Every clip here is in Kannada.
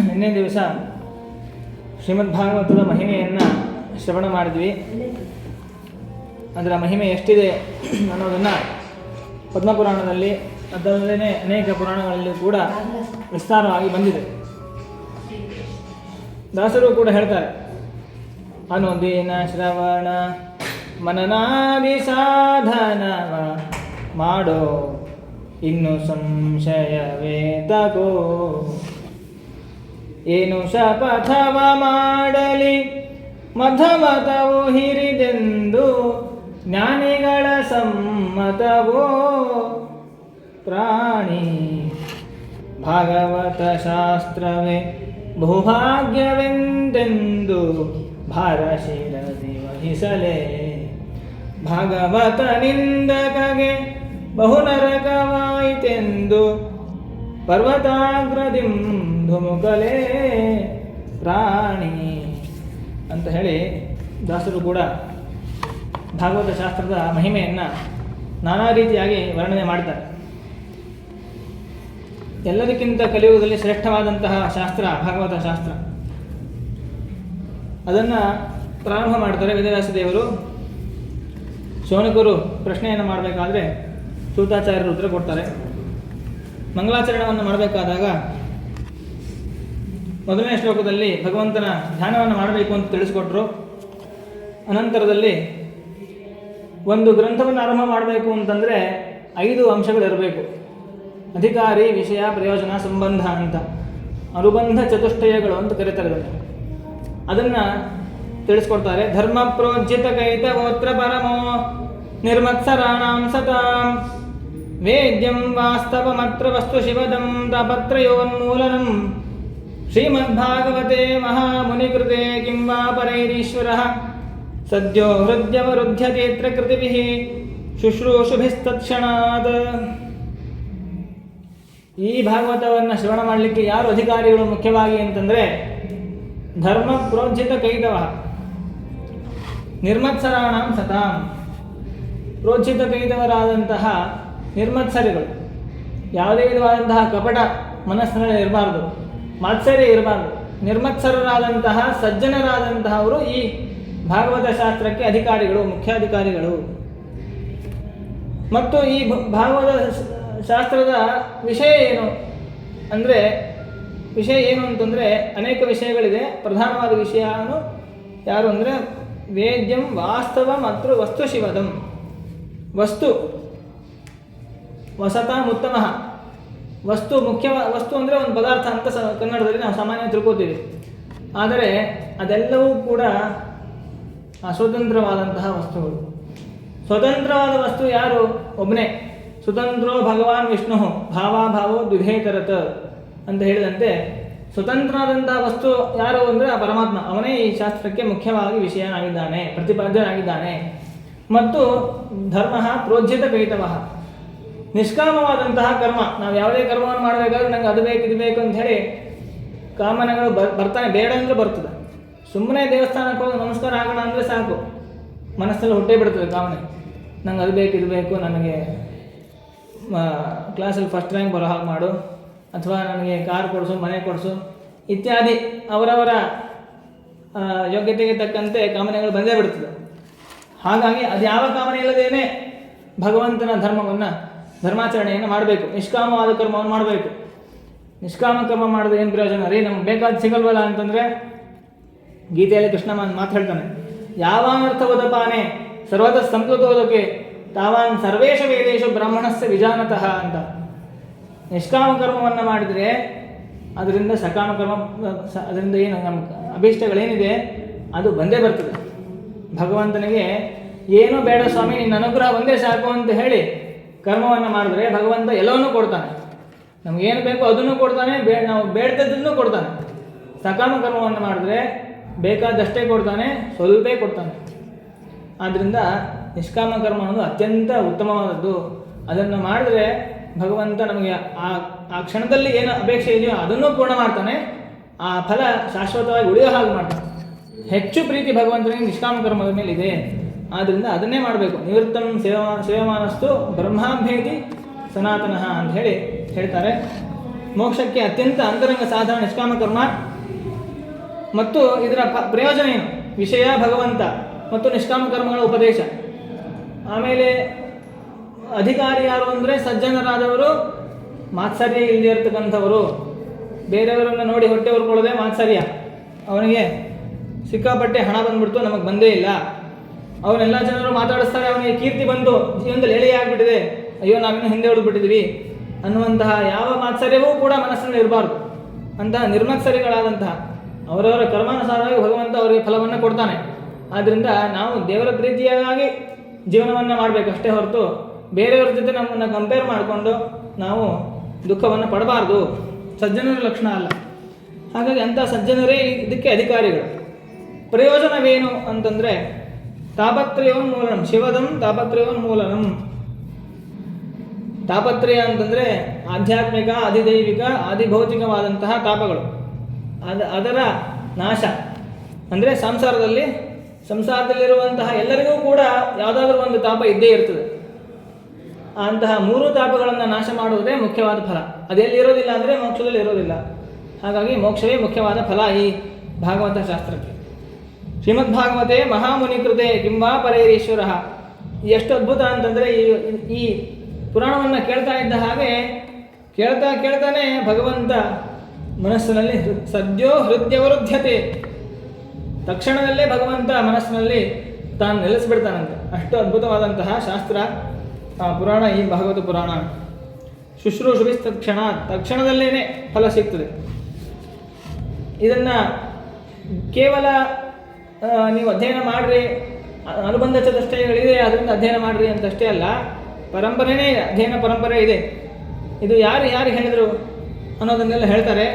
ನಿನ್ನೆ ದಿವಸ ಶ್ರೀಮದ್ ಭಾಗವತದ ಮಹಿಮೆಯನ್ನು ಶ್ರವಣ ಮಾಡಿದ್ವಿ. ಅದರ ಮಹಿಮೆ ಎಷ್ಟಿದೆ ಅನ್ನೋದನ್ನು ಪದ್ಮಪುರಾಣದಲ್ಲಿ ಅದಲ್ಲದೇ ಅನೇಕ ಪುರಾಣಗಳಲ್ಲಿ ಕೂಡ ವಿಸ್ತಾರವಾಗಿ ಬಂದಿದೆ. ದಾಸರು ಕೂಡ ಹೇಳ್ತಾರೆ, ಅನುದಿನ ಶ್ರವಣ ಮನನಾದಿ ಸಾಧನವ ಮಾಡೋ ಇನ್ನು ಸಂಶಯವೇ ತಗೋ. ಏನು ಶಪಥವ ಮಾಡಲಿ ಮಧಮತವು ಹಿರಿದೆಂದು ಜ್ಞಾನಿಗಳ ಸಮ್ಮತವೋ ಪ್ರಾಣಿ. ಭಾಗವತ ಶಾಸ್ತ್ರವೇ ಬಹುಭಾಗ್ಯವೆಂದೆಂದು ಭಾರ ಶಿರದಿ ವಹಿಸಲೇ. ಭಾಗವತ ನಿಂದಕಗೆ ಬಹು ನರಕವಾಯಿತೆಂದು ಪರ್ವತಾಗ್ರದಿಂ ಧುಮುಕಲೇ ಪ್ರಾಣಿ ಅಂತ ಹೇಳಿ ದಾಸರು ಕೂಡ ಭಾಗವತ ಶಾಸ್ತ್ರದ ಮಹಿಮೆಯನ್ನು ನಾನಾ ರೀತಿಯಾಗಿ ವರ್ಣನೆ ಮಾಡ್ತಾರೆ. ಎಲ್ಲದಕ್ಕಿಂತ ಕಲಿಯುಗದಲ್ಲಿ ಶ್ರೇಷ್ಠವಾದಂತಹ ಶಾಸ್ತ್ರ ಭಾಗವತ ಶಾಸ್ತ್ರ. ಅದನ್ನು ಪ್ರಾರಂಭ ಮಾಡ್ತಾರೆ ವೇದವ್ಯಾಸ ದೇವರು. ಶೌನಕರು ಪ್ರಶ್ನೆಯನ್ನು ಮಾಡಬೇಕಾದ್ರೆ ಸೂತಾಚಾರ್ಯರು ಉತ್ತರ ಕೊಡ್ತಾರೆ. ಮಂಗಲಾಚರಣವನ್ನು ಮಾಡಬೇಕಾದಾಗ ಮೊದಲನೇ ಶ್ಲೋಕದಲ್ಲಿ ಭಗವಂತನ ಧ್ಯಾನವನ್ನು ಮಾಡಬೇಕು ಅಂತ ತಿಳಿಸ್ಕೊಟ್ರು. ಅನಂತರದಲ್ಲಿ ಒಂದು ಗ್ರಂಥವನ್ನು ಆರಂಭ ಮಾಡಬೇಕು ಅಂತಂದರೆ 5 ಅಂಶಗಳಿರಬೇಕು. ಅಧಿಕಾರಿ, ವಿಷಯ, ಪ್ರಯೋಜನ, ಸಂಬಂಧ ಅಂತ ಅನುಬಂಧ ಚತುಷ್ಟಯಗಳು ಅಂತ ಕರೀತಾರೆ. ಅದನ್ನು ತಿಳಿಸ್ಕೊಡ್ತಾರೆ. ಧರ್ಮ ಪ್ರೋಜ್ಜಿತ ಕೈತವೋತ್ರ ಪರಮೋ ನಿರ್ಮತ್ಸರಾಣಾಂ ಸತಾಂ ವೇದ್ಯಂ ವಾಸ್ತವಮತ್ರ ವಸ್ತು ಶಿವದಂ ತಾಪತ್ರಯೋನ್ಮೂಲನಂ ಶ್ರೀಮದ್ಭಾಗವತೆ ಮಹಾಮುನಿಕೃತೆ ಕಿಂ ವಾ ಪರೈರೀಶ್ವರಃ ಸದ್ಯೋ ಹೃದ್ಯವರುಧ್ಯತೇತ್ರ ಕೃತಿಭಿಃ ಶುಶ್ರೂಷುಭಿಸ್ತತ್ಕ್ಷಣಾತ್. ಈ ಭಾಗವತವನ್ನು ಶ್ರವಣ ಮಾಡಲಿಕ್ಕೆ ಯಾರು ಅಧಿಕಾರಿಗಳು ಮುಖ್ಯವಾಗಿ ಅಂತಂದರೆ ಧರ್ಮ ಪ್ರೋಜ್ಜಿತ ಕೈತವ ನಿರ್ಮತ್ಸರಾಣಾಂ ಸತಾಂ. ಪ್ರೋಜ್ಜಿತ ಕೈತವರಾದಂತಹ ನಿರ್ಮತ್ಸರಿಗಳು, ಯಾವುದೇ ವಿಧವಾದಂತಹ ಕಪಟ ಮನಸ್ಸಿನಲ್ಲಿ ಇರಬಾರ್ದು, ಮಾತ್ಸರ್ಯ ಇರಬಾರ್ದು. ನಿರ್ಮತ್ಸರರಾದಂತಹ ಸಜ್ಜನರಾದಂತಹವರು ಈ ಭಾಗವತ ಶಾಸ್ತ್ರಕ್ಕೆ ಅಧಿಕಾರಿಗಳು, ಮುಖ್ಯಾಧಿಕಾರಿಗಳು. ಮತ್ತು ಈ ಭಾಗವತ ಶಾಸ್ತ್ರದ ವಿಷಯ ಏನು ಅಂದರೆ ಅಂತಂದರೆ ಅನೇಕ ವಿಷಯಗಳಿದೆ. ಪ್ರಧಾನವಾದ ವಿಷಯನು ಯಾರು ಅಂದರೆ ವೇದ್ಯಂ ವಾಸ್ತವ ಮತ್ತು ವಸ್ತು ಶಿವದಂ. ವಸ್ತು ವಸತಾಂ ಉತ್ತಮ. ವಸ್ತು ವಸ್ತು ಅಂದರೆ ಒಂದು ಪದಾರ್ಥ ಅಂತ ಕನ್ನಡದಲ್ಲಿ ನಾವು ಸಾಮಾನ್ಯ ತಿಳ್ಕೊತೀವಿ. ಆದರೆ ಅದೆಲ್ಲವೂ ಕೂಡ ಅಸ್ವತಂತ್ರವಾದಂತಹ ವಸ್ತುಗಳು. ಸ್ವತಂತ್ರವಾದ ವಸ್ತು ಯಾರು? ಒಬ್ಬನೇ. ಸ್ವತಂತ್ರೋ ಭಗವಾನ್ ವಿಷ್ಣು ಭಾವಾಭಾವೋ ದ್ವಿಧೇತರತ ಅಂತ ಹೇಳಿದಂತೆ ಸ್ವತಂತ್ರನಾದಂತಹ ವಸ್ತು ಯಾರು ಅಂದರೆ ಆ ಪರಮಾತ್ಮ. ಅವನೇ ಈ ಶಾಸ್ತ್ರಕ್ಕೆ ಮುಖ್ಯವಾಗಿ ವಿಷಯನಾಗಿದ್ದಾನೆ, ಪ್ರತಿಪಾದ್ಯನಾಗಿದ್ದಾನೆ. ಮತ್ತು ಧರ್ಮ ಪ್ರೋಜ್ಜಿತ ಕೈತವ, ನಿಷ್ಕಾಮವಾದಂತಹ ಕರ್ಮ. ನಾವು ಯಾವುದೇ ಕರ್ಮವನ್ನು ಮಾಡಬೇಕಾದ್ರೆ ನಂಗೆ ಅದು ಬೇಕು ಇದು ಬೇಕು ಅಂತ ಹೇಳಿ ಕಾಮನೆಗಳು ಬರ್ತಾನೆ, ಬೇಡ ಅಂದರೆ ಬರ್ತದೆ. ಸುಮ್ಮನೆ ದೇವಸ್ಥಾನಕ್ಕೆ ಹೋಗಿ ನಮಸ್ಕಾರ ಆಗೋಣ ಅಂದರೆ ಸಾಕು, ಮನಸ್ಸಲ್ಲಿ ಹುಟ್ಟೇ ಬಿಡ್ತದೆ ಕಾಮನೆ. ನಂಗೆ ಅದು ಬೇಕು ಇದು ಬೇಕು, ನನಗೆ ಕ್ಲಾಸಲ್ಲಿ ಫಸ್ಟ್ ರ್ಯಾಂಕ್ ಬರೋ ಹಾಗೆ ಮಾಡು, ಅಥವಾ ನನಗೆ ಕಾರ್ ಕೊಡಿಸು, ಮನೆ ಕೊಡಿಸು ಇತ್ಯಾದಿ ಅವರವರ ಯೋಗ್ಯತೆಗೆ ತಕ್ಕಂತೆ ಕಾಮನೆಗಳು ಬಂದೇ ಬಿಡ್ತದೆ. ಹಾಗಾಗಿ ಅದು ಯಾವ ಕಾಮನೆ ಇಲ್ಲದೇನೆ ಭಗವಂತನ ಧರ್ಮಾಚರಣೆಯನ್ನು ಮಾಡಬೇಕು. ನಿಷ್ಕಾಮವಾದ ಕರ್ಮವನ್ನು ಮಾಡಬೇಕು. ನಿಷ್ಕಾಮ ಕರ್ಮ ಮಾಡಿದ್ರೆ ಏನು ಪ್ರಯೋಜನ ರೀ? ನಮ್ಗೆ ಬೇಕಾದ ಸಿಗಲ್ವಲ್ಲ ಅಂತಂದರೆ ಗೀತೆಯಲ್ಲಿ ಕೃಷ್ಣ ಮಾತು ಹೇಳ್ತಾನೆ, ಯಾವಾನರ್ಥವದಪಾನೆ ಸರ್ವತಃ ಸಂಪ್ಲುತೋದಕ್ಕೆ ತಾವಾನ್ ಸರ್ವೇಶ ವೇದೇಶು ಬ್ರಾಹ್ಮಣಸ್ಯ ವಿಜಾನತಃ ಅಂತ. ನಿಷ್ಕಾಮ ಕರ್ಮವನ್ನು ಮಾಡಿದರೆ ಅದರಿಂದ ಸಕಾಮ ಕರ್ಮ, ಅದರಿಂದ ಏನು ನಮ್ಮ ಅಭೀಷ್ಟಗಳೇನಿದೆ ಅದು ಬಂದೇ ಬರ್ತದೆ. ಭಗವಂತನಿಗೆ ಏನೂ ಬೇಡ ಸ್ವಾಮಿ, ನಿನ್ನ ಅನುಗ್ರಹ ಒಂದೇ ಸಾಕು ಅಂತ ಹೇಳಿ ಕರ್ಮವನ್ನು ಮಾಡಿದ್ರೆ ಭಗವಂತ ಎಲ್ಲವನ್ನೂ ಕೊಡ್ತಾನೆ. ನಮಗೇನು ಬೇಕು ಅದನ್ನು ಕೊಡ್ತಾನೆ, ನಾವು ಬೇಡದದ್ದನ್ನು ಕೊಡ್ತಾನೆ. ಸಕಾಮ ಕರ್ಮವನ್ನು ಮಾಡಿದ್ರೆ ಬೇಕಾದಷ್ಟೇ ಕೊಡ್ತಾನೆ, ಸ್ವಲ್ಪೇ ಕೊಡ್ತಾನೆ. ಆದ್ದರಿಂದ ನಿಷ್ಕಾಮ ಕರ್ಮ ಅನ್ನೋದು ಅತ್ಯಂತ ಉತ್ತಮವಾದದ್ದು. ಅದನ್ನು ಮಾಡಿದ್ರೆ ಭಗವಂತ ನಮಗೆ ಆ ಕ್ಷಣದಲ್ಲಿ ಏನು ಅಪೇಕ್ಷೆ ಇದೆಯೋ ಅದನ್ನು ಪೂರ್ಣ ಮಾಡ್ತಾನೆ. ಆ ಫಲ ಶಾಶ್ವತವಾಗಿ ಉಳಿಯೋ ಹಾಗೆ ಮಾಡ್ತಾನೆ. ಹೆಚ್ಚು ಪ್ರೀತಿ ಭಗವಂತನಿಗೆ ನಿಷ್ಕಾಮ ಕರ್ಮದ ಮೇಲೆ ಇದೆ. ಆದ್ದರಿಂದ ಅದನ್ನೇ ಮಾಡಬೇಕು. ನಿವೃತ್ತಂ ಸೇವಮಾನಸ್ತು ಬ್ರಹ್ಮಾಭೇದಿ ಸನಾತನಃ ಅಂತ ಹೇಳ್ತಾರೆ. ಮೋಕ್ಷಕ್ಕೆ ಅತ್ಯಂತ ಅಂತರಂಗ ಸಾಧನ ನಿಷ್ಕಾಮ ಕರ್ಮ. ಮತ್ತು ಇದರ ಪ್ರಯೋಜನ ಏನು? ವಿಷಯ ಭಗವಂತ ಮತ್ತು ನಿಷ್ಕಾಮ ಕರ್ಮಗಳ ಉಪದೇಶ. ಆಮೇಲೆ ಅಧಿಕಾರಿ ಯಾರು ಅಂದರೆ ಸಜ್ಜನರಾದವರು, ಮಾತ್ಸರ್ಯ ಇಲ್ಲದೆ ಇರ್ತಕ್ಕಂಥವರು. ಬೇರೆಯವರನ್ನು ನೋಡಿ ಹೊಟ್ಟೆ ಹೊರ್ಕೊಳ್ಳೋದೇ ಮಾತ್ಸರ್ಯ. ಅವನಿಗೆ ಸಿಕ್ಕಾಪಟ್ಟೆ ಹಣ ಬಂದ್ಬಿಡ್ತು, ನಮಗೆ ಬಂದೇ ಇಲ್ಲ. ಅವನ್ನೆಲ್ಲ ಜನರು ಮಾತಾಡಿಸ್ತಾರೆ, ಅವನಿಗೆ ಕೀರ್ತಿ ಬಂದು ಜೀವನದಲ್ಲಿ ಎಳೆಯ ಆಗಿಬಿಟ್ಟಿದೆ, ಅಯ್ಯೋ ನಾವಿನ್ನೂ ಹಿಂದೆ ಉಳಿದ್ಬಿಟ್ಟಿದ್ವಿ ಅನ್ನುವಂತಹ ಯಾವ ಮಾತ್ಸರ್ಯವೂ ಕೂಡ ಮನಸ್ಸಿನಲ್ಲಿ ಇರಬಾರ್ದು. ಅಂತಹ ನಿರ್ಮತ್ಸರಿಗಳಾದಂತಹ ಅವರವರ ಕರ್ಮಾನುಸಾರವಾಗಿ ಭಗವಂತ ಅವರಿಗೆ ಫಲವನ್ನು ಕೊಡ್ತಾನೆ. ಆದ್ದರಿಂದ ನಾವು ದೇವರ ಪ್ರೀತಿಯಾಗಿ ಜೀವನವನ್ನು ಮಾಡಬೇಕು ಅಷ್ಟೇ ಹೊರತು ಬೇರೆಯವ್ರ ಜೊತೆ ನಮ್ಮನ್ನು ಕಂಪೇರ್ ಮಾಡಿಕೊಂಡು ನಾವು ದುಃಖವನ್ನು ಪಡಬಾರ್ದು. ಸಜ್ಜನರ ಲಕ್ಷಣ ಅಲ್ಲ. ಹಾಗಾಗಿ ಅಂಥ ಸಜ್ಜನರೇ ಇದಕ್ಕೆ ಅಧಿಕಾರಿಗಳು. ಪ್ರಯೋಜನವೇನು ಅಂತಂದರೆ ತಾಪತ್ರಯೋನ್ಮೂಲನಂ ಶಿವದಂ ತಾಪತ್ರಯೋನ್ಮೂಲನಂ. ತಾಪತ್ರಯ ಅಂತಂದರೆ ಆಧ್ಯಾತ್ಮಿಕ, ಅಧಿದೈವಿಕ, ಅಧಿಭೌತಿಕವಾದಂತಹ ತಾಪಗಳು. ಅದರ ನಾಶ ಅಂದರೆ ಸಂಸಾರದಲ್ಲಿರುವಂತಹ ಎಲ್ಲರಿಗೂ ಕೂಡ ಯಾವುದಾದ್ರೂ ಒಂದು ತಾಪ ಇದ್ದೇ ಇರ್ತದೆ. ಅಂತಹ ಮೂರು ತಾಪಗಳನ್ನು ನಾಶ ಮಾಡುವುದೇ ಮುಖ್ಯವಾದ ಫಲ. ಅದೆಲ್ಲಿ ಇರೋದಿಲ್ಲ ಅಂದರೆ ಮೋಕ್ಷದಲ್ಲಿ ಇರೋದಿಲ್ಲ. ಹಾಗಾಗಿ ಮೋಕ್ಷವೇ ಮುಖ್ಯವಾದ ಫಲ ಈ ಭಾಗವತ ಶಾಸ್ತ್ರಕ್ಕೆ. ಶ್ರೀಮದ್ಭಾಗವತೆ ಮಹಾಮುನಿಕೃತೆ ಕಿಂವಾ ಪರೈರೀಶ್ವರ. ಎಷ್ಟು ಅದ್ಭುತ ಅಂತಂದರೆ ಈ ಪುರಾಣವನ್ನು ಕೇಳ್ತಾ ಇದ್ದ ಹಾಗೆ ಕೇಳ್ತಾನೆ ಭಗವಂತ ಮನಸ್ಸಿನಲ್ಲಿ ಸದ್ಯೋ ಹೃದಯವರುದ್ಧತೆ, ತಕ್ಷಣದಲ್ಲೇ ಭಗವಂತ ಮನಸ್ಸಿನಲ್ಲಿ ತಾನು ನೆಲೆಸಿಬಿಡ್ತಾನಂತೆ. ಅಷ್ಟು ಅದ್ಭುತವಾದಂತಹ ಶಾಸ್ತ್ರ ಪುರಾಣ ಈ ಭಾಗವತ ಪುರಾಣ. ಶುಶ್ರೂಷುಭಿಸ್ತಕ್ಷಣ, ತಕ್ಷಣದಲ್ಲೇ ಫಲ ಸಿಗ್ತದೆ. ಇದನ್ನು ಕೇವಲ ನೀವು ಅಧ್ಯಯನ ಮಾಡಿರಿ, ಅನುಬಂಧ ಚತುಷ್ಟಯಗಳಿದೆ ಅದರಿಂದ ಅಧ್ಯಯನ ಮಾಡಿರಿ ಅಂತಷ್ಟೇ ಅಲ್ಲ, ಪರಂಪರೆನೇ ಅಧ್ಯಯನ ಪರಂಪರೆ ಇದೆ. ಇದು ಯಾರು ಹೇಳಿದರು ಅನ್ನೋದನ್ನೆಲ್ಲ ಹೇಳ್ತಾರೆ.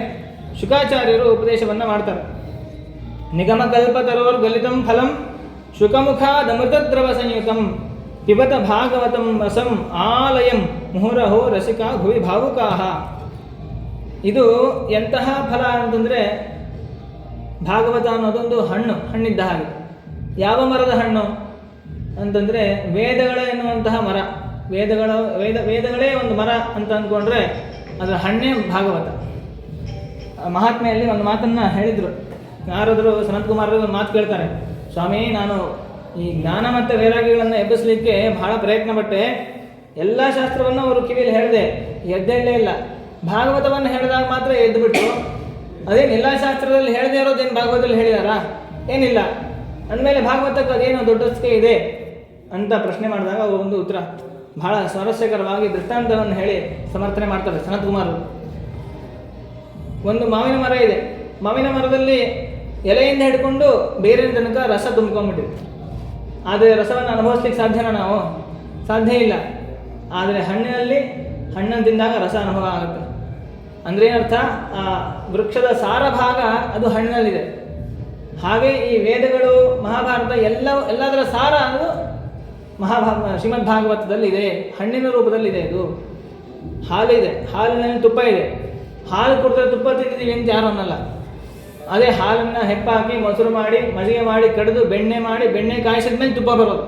ಶುಕಾಚಾರ್ಯರು ಉಪದೇಶವನ್ನು ಮಾಡ್ತಾರೆ. ನಿಗಮಕಲ್ಪತರೋರ್ ಗಲಿತಂ ಫಲಂ ಶುಕಮುಖಾದಮೃತದ್ರವ ಸಂಯುತಂ ಪಿಬತ ಭಾಗವತಂ ರಸಂ ಆಲಯಂ ಮುಹುರಹೋ ರಸಿಕಾ ಭುವಿ ಭಾವುಕಾಹ. ಇದು ಎಂತಹ ಫಲ ಅಂತಂದರೆ ಭಾಗವತ ಅನ್ನೋದೊಂದು ಹಣ್ಣಿದ್ದ ಹಾಗೆ. ಯಾವ ಮರದ ಹಣ್ಣು ಅಂತಂದರೆ ವೇದಗಳ ಎನ್ನುವಂತಹ ಮರ. ವೇದಗಳೇ ಒಂದು ಮರ ಅಂತ ಅಂದ್ಕೊಂಡ್ರೆ ಅದರ ಹಣ್ಣೇ ಭಾಗವತ. ಮಹಾತ್ಮೆಯಲ್ಲಿ ಒಂದು ಮಾತನ್ನು ಹೇಳಿದರು. ಯಾರಾದರೂ ಸನತ್ಕುಮಾರರು ಒಂದು ಮಾತು ಕೇಳ್ತಾರೆ, ಸ್ವಾಮಿ ನಾನು ಈ ಜ್ಞಾನ ಮತ್ತು ವೈರಾಗ್ಯಗಳನ್ನು ಎಬ್ಬಿಸಲಿಕ್ಕೆ ಬಹಳ ಪ್ರಯತ್ನ ಪಟ್ಟೆ, ಎಲ್ಲ ಶಾಸ್ತ್ರವನ್ನು ಅವರು ಕಿವಿಯಲ್ಲಿ ಹೇಳಿದೆ, ಎದ್ದೇಳಲೇ ಇಲ್ಲ. ಭಾಗವತವನ್ನು ಹೇಳಿದಾಗ ಮಾತ್ರ ಎದ್ದು ಬಿಟ್ಟು, ಅದೇನು ಎಲ್ಲ ಶಾಸ್ತ್ರದಲ್ಲಿ ಹೇಳದೇ ಇರೋದೇನು ಭಾಗವತದಲ್ಲಿ ಹೇಳಿದಾರಾ? ಏನಿಲ್ಲ ಅಂದಮೇಲೆ ಭಾಗವತಕ್ಕೆ ಅದೇನು ದೊಡ್ಡಸ್ಕೆ ಇದೆ ಅಂತ ಪ್ರಶ್ನೆ ಮಾಡಿದಾಗ ಅವರು ಒಂದು ಉತ್ತರ ಬಹಳ ಸ್ವಾರಸ್ಯಕರವಾಗಿ ದೃಷ್ಟಾಂತವನ್ನು ಹೇಳಿ ಸಮರ್ಥನೆ ಮಾಡ್ತಾರೆ ಸನತ್ಕುಮಾರರು. ಒಂದು ಮಾವಿನ ಮರ ಇದೆ. ಮಾವಿನ ಮರದಲ್ಲಿ ಎಲೆಯಿಂದ ಹಿಡ್ಕೊಂಡು ಬೇರೆ ತನಕ ರಸ ತುಂಬ್ಕೊಂಡ್ಬಿಟ್ಟಿದೆ. ಆದರೆ ರಸವನ್ನು ಅನುಭವಿಸ್ಲಿಕ್ಕೆ ಸಾಧ್ಯನಾ ನಾವು? ಸಾಧ್ಯ ಇಲ್ಲ. ಆದರೆ ಹಣ್ಣನ್ನು ತಿಂದಾಗ ರಸ ಅನುಭವ ಆಗುತ್ತೆ. ಅಂದರೆ ಏನರ್ಥ? ಆ ವೃಕ್ಷದ ಸಾರ ಭಾಗ ಅದು ಹಣ್ಣಿನಲ್ಲಿದೆ. ಹಾಗೆ ಈ ವೇದಗಳು, ಮಹಾಭಾರತ ಎಲ್ಲದರ ಸಾರ ಅದು ಶ್ರೀಮದ್ ಭಾಗವತದಲ್ಲಿ ಇದೆ, ಹಣ್ಣಿನ ರೂಪದಲ್ಲಿದೆ. ಇದು ಹಾಲಿದೆ, ಹಾಲಿನಲ್ಲಿ ತುಪ್ಪ ಇದೆ. ಹಾಲು ಕುಡಿದ್ರೆ ತುಪ್ಪ ತಿಂದಿದ್ದೀವಿ ಅಂತ ಯಾರು ಅನ್ನಲ್ಲ. ಅದೇ ಹಾಲನ್ನು ಹೆಪ್ಪಾಕಿ ಮೊಸರು ಮಾಡಿ ಮಜ್ಜಿಗೆ ಮಾಡಿ ಕಡಿದು ಬೆಣ್ಣೆ ಮಾಡಿ ಬೆಣ್ಣೆ ಕಾಯಿಸಿದ ಮೇಲೆ ತುಪ್ಪ ಬರೋದು.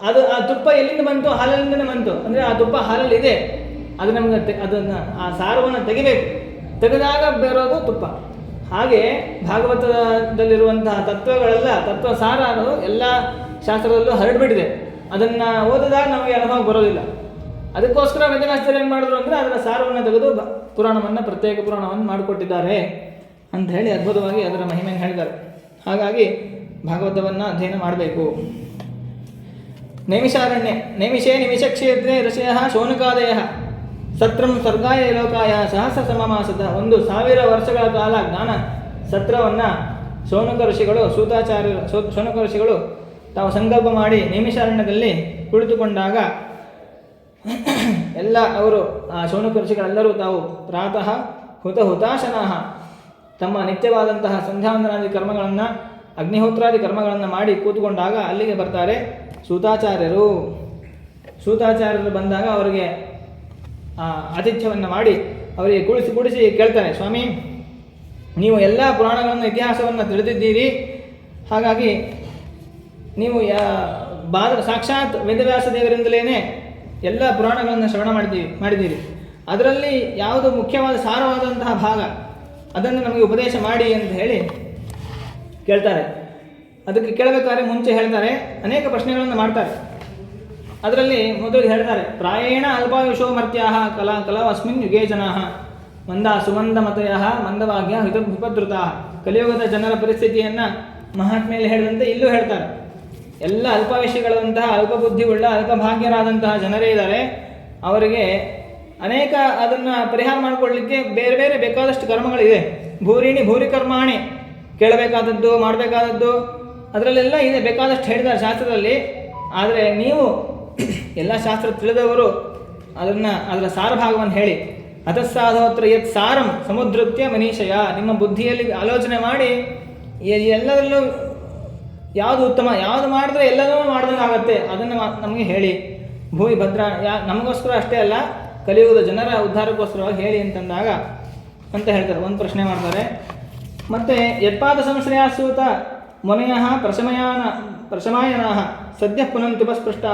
ಅದು ಆ ತುಪ್ಪ ಎಲ್ಲಿಂದ ಬಂತು? ಹಾಲಿನಿಂದನೇ ಬಂತು. ಅಂದರೆ ಆ ತುಪ್ಪ ಹಾಲಲ್ಲಿ ಇದೆ. ಅದು ನಮ್ಗೆ ಅದನ್ನು ಆ ಸಾರವನ್ನು ತೆಗಿಬೇಕು. ತೆಗೆದಾಗ ಬರೋದು ತುಪ್ಪ. ಹಾಗೆ ಭಾಗವತದಲ್ಲಿರುವಂತಹ ತತ್ವಗಳೆಲ್ಲ, ತತ್ವ ಸಾರ ಅನ್ನೋದು ಎಲ್ಲ ಶಾಸ್ತ್ರದಲ್ಲೂ ಹರಡ್ಬಿಟ್ಟಿದೆ. ಅದನ್ನು ಓದಿದಾಗ ನಮಗೆ ಅನುಭವ ಬರೋದಿಲ್ಲ. ಅದಕ್ಕೋಸ್ಕರ ವೇದವ್ಯಾಸರು ಏನು ಮಾಡಿದ್ರು ಅಂದರೆ ಅದರ ಸಾರವನ್ನು ತೆಗೆದು ಪ್ರತ್ಯೇಕ ಪುರಾಣವನ್ನು ಮಾಡಿಕೊಟ್ಟಿದ್ದಾರೆ ಅಂತ ಹೇಳಿ ಅದ್ಭುತವಾಗಿ ಅದರ ಮಹಿಮೆಯನ್ನು ಹೇಳಿದ್ದಾರೆ. ಹಾಗಾಗಿ ಭಾಗವತವನ್ನು ಅಧ್ಯಯನ ಮಾಡಬೇಕು. ನೈಮಿಷಾರಣ್ಯ ನೈಮಿಷೇ ನಿಮಿಷಕ್ಷೇತ್ರೇ ಋಷಯ ಶೌನಕಾದಯ ಸತ್ರಂ ಸ್ವರ್ಗಾಯ ಲೋಕಾಯ ಸಹಸ್ರ ಸಮಮಾಸದ. 1000 ವರ್ಷಗಳ ಕಾಲ ಜ್ಞಾನ ಸತ್ರವನ್ನು ಶೌನಕ ಋಷಿಗಳು ತಾವು ಸಂಕಲ್ಪ ಮಾಡಿ ನೈಮಿಷಾರಣ್ಯದಲ್ಲಿ ಕುಳಿತುಕೊಂಡಾಗ ಎಲ್ಲ ಅವರು ಆ ಶೌನಕ ಋಷಿಗಳೆಲ್ಲರೂ ತಾವು ಪ್ರಾತಃ ಹುತಾಶನಾಹ ತಮ್ಮ ನಿತ್ಯವಾದಂತಹ ಸಂಧ್ಯಾವಂದನಾದಿ ಕರ್ಮಗಳನ್ನು, ಅಗ್ನಿಹೋತ್ರಾದಿ ಕರ್ಮಗಳನ್ನು ಮಾಡಿ ಕೂತುಕೊಂಡಾಗ ಅಲ್ಲಿಗೆ ಬರ್ತಾರೆ ಸೂತಾಚಾರ್ಯರು. ಸೂತಾಚಾರ್ಯರು ಬಂದಾಗ ಅವರಿಗೆ ಆತಿಥ್ಯವನ್ನು ಮಾಡಿ ಅವರಿಗೆ ಕೂಡಿಸಿ ಕೇಳ್ತಾರೆ, ಸ್ವಾಮಿ ನೀವು ಎಲ್ಲ ಪುರಾಣಗಳನ್ನು, ಇತಿಹಾಸವನ್ನು ತಿಳಿದಿದ್ದೀರಿ. ಹಾಗಾಗಿ ನೀವು ಸಾಕ್ಷಾತ್ ವೇದವ್ಯಾಸ ದೇವರಿಂದಲೇ ಎಲ್ಲ ಪುರಾಣಗಳನ್ನು ಶ್ರವಣ ಮಾಡಿದ್ದೀರಿ. ಅದರಲ್ಲಿ ಯಾವುದು ಮುಖ್ಯವಾದ ಸಾರವಾದಂತಹ ಭಾಗ ಅದನ್ನು ನಮಗೆ ಉಪದೇಶ ಮಾಡಿ ಅಂತ ಹೇಳಿ ಕೇಳ್ತಾರೆ. ಅದಕ್ಕೆ ಕೇಳಬೇಕಾದ್ರೆ ಮುಂಚೆ ಹೇಳ್ತಾರೆ, ಅನೇಕ ಪ್ರಶ್ನೆಗಳನ್ನು ಮಾಡ್ತಾರೆ. ಅದರಲ್ಲಿ ಮೊದಲು ಹೇಳ್ತಾರೆ, ಪ್ರಾಯೇಣ ಅಲ್ಪಾಯುಷೋ ಮರ್ತ್ಯಾ ಕಲಾ ಅಸ್ಮಿನ್ ಯುಗೇ ಜನಾ ಮಂದ ಸುಮಂದ ಮತಯ ಮಂದಭಾಗ್ಯ ವಿಪದ್ರುತಾ. ಕಲಿಯುಗದ ಜನರ ಪರಿಸ್ಥಿತಿಯನ್ನು ಮಹಾತ್ಮೆಯಲ್ಲಿ ಹೇಳಿದಂತೆ ಇಲ್ಲೂ ಹೇಳ್ತಾರೆ. ಎಲ್ಲ ಅಲ್ಪಾಯುಷಿಗಳಂತಹ ಅಲ್ಪಬುದ್ಧಿವುಳ್ಳ ಅಲ್ಪಭಾಗ್ಯರಾದಂತಹ ಜನರೇ ಇದ್ದಾರೆ. ಅವರಿಗೆ ಅನೇಕ ಅದನ್ನು ಪರಿಹಾರ ಮಾಡಿಕೊಳ್ಳಲಿಕ್ಕೆ ಬೇರೆ ಬೇರೆ ಬೇಕಾದಷ್ಟು ಕರ್ಮಗಳಿದೆ. ಭೂರಿ ಕರ್ಮಾಣಿ, ಕೇಳಬೇಕಾದದ್ದು ಮಾಡಬೇಕಾದದ್ದು ಅದರಲ್ಲೆಲ್ಲ ಇದೆ, ಬೇಕಾದಷ್ಟು ಹೇಳಿದ್ದಾರೆ ಶಾಸ್ತ್ರದಲ್ಲಿ. ಆದರೆ ನೀವು ಎಲ್ಲ ಶಾಸ್ತ್ರ ತಿಳಿದವರು ಅದರ ಸಾರಭಾಗವನ್ನು ಹೇಳಿ, ಅತಸ್ಸಾಧೋತ್ರ ಯತ್ ಸಾರಂ ಸಮುದ್ರತ್ಯ ಮನೀಷಯ, ನಿಮ್ಮ ಬುದ್ಧಿಯಲ್ಲಿ ಆಲೋಚನೆ ಮಾಡಿ ಎಲ್ಲದರಲ್ಲೂ ಯಾವುದು ಉತ್ತಮ, ಯಾವುದು ಮಾಡಿದ್ರೆ ಎಲ್ಲದೂ ಮಾಡಿದಂಗಾಗತ್ತೆ ಅದನ್ನು ನಮಗೆ ಹೇಳಿ. ಭೂಮಿ ಭದ್ರ ನಮಗೋಸ್ಕರ ಅಷ್ಟೇ ಅಲ್ಲ, ಕಲಿಯುಗದ ಜನರ ಉದ್ಧಾರಕ್ಕೋಸ್ಕರವಾಗಿ ಹೇಳಿ ಅಂತಂದಾಗ ಅಂತ ಹೇಳ್ತಾರೆ. ಒಂದು ಪ್ರಶ್ನೆ ಮಾಡ್ತಾರೆ. ಮತ್ತು ಯತ್ಪಾದ ಸಂಶ್ರಯಾಸೂತ ಮುನಯ ಪ್ರಶಮಾಯನಾ ಸದ್ಯ ಪುನಂತ್ಯುಪಸ್ಪೃಷ್ಟಾ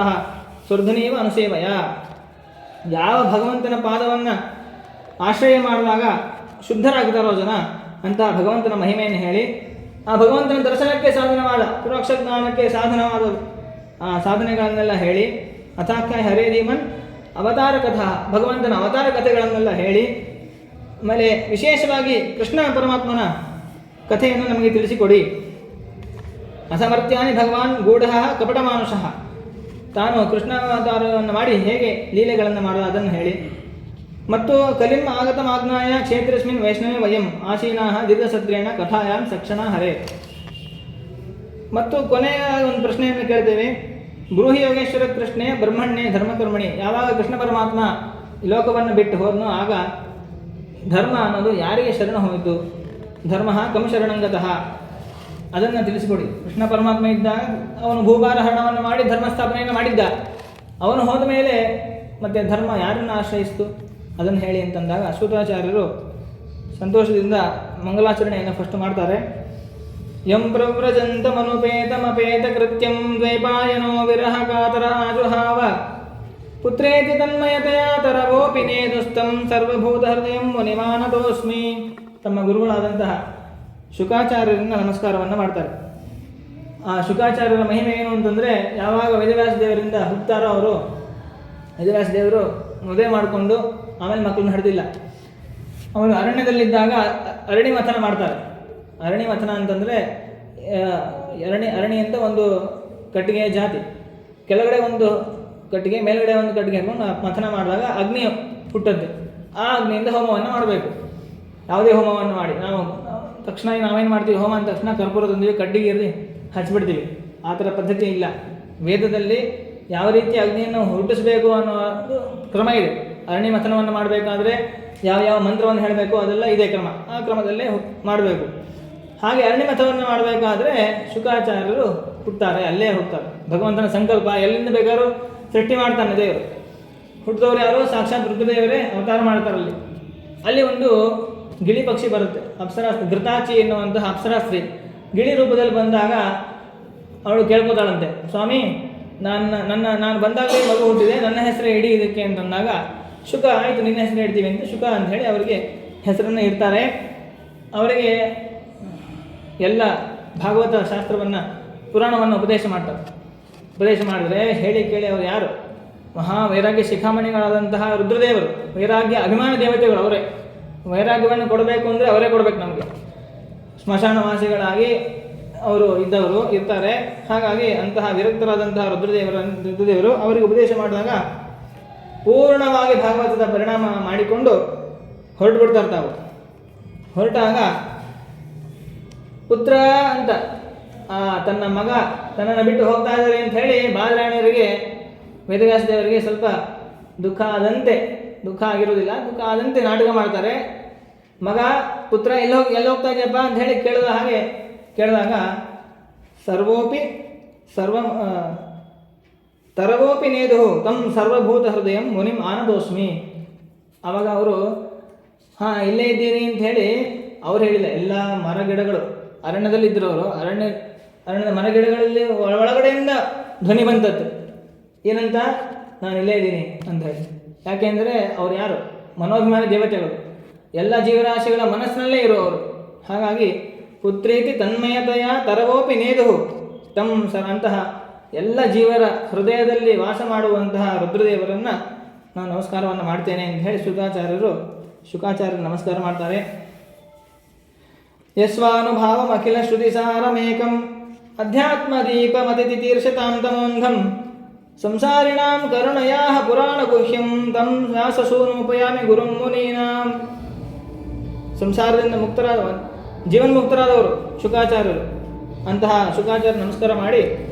ಸ್ವರ್ಧನೀವ ಅನುಸೇವಯ. ಯಾವ ಭಗವಂತನ ಪಾದವನ್ನು ಆಶ್ರಯ ಮಾಡಿದಾಗ ಶುದ್ಧರಾಗ್ತಾರೋ ಜನ, ಅಂತಹ ಭಗವಂತನ ಮಹಿಮೆಯನ್ನು ಹೇಳಿ, ಆ ಭಗವಂತನ ದರ್ಶನಕ್ಕೆ ಸಾಧನವಾದ ಪುರೋಕ್ಷ ಜ್ಞಾನಕ್ಕೆ ಸಾಧನವಾದ ಸಾಧನೆಗಳನ್ನೆಲ್ಲ ಹೇಳಿ, ಅಥಾಖ್ಯ ಹರೇ ಧೀಮನ್ ಅವತಾರ ಕಥಾ, ಭಗವಂತನ ಅವತಾರ ಕಥೆಗಳನ್ನೆಲ್ಲ ಹೇಳಿ, ಆಮೇಲೆ ವಿಶೇಷವಾಗಿ ಕೃಷ್ಣ ಪರಮಾತ್ಮನ ಕಥೆಯನ್ನು ನಮಗೆ ತಿಳಿಸಿಕೊಡಿ. ಅಸಮರ್ಥ್ಯಾನಿ ಭಗವಾನ್ ಗೂಢ ಕಪಟ ಮಾನುಷಃ, ತಾನು ಕೃಷ್ಣ ಅವತಾರವನ್ನು ಮಾಡಿ ಹೇಗೆ ಲೀಲೆಗಳನ್ನು ಮಾಡೋದು ಅದನ್ನು ಹೇಳಿ. ಮತ್ತು ಕಲಿಂ ಆಗತಮಾಜ್ಞಾಯ ಕ್ಷೇತ್ರಸ್ಮಿನ್ ವೈಷ್ಣವೇ ವಯಂ ಆಸೀನಾ ದೀರ್ಘಸತ್ರೇಣ ಕಥಾಯಾಂ ಸಕ್ಷಣ ಹರೇ. ಮತ್ತು ಕೊನೆಯ ಒಂದು ಪ್ರಶ್ನೆಯನ್ನು ಕೇಳ್ತೇವೆ. ಬ್ರೂಹಿ ಯೋಗೇಶ್ವರ ಕೃಷ್ಣೇ ಬ್ರಹ್ಮಣ್ಯೇ ಧರ್ಮಕರ್ಮಣಿ. ಯಾವಾಗ ಕೃಷ್ಣ ಪರಮಾತ್ಮ ಲೋಕವನ್ನು ಬಿಟ್ಟು ಹೋದನೋ ಆಗ ಧರ್ಮ ಅನ್ನೋದು ಯಾರಿಗೆ ಶರಣ ಹೋಯಿತು? ಧರ್ಮ ಕಂ ಶರಣಂಗತಃ, ಅದನ್ನು ತಿಳಿಸಿಕೊಡಿ. ಕೃಷ್ಣ ಪರಮಾತ್ಮ ಇದ್ದಾಗ ಅವನು ಭೂಭಾರ ಹರಣವನ್ನು ಮಾಡಿ ಧರ್ಮ ಸ್ಥಾಪನೆಯನ್ನು ಮಾಡಿದ್ದ. ಅವನು ಹೋದ ಮೇಲೆ ಮತ್ತೆ ಧರ್ಮ ಯಾರನ್ನು ಆಶ್ರಯಿಸಿತು ಅದನ್ನು ಹೇಳಿ ಅಂತಂದಾಗ ಅಶ್ವತ್ಥಾಚಾರ್ಯರು ಸಂತೋಷದಿಂದ ಮಂಗಲಾಚರಣೆಯನ್ನು ಫಸ್ಟ್ ಮಾಡ್ತಾರೆ. ಯಂ ಪ್ರವ್ರಜಂತಮನುಪೇತಮಪೇತ ಕೃತ್ಯಂ ದ್ವೈಪಾಯನೋ ವಿರಹ ಕಾತರ ಆಜುಹಾವ ಪುತ್ರೇತಿ ತನ್ಮಯತೆಯ ತರವೋಪಿ ನೇದುಸ್ತಂ ಸರ್ವಭೂತ ಹೃದಯಂ ಮುನಿಮಾನತೋಸ್ಮಿ. ತಮ್ಮ ಗುರುಗಳಾದಂತಹ ಶುಕಾಚಾರ್ಯರಿಂದ ನಮಸ್ಕಾರವನ್ನು ಮಾಡ್ತಾರೆ. ಆ ಶುಕಾಚಾರ್ಯರ ಮಹಿಮೆ ಏನು ಅಂತಂದರೆ, ಯಾವಾಗ ವೇದವ್ಯಾಸ ದೇವರಿಂದ ಹುಟ್ಟುತ್ತಾರೋ ಅವರು, ವೇದವ್ಯಾಸ ದೇವರು ಮದುವೆ ಮಾಡಿಕೊಂಡು ಆಮೇಲೆ ಮಕ್ಕಳನ್ನ ಹಡ್ದಿಲ್ಲ. ಅವರು ಅರಣ್ಯದಲ್ಲಿದ್ದಾಗ ಅರಣಿ ಮಥನ ಮಾಡ್ತಾರೆ. ಅರಣಿ ಮಥನ ಅಂತಂದರೆ ಅರಣಿ ಅಂತ ಒಂದು ಕಟ್ಟಿಗೆ ಜಾತಿ, ಕೆಳಗಡೆ ಒಂದು ಕಟ್ಟಿಗೆ ಮೇಲ್ಗಡೆ ಒಂದು ಕಟ್ಟಿಗೆ ಹಾಕೊಂಡು ಮಥನ ಮಾಡಿದಾಗ ಅಗ್ನಿ ಹುಟ್ಟುತ್ತೆ. ಆ ಅಗ್ನಿಯಿಂದ ಹೋಮವನ್ನು ಮಾಡಬೇಕು. ಯಾವುದೇ ಹೋಮವನ್ನು ಮಾಡಿ ನಾವು ತಕ್ಷಣ ನಾವೇನು ಮಾಡ್ತೀವಿ, ಹೋಮ ಅಂದ ತಕ್ಷಣ ಕರ್ಪೂರದೊಂದಿಗೆ ಕಡ್ಡಿಗೆ ಇರಲಿ ಹಚ್ಚಿಬಿಡ್ತೀವಿ. ಆ ಥರ ಪದ್ಧತಿ ಇಲ್ಲ. ವೇದದಲ್ಲಿ ಯಾವ ರೀತಿ ಅಗ್ನಿಯನ್ನು ಹುಟ್ಟಿಸಬೇಕು ಅನ್ನೋ ಕ್ರಮ ಇದೆ. ಅರಣಿ ಮಥನವನ್ನು ಮಾಡಬೇಕಾದ್ರೆ ಯಾವ ಮಂತ್ರವನ್ನು ಹೇಳಬೇಕು ಅದೆಲ್ಲ ಇದೆ ಕ್ರಮ. ಆ ಕ್ರಮದಲ್ಲೇ ಮಾಡಬೇಕು. ಹಾಗೆ ಅರಣಿ ಮಥನವನ್ನು ಮಾಡಬೇಕಾದ್ರೆ ಶುಕಾಚಾರ್ಯರು ಹುಟ್ಟುತ್ತಾರೆ, ಅಲ್ಲೇ ಹುಟ್ಟುತ್ತಾರೆ. ಭಗವಂತನ ಸಂಕಲ್ಪ, ಎಲ್ಲಿಂದ ಬೇಕಾದ್ರೂ ಸೃಷ್ಟಿ ಮಾಡ್ತಾನೆ ದೇವರು. ಹುಟ್ಟಿದವರು ಯಾರು? ಸಾಕ್ಷಾತ್ ರುದ್ರದೇವರೇ ಅವತಾರ ಮಾಡ್ತಾರಲ್ಲಿ. ಅಲ್ಲಿ ಒಂದು ಗಿಳಿ ಪಕ್ಷಿ ಬರುತ್ತೆ, ಅಪ್ಸರಾಸ್ತ್ರಿ, ಘೃತಾಚಿ ಎನ್ನುವಂತಹ ಅಪ್ಸರಾಸ್ತ್ರಿ ಗಿಳಿ ರೂಪದಲ್ಲಿ ಬಂದಾಗ ಅವಳು ಕೇಳ್ಕೊತಾಳಂತೆ, ಸ್ವಾಮಿ ನಾನು ಬಂದಾಗಲೇ ಮಗು ಹುಟ್ಟಿದೆ, ನನ್ನ ಹೆಸರೇ ಇಡಿ ಇದಕ್ಕೆ ಅಂತಂದಾಗ ಶುಕ, ಆಯಿತು ನಿನ್ನ ಹೆಸರು ಇಡ್ತೀವಿ ಅಂತ ಶುಕ ಅಂಥೇಳಿ ಅವರಿಗೆ ಹೆಸರನ್ನು ಇಡ್ತಾರೆ. ಅವರಿಗೆ ಎಲ್ಲ ಭಾಗವತ ಶಾಸ್ತ್ರವನ್ನು ಪುರಾಣವನ್ನು ಉಪದೇಶ ಮಾಡ್ತಾರೆ. ಉಪದೇಶ ಮಾಡಿದ್ರೆ ಹೇಳಿ ಕೇಳಿ ಅವರು ಯಾರು? ಮಹಾ ವೈರಾಗ್ಯ ಶಿಖಾಮಣಿಗಳಾದಂತಹ ರುದ್ರದೇವರು, ವೈರಾಗ್ಯ ಅಭಿಮಾನ ದೇವತೆಗಳು ಅವರೇ. ವೈರಾಗ್ಯವನ್ನು ಕೊಡಬೇಕು ಅಂದರೆ ಅವರೇ ಕೊಡಬೇಕು ನಮಗೆ. ಸ್ಮಶಾನವಾಸಿಗಳಾಗಿ ಅವರು ಇರ್ತಾರೆ. ಹಾಗಾಗಿ ಅಂತಹ ವಿರಕ್ತರಾದಂತಹ ರುದ್ರದೇವರು ಅವರಿಗೆ ಉಪದೇಶ ಮಾಡಿದಾಗ ಪೂರ್ಣವಾಗಿ ಭಾಗವತದ ಪರಿಣಾಮ ಮಾಡಿಕೊಂಡು ಹೊರಟು ಬಿಡ್ತಾರೆ. ತಾವು ಹೊರಟಾಗ ಪುತ್ರ ಅಂತ ತನ್ನ ಮಗ ತನ್ನನ್ನು ಬಿಟ್ಟು ಹೋಗ್ತಾ ಇದ್ದಾರೆ ಅಂತ ಹೇಳಿ ಬಾದರಾಯಣರಿಗೆ, ವೇದವ್ಯಾಸ ದೇವರಿಗೆ ಸ್ವಲ್ಪ ದುಃಖ ಆಗಿರೋದಿಲ್ಲ, ದುಃಖ ಆದಂತೆ ನಾಟಕ ಮಾಡ್ತಾರೆ. ಮಗ ಪುತ್ರ ಎಲ್ಲಿ ಹೋಗ್ತಾ ಇದೆಯಪ್ಪ ಅಂತ ಹೇಳಿ ಕೇಳಿದಾಗ ತರವೋಪಿ ನೇದು ತಂ ಸರ್ವಭೂತ ಹೃದಯಂ ಮುನಿಂ ಆನದೋಸ್ಮಿ. ಆವಾಗ ಅವರು ಇಲ್ಲೇ ಇದ್ದೀನಿ ಅಂತ ಹೇಳಿ ಅವ್ರು ಹೇಳಿಲ್ಲ. ಎಲ್ಲ ಮರಗಿಡಗಳು ಅರಣ್ಯದಲ್ಲಿದ್ದರು ಅವರು. ಅರಣ್ಯದ ಮರಗಿಡಗಳಲ್ಲಿ ಒಳಗಡೆಯಿಂದ ಧ್ವನಿ ಬಂತದ್ದು. ಏನಂತ? ನಾನು ಇಲ್ಲೇ ಇದ್ದೀನಿ ಅಂತ ಹೇಳಿ. ಯಾಕೆಂದರೆ ಅವ್ರು ಯಾರು? ಮನೋಭಿಮಾನಿ ದೇವತೆಗಳು, ಎಲ್ಲ ಜೀವರಾಶಿಗಳ ಮನಸ್ಸಿನಲ್ಲೇ ಇರುವವರು. ಹಾಗಾಗಿ ಪುತ್ರೇತಿ ತನ್ಮಯತೆಯ ತರವೋಪಿ ನೇದು ತಂ ಅಂತಹ ಎಲ್ಲ ಜೀವರ ಹೃದಯದಲ್ಲಿ ವಾಸ ಮಾಡುವಂತಹ ರುದ್ರದೇವರನ್ನು ನಾನು ನಮಸ್ಕಾರವನ್ನು ಮಾಡ್ತೇನೆ ಅಂತ ಹೇಳಿ ಶುಕಾಚಾರ್ಯರು ನಮಸ್ಕಾರ ಮಾಡ್ತಾರೆ. ಯಸ್ವಾನುಭಾವಂ ಅಖಿಲ ಶ್ರುತಿಸಾರಮೇಕಂ ಅಧ್ಯಾತ್ಮದೀಪಮತಿಥಿ ತೀರ್ಷತಾಂ ತಮೋಂಧಂ ಸಂಸಾರಿಣಾಂ ಕರುಣಯಾ ಪುರಾಣಗುಹ್ಯಂ ತಂ ವ್ಯಾಸಸೂನುಪಯಾಮಿ ಗುರುಂ ಮುನೀನಾಂ. ಸಂಸಾರದಿಂದ ಜೀವನ್ಮುಕ್ತರಾದವರು ಶುಕಾಚಾರ್ಯರು. ಅಂತಹ ಶುಕಾಚಾರ್ಯ ನಮಸ್ಕಾರ ಮಾಡಿ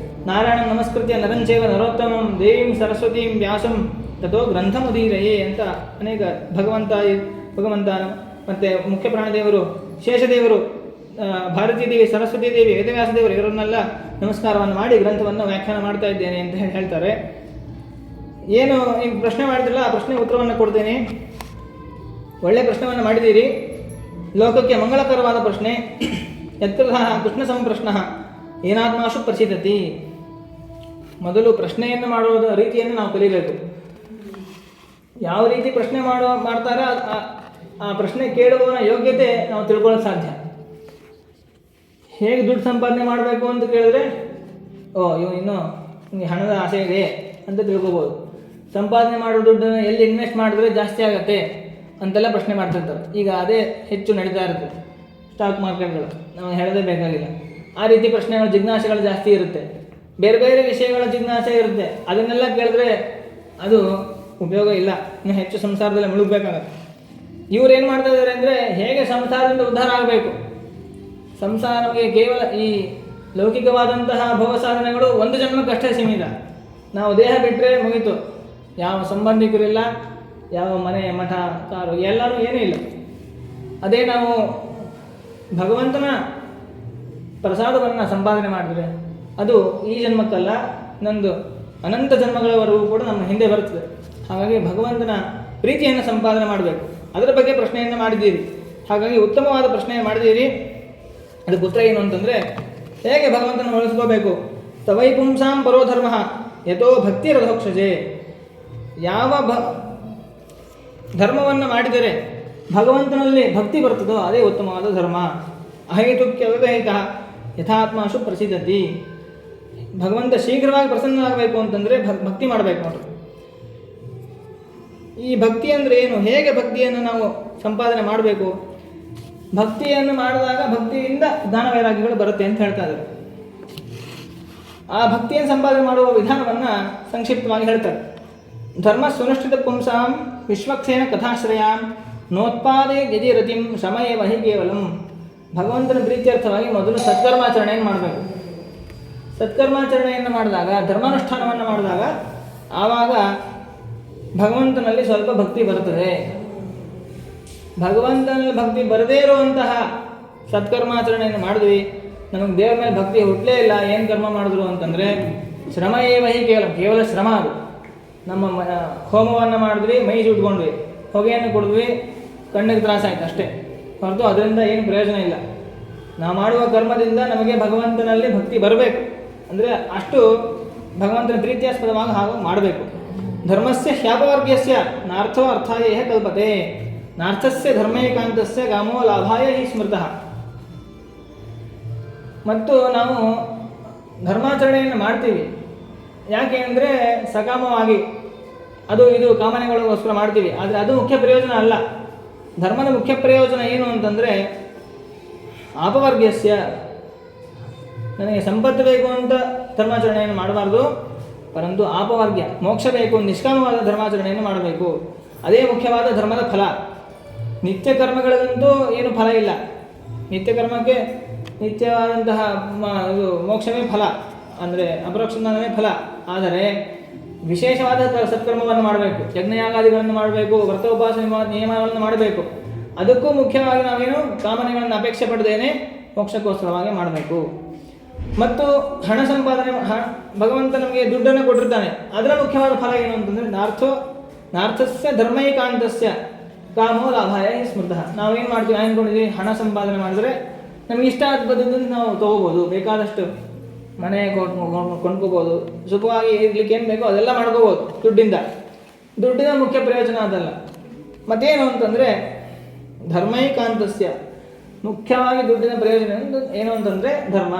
ನಾರಾಯಣ ನಮಸ್ಕೃತ್ಯ ನರಂಚೇವ ನರೋತ್ತಮಂ ದೇವೀಂ ಸರಸ್ವತೀಂ ವ್ಯಾಸಂ ತಥೋ ಗ್ರಂಥಮುದೀರಯೇ ಅಂತ ಅನೇಕ ಭಗವಂತ ಮತ್ತು ಮುಖ್ಯ ಪ್ರಾಣದೇವರು, ಶೇಷದೇವರು, ಭಾರತೀ ದೇವಿ, ಸರಸ್ವತೀ ದೇವಿ, ವೇದವ್ಯಾಸ ದೇವರು ಇವರನ್ನೆಲ್ಲ ನಮಸ್ಕಾರವನ್ನು ಮಾಡಿ ಗ್ರಂಥವನ್ನು ವ್ಯಾಖ್ಯಾನ ಮಾಡ್ತಾ ಇದ್ದೇನೆ ಅಂತ ಹೇಳ್ತಾರೆ. ಏನು ಈಗ ಪ್ರಶ್ನೆ ಮಾಡಿದ್ರಲ್ಲ ಆ ಪ್ರಶ್ನೆ ಉತ್ತರವನ್ನು ಕೊಡ್ತೇನೆ. ಒಳ್ಳೆಯ ಪ್ರಶ್ನೆಯನ್ನು ಮಾಡಿದ್ದೀರಿ, ಲೋಕಕ್ಕೆ ಮಂಗಳಕರವಾದ ಪ್ರಶ್ನೆ. ಯತ್ಕೃತ ಕೃಷ್ಣ ಸಂಪ್ರಶ್ನ ಏನಾತ್ಮಾಶು ಪ್ರಸಿದ್ಧತಿ. ಮೊದಲು ಪ್ರಶ್ನೆಯನ್ನು ಮಾಡುವ ರೀತಿಯನ್ನು ನಾವು ಕಲಿಬೇಕು. ಯಾವ ರೀತಿ ಪ್ರಶ್ನೆ ಮಾಡ್ತಾರ ಆ ಪ್ರಶ್ನೆ ಕೇಳುವವನ ಯೋಗ್ಯತೆ ನಾವು ತಿಳ್ಕೊಳ್ಳೋಕೆ ಸಾಧ್ಯ. ಹೇಗೆ ದುಡ್ಡು ಸಂಪಾದನೆ ಮಾಡಬೇಕು ಅಂತ ಕೇಳಿದ್ರೆ ಇನ್ನೂ ಹಣದ ಆಸೆ ಇದೆ ಅಂತ ತಿಳ್ಕೊಬೋದು. ಸಂಪಾದನೆ ಮಾಡೋ ದುಡ್ಡನ್ನು ಎಲ್ಲಿ ಇನ್ವೆಸ್ಟ್ ಮಾಡಿದ್ರೆ ಜಾಸ್ತಿ ಆಗುತ್ತೆ ಅಂತೆಲ್ಲ ಪ್ರಶ್ನೆ ಮಾಡ್ತಿರ್ತಾರೆ. ಈಗ ಅದೇ ಹೆಚ್ಚು ನಡೀತಾ ಇರುತ್ತೆ ಸ್ಟಾಕ್ ಮಾರ್ಕೆಟ್ಗಳು, ನಾವು ಹೇಳೋದೇ ಬೇಕಾಗಿಲ್ಲ. ಆ ರೀತಿ ಪ್ರಶ್ನೆಗಳು, ಜಿಜ್ಞಾಸೆಗಳು ಜಾಸ್ತಿ ಇರುತ್ತೆ. ಬೇರೆ ಬೇರೆ ವಿಷಯಗಳ ಜಿಜ್ಞಾಸೆ ಇರುತ್ತೆ. ಅದನ್ನೆಲ್ಲ ಕೇಳಿದ್ರೆ ಅದು ಉಪಯೋಗ ಇಲ್ಲ, ಇನ್ನು ಹೆಚ್ಚು ಸಂಸಾರದಲ್ಲಿ ಮುಳುಗಬೇಕಾಗತ್ತೆ. ಇವ್ರು ಏನು ಮಾಡ್ತಾ ಇದ್ದಾರೆ ಅಂದರೆ ಹೇಗೆ ಸಂಸಾರದಿಂದ ಉದ್ಧಾರ ಆಗಬೇಕು. ಸಂಸಾರಕ್ಕೆ ಕೇವಲ ಈ ಲೌಕಿಕವಾದಂತಹ ಭೋಗ ಸಾಧನೆಗಳು ಒಂದು ಜನ್ಮಕ್ಕಷ್ಟೇ ಸೀಮಿತ. ನಾವು ದೇಹ ಬಿಟ್ಟರೆ ಮುಗೀತು, ಯಾವ ಸಂಬಂಧಿಕರಿಲ್ಲ, ಯಾವ ಮನೆ ಮಠ ಕಾರು ಎಲ್ಲರೂ ಏನೂ ಇಲ್ಲ. ಅದೇ ನಾವು ಭಗವಂತನ ಪ್ರಸಾದವನ್ನು ಸಂಪಾದನೆ ಮಾಡಿದ್ರೆ ಅದು ಈ ಜನ್ಮಕ್ಕಲ್ಲ, ನಂದು ಅನಂತ ಜನ್ಮಗಳವರೆಗೂ ಕೂಡ ನಮ್ಮ ಹಿಂದೆ ಬರ್ತದೆ. ಹಾಗಾಗಿ ಭಗವಂತನ ಪ್ರೀತಿಯನ್ನು ಸಂಪಾದನೆ ಮಾಡಬೇಕು. ಅದರ ಬಗ್ಗೆ ಪ್ರಶ್ನೆಯನ್ನು ಮಾಡಿದ್ದೀರಿ. ಹಾಗಾಗಿ ಉತ್ತಮವಾದ ಪ್ರಶ್ನೆ ಮಾಡಿದ್ದೀರಿ. ಅದಕ್ಕೆ ಉತ್ತರ ಏನು ಅಂತಂದರೆ, ಹೇಗೆ ಭಗವಂತನ ಬಳಸ್ಕೋಬೇಕು. ತವೈ ಪುಂಸಾಂ ಪರೋ ಧರ್ಮ ಯಥೋ ಭಕ್ತಿ ರಥೋಕ್ಷಜೆ. ಯಾವ ಧರ್ಮವನ್ನು ಮಾಡಿದರೆ ಭಗವಂತನಲ್ಲಿ ಭಕ್ತಿ ಬರ್ತದೋ ಅದೇ ಉತ್ತಮವಾದ ಧರ್ಮ. ಅಹೇತುಕ್ಯ ವ್ಯವಹಿತ ಯಥಾತ್ಮಾಶು ಪ್ರಸಿದ್ಧತಿ. ಭಗವಂತ ಶೀಘ್ರವಾಗಿ ಪ್ರಸನ್ನರಾಗಬೇಕು ಅಂತಂದರೆ ಭಕ್ತಿ ಮಾಡಬೇಕು ನೋಡ್ರಿ. ಈ ಭಕ್ತಿ ಅಂದರೆ ಏನು, ಹೇಗೆ ಭಕ್ತಿಯನ್ನು ನಾವು ಸಂಪಾದನೆ ಮಾಡಬೇಕು. ಭಕ್ತಿಯನ್ನು ಮಾಡಿದಾಗ ಭಕ್ತಿಯಿಂದ ಜ್ಞಾನ ವೈರಾಗ್ಯಗಳು ಬರುತ್ತೆ ಅಂತ ಹೇಳ್ತಾ ಇದ್ದಾರೆ. ಆ ಭಕ್ತಿಯನ್ನು ಸಂಪಾದನೆ ಮಾಡುವ ವಿಧಾನವನ್ನು ಸಂಕ್ಷಿಪ್ತವಾಗಿ ಹೇಳ್ತಾರೆ. ಧರ್ಮ ಸುನಿಷ್ಠಿತ ಪುಂಸಾಂ ವಿಶ್ವಕ್ಸೇನ ಕಥಾಶ್ರಯಾಂ ನೋತ್ಪಾದೇ ಯಜಿರತಿಂ ಶ್ರಮಯೇ ವಹಿ ಕೇವಲಂ. ಭಗವಂತನ ಪ್ರೀತ್ಯರ್ಥವಾಗಿ ಮೊದಲು ಸತ್ಕರ್ಮಾಚರಣೆಯನ್ನು ಮಾಡಬೇಕು. ಸತ್ಕರ್ಮಾಚರಣೆಯನ್ನು ಮಾಡಿದಾಗ, ಧರ್ಮಾನುಷ್ಠಾನವನ್ನು ಮಾಡಿದಾಗ ಆವಾಗ ಭಗವಂತನಲ್ಲಿ ಸ್ವಲ್ಪ ಭಕ್ತಿ ಬರುತ್ತದೆ. ಭಗವಂತನಲ್ಲಿ ಭಕ್ತಿ ಬರದೇ ಇರುವಂತಹ ಸತ್ಕರ್ಮಾಚರಣೆಯನ್ನು ಮಾಡಿದ್ವಿ, ನಮಗೆ ದೇವರ ಮೇಲೆ ಭಕ್ತಿ ಹುಟ್ಟಲೇ ಇಲ್ಲ, ಏನು ಕರ್ಮ ಮಾಡಿದ್ರು ಅಂತಂದರೆ ಶ್ರಮ ವಹಿ ಕೇವಲ ಶ್ರಮ. ಅದು ನಮ್ಮ ಹೋಮವನ್ನು ಮಾಡಿದ್ವಿ, ಮೈ ಸುಟ್ಕೊಂಡ್ವಿ, ಹೊಗೆಯನ್ನು ಕುಡಿದ್ವಿ, ಕಣ್ಣಿಗೆ ತ್ರಾಸಾಯ್ತು ಅಷ್ಟೇ ಹೊರತು ಅದರಿಂದ ಏನು ಪ್ರಯೋಜನ ಇಲ್ಲ. ನಾವು ಮಾಡುವ ಕರ್ಮದಿಂದ ನಮಗೆ ಭಗವಂತನಲ್ಲಿ ಭಕ್ತಿ ಬರಬೇಕು. ಅಂದರೆ ಅಷ್ಟು ಭಗವಂತನ ಪ್ರೀತ್ಯಾಸ್ಪದವಾಗಿ ಹಾಗೂ ಮಾಡಬೇಕು. ಧರ್ಮಸ್ಯ ಹ್ಯಾಪವರ್ಗ್ಯಸ್ಯ ನಾರ್ಥೋ ಅರ್ಥಾಯ ಕಲ್ಪತೆ ನಾರ್ಥಸ್ಯ ಧರ್ಮೈಕಾಂತಸ್ಯ ಕಾಮೋ ಲಾಭಾಯ ಹಿ ಸ್ಮೃತಃ. ಮತ್ತು ನಾವು ಧರ್ಮಾಚರಣೆಯನ್ನು ಮಾಡ್ತೀವಿ ಯಾಕೆ ಅಂದರೆ ಸಕಾಮವಾಗಿ ಅದು ಇದು ಕಾಮನೆಗಳಿಗೋಸ್ಕರ ಮಾಡ್ತೀವಿ. ಆದರೆ ಅದು ಮುಖ್ಯ ಪ್ರಯೋಜನ ಅಲ್ಲ. ಧರ್ಮದ ಮುಖ್ಯ ಪ್ರಯೋಜನ ಏನು ಅಂತಂದರೆ ಆಪವರ್ಗ್ಯಸ್ಯ, ನನಗೆ ಸಂಪತ್ತು ಬೇಕು ಅಂತ ಧರ್ಮಾಚರಣೆಯನ್ನು ಮಾಡಬಾರ್ದು, ಪರಂತು ಆಪವರ್ಗ್ಯ ಮೋಕ್ಷ ಬೇಕು, ನಿಷ್ಕಾಮವಾದ ಧರ್ಮಾಚರಣೆಯನ್ನು ಮಾಡಬೇಕು. ಅದೇ ಮುಖ್ಯವಾದ ಧರ್ಮದ ಫಲ. ನಿತ್ಯ ಕರ್ಮಗಳಿಗಂತೂ ಏನು ಫಲ ಇಲ್ಲ. ನಿತ್ಯ ಕರ್ಮಕ್ಕೆ ನಿತ್ಯವಾದಂತಹ ಇದು ಮೋಕ್ಷವೇ ಫಲ, ಅಂದರೆ ಅಪರೋಕ್ಷನೇ ಫಲ. ಆದರೆ ವಿಶೇಷವಾದ ಸತ್ಕರ್ಮವನ್ನು ಮಾಡಬೇಕು, ಯಜ್ಞಯಾಗಾದಿಗಳನ್ನು ಮಾಡಬೇಕು, ವ್ರತೋಪಾಸನೆ ನಿಯಮಗಳನ್ನು ಮಾಡಬೇಕು. ಅದಕ್ಕೂ ಮುಖ್ಯವಾಗಿ ನಾವೇನು ಕಾಮನೆಗಳನ್ನು ಅಪೇಕ್ಷೆ ಪಡೆದೇನೆ ಮೋಕ್ಷಕ್ಕೋಸ್ಕರವಾಗಿ ಮಾಡಬೇಕು. ಮತ್ತು ಹಣ ಸಂಪಾದನೆ, ಭಗವಂತ ನಮಗೆ ದುಡ್ಡನ್ನು ಕೊಟ್ಟಿರ್ತಾನೆ, ಅದರ ಮುಖ್ಯವಾದ ಫಲ ಏನು ಅಂತಂದರೆ ನಾರ್ಥಸ್ಯ ಧರ್ಮೈಕಾಂತಸ್ಯ ಕಾಮೋ ಲಾಭಾಯ ಸ್ಮೃತಃ. ನಾವೇನು ಮಾಡ್ತೀವಿ, ಅಂದ್ಕೊಂಡಿದ್ದೀವಿ ಹಣ ಸಂಪಾದನೆ ಮಾಡಿದ್ರೆ ನಮಗೆ ಇಷ್ಟ ಆದ ಬದಲಿಂದ ನಾವು ತೊಗೋಬೋದು, ಬೇಕಾದಷ್ಟು ಮನೆ ಕೊಂಡ್ಕೋಬೋದು, ಸುಖವಾಗಿ ಇರ್ಲಿಕ್ಕೆ ಏನು ಬೇಕೋ ಅದೆಲ್ಲ ಮಾಡ್ಕೋಬೋದು ದುಡ್ಡಿಂದ. ದುಡ್ಡಿನ ಮುಖ್ಯ ಪ್ರಯೋಜನ ಅದಲ್ಲ. ಮತ್ತೇನು ಅಂತಂದರೆ ಧರ್ಮೈಕಾಂತಸ್ಯ, ಮುಖ್ಯವಾಗಿ ದುಡ್ಡಿನ ಪ್ರಯೋಜನ ಏನು ಅಂತಂದರೆ ಧರ್ಮ.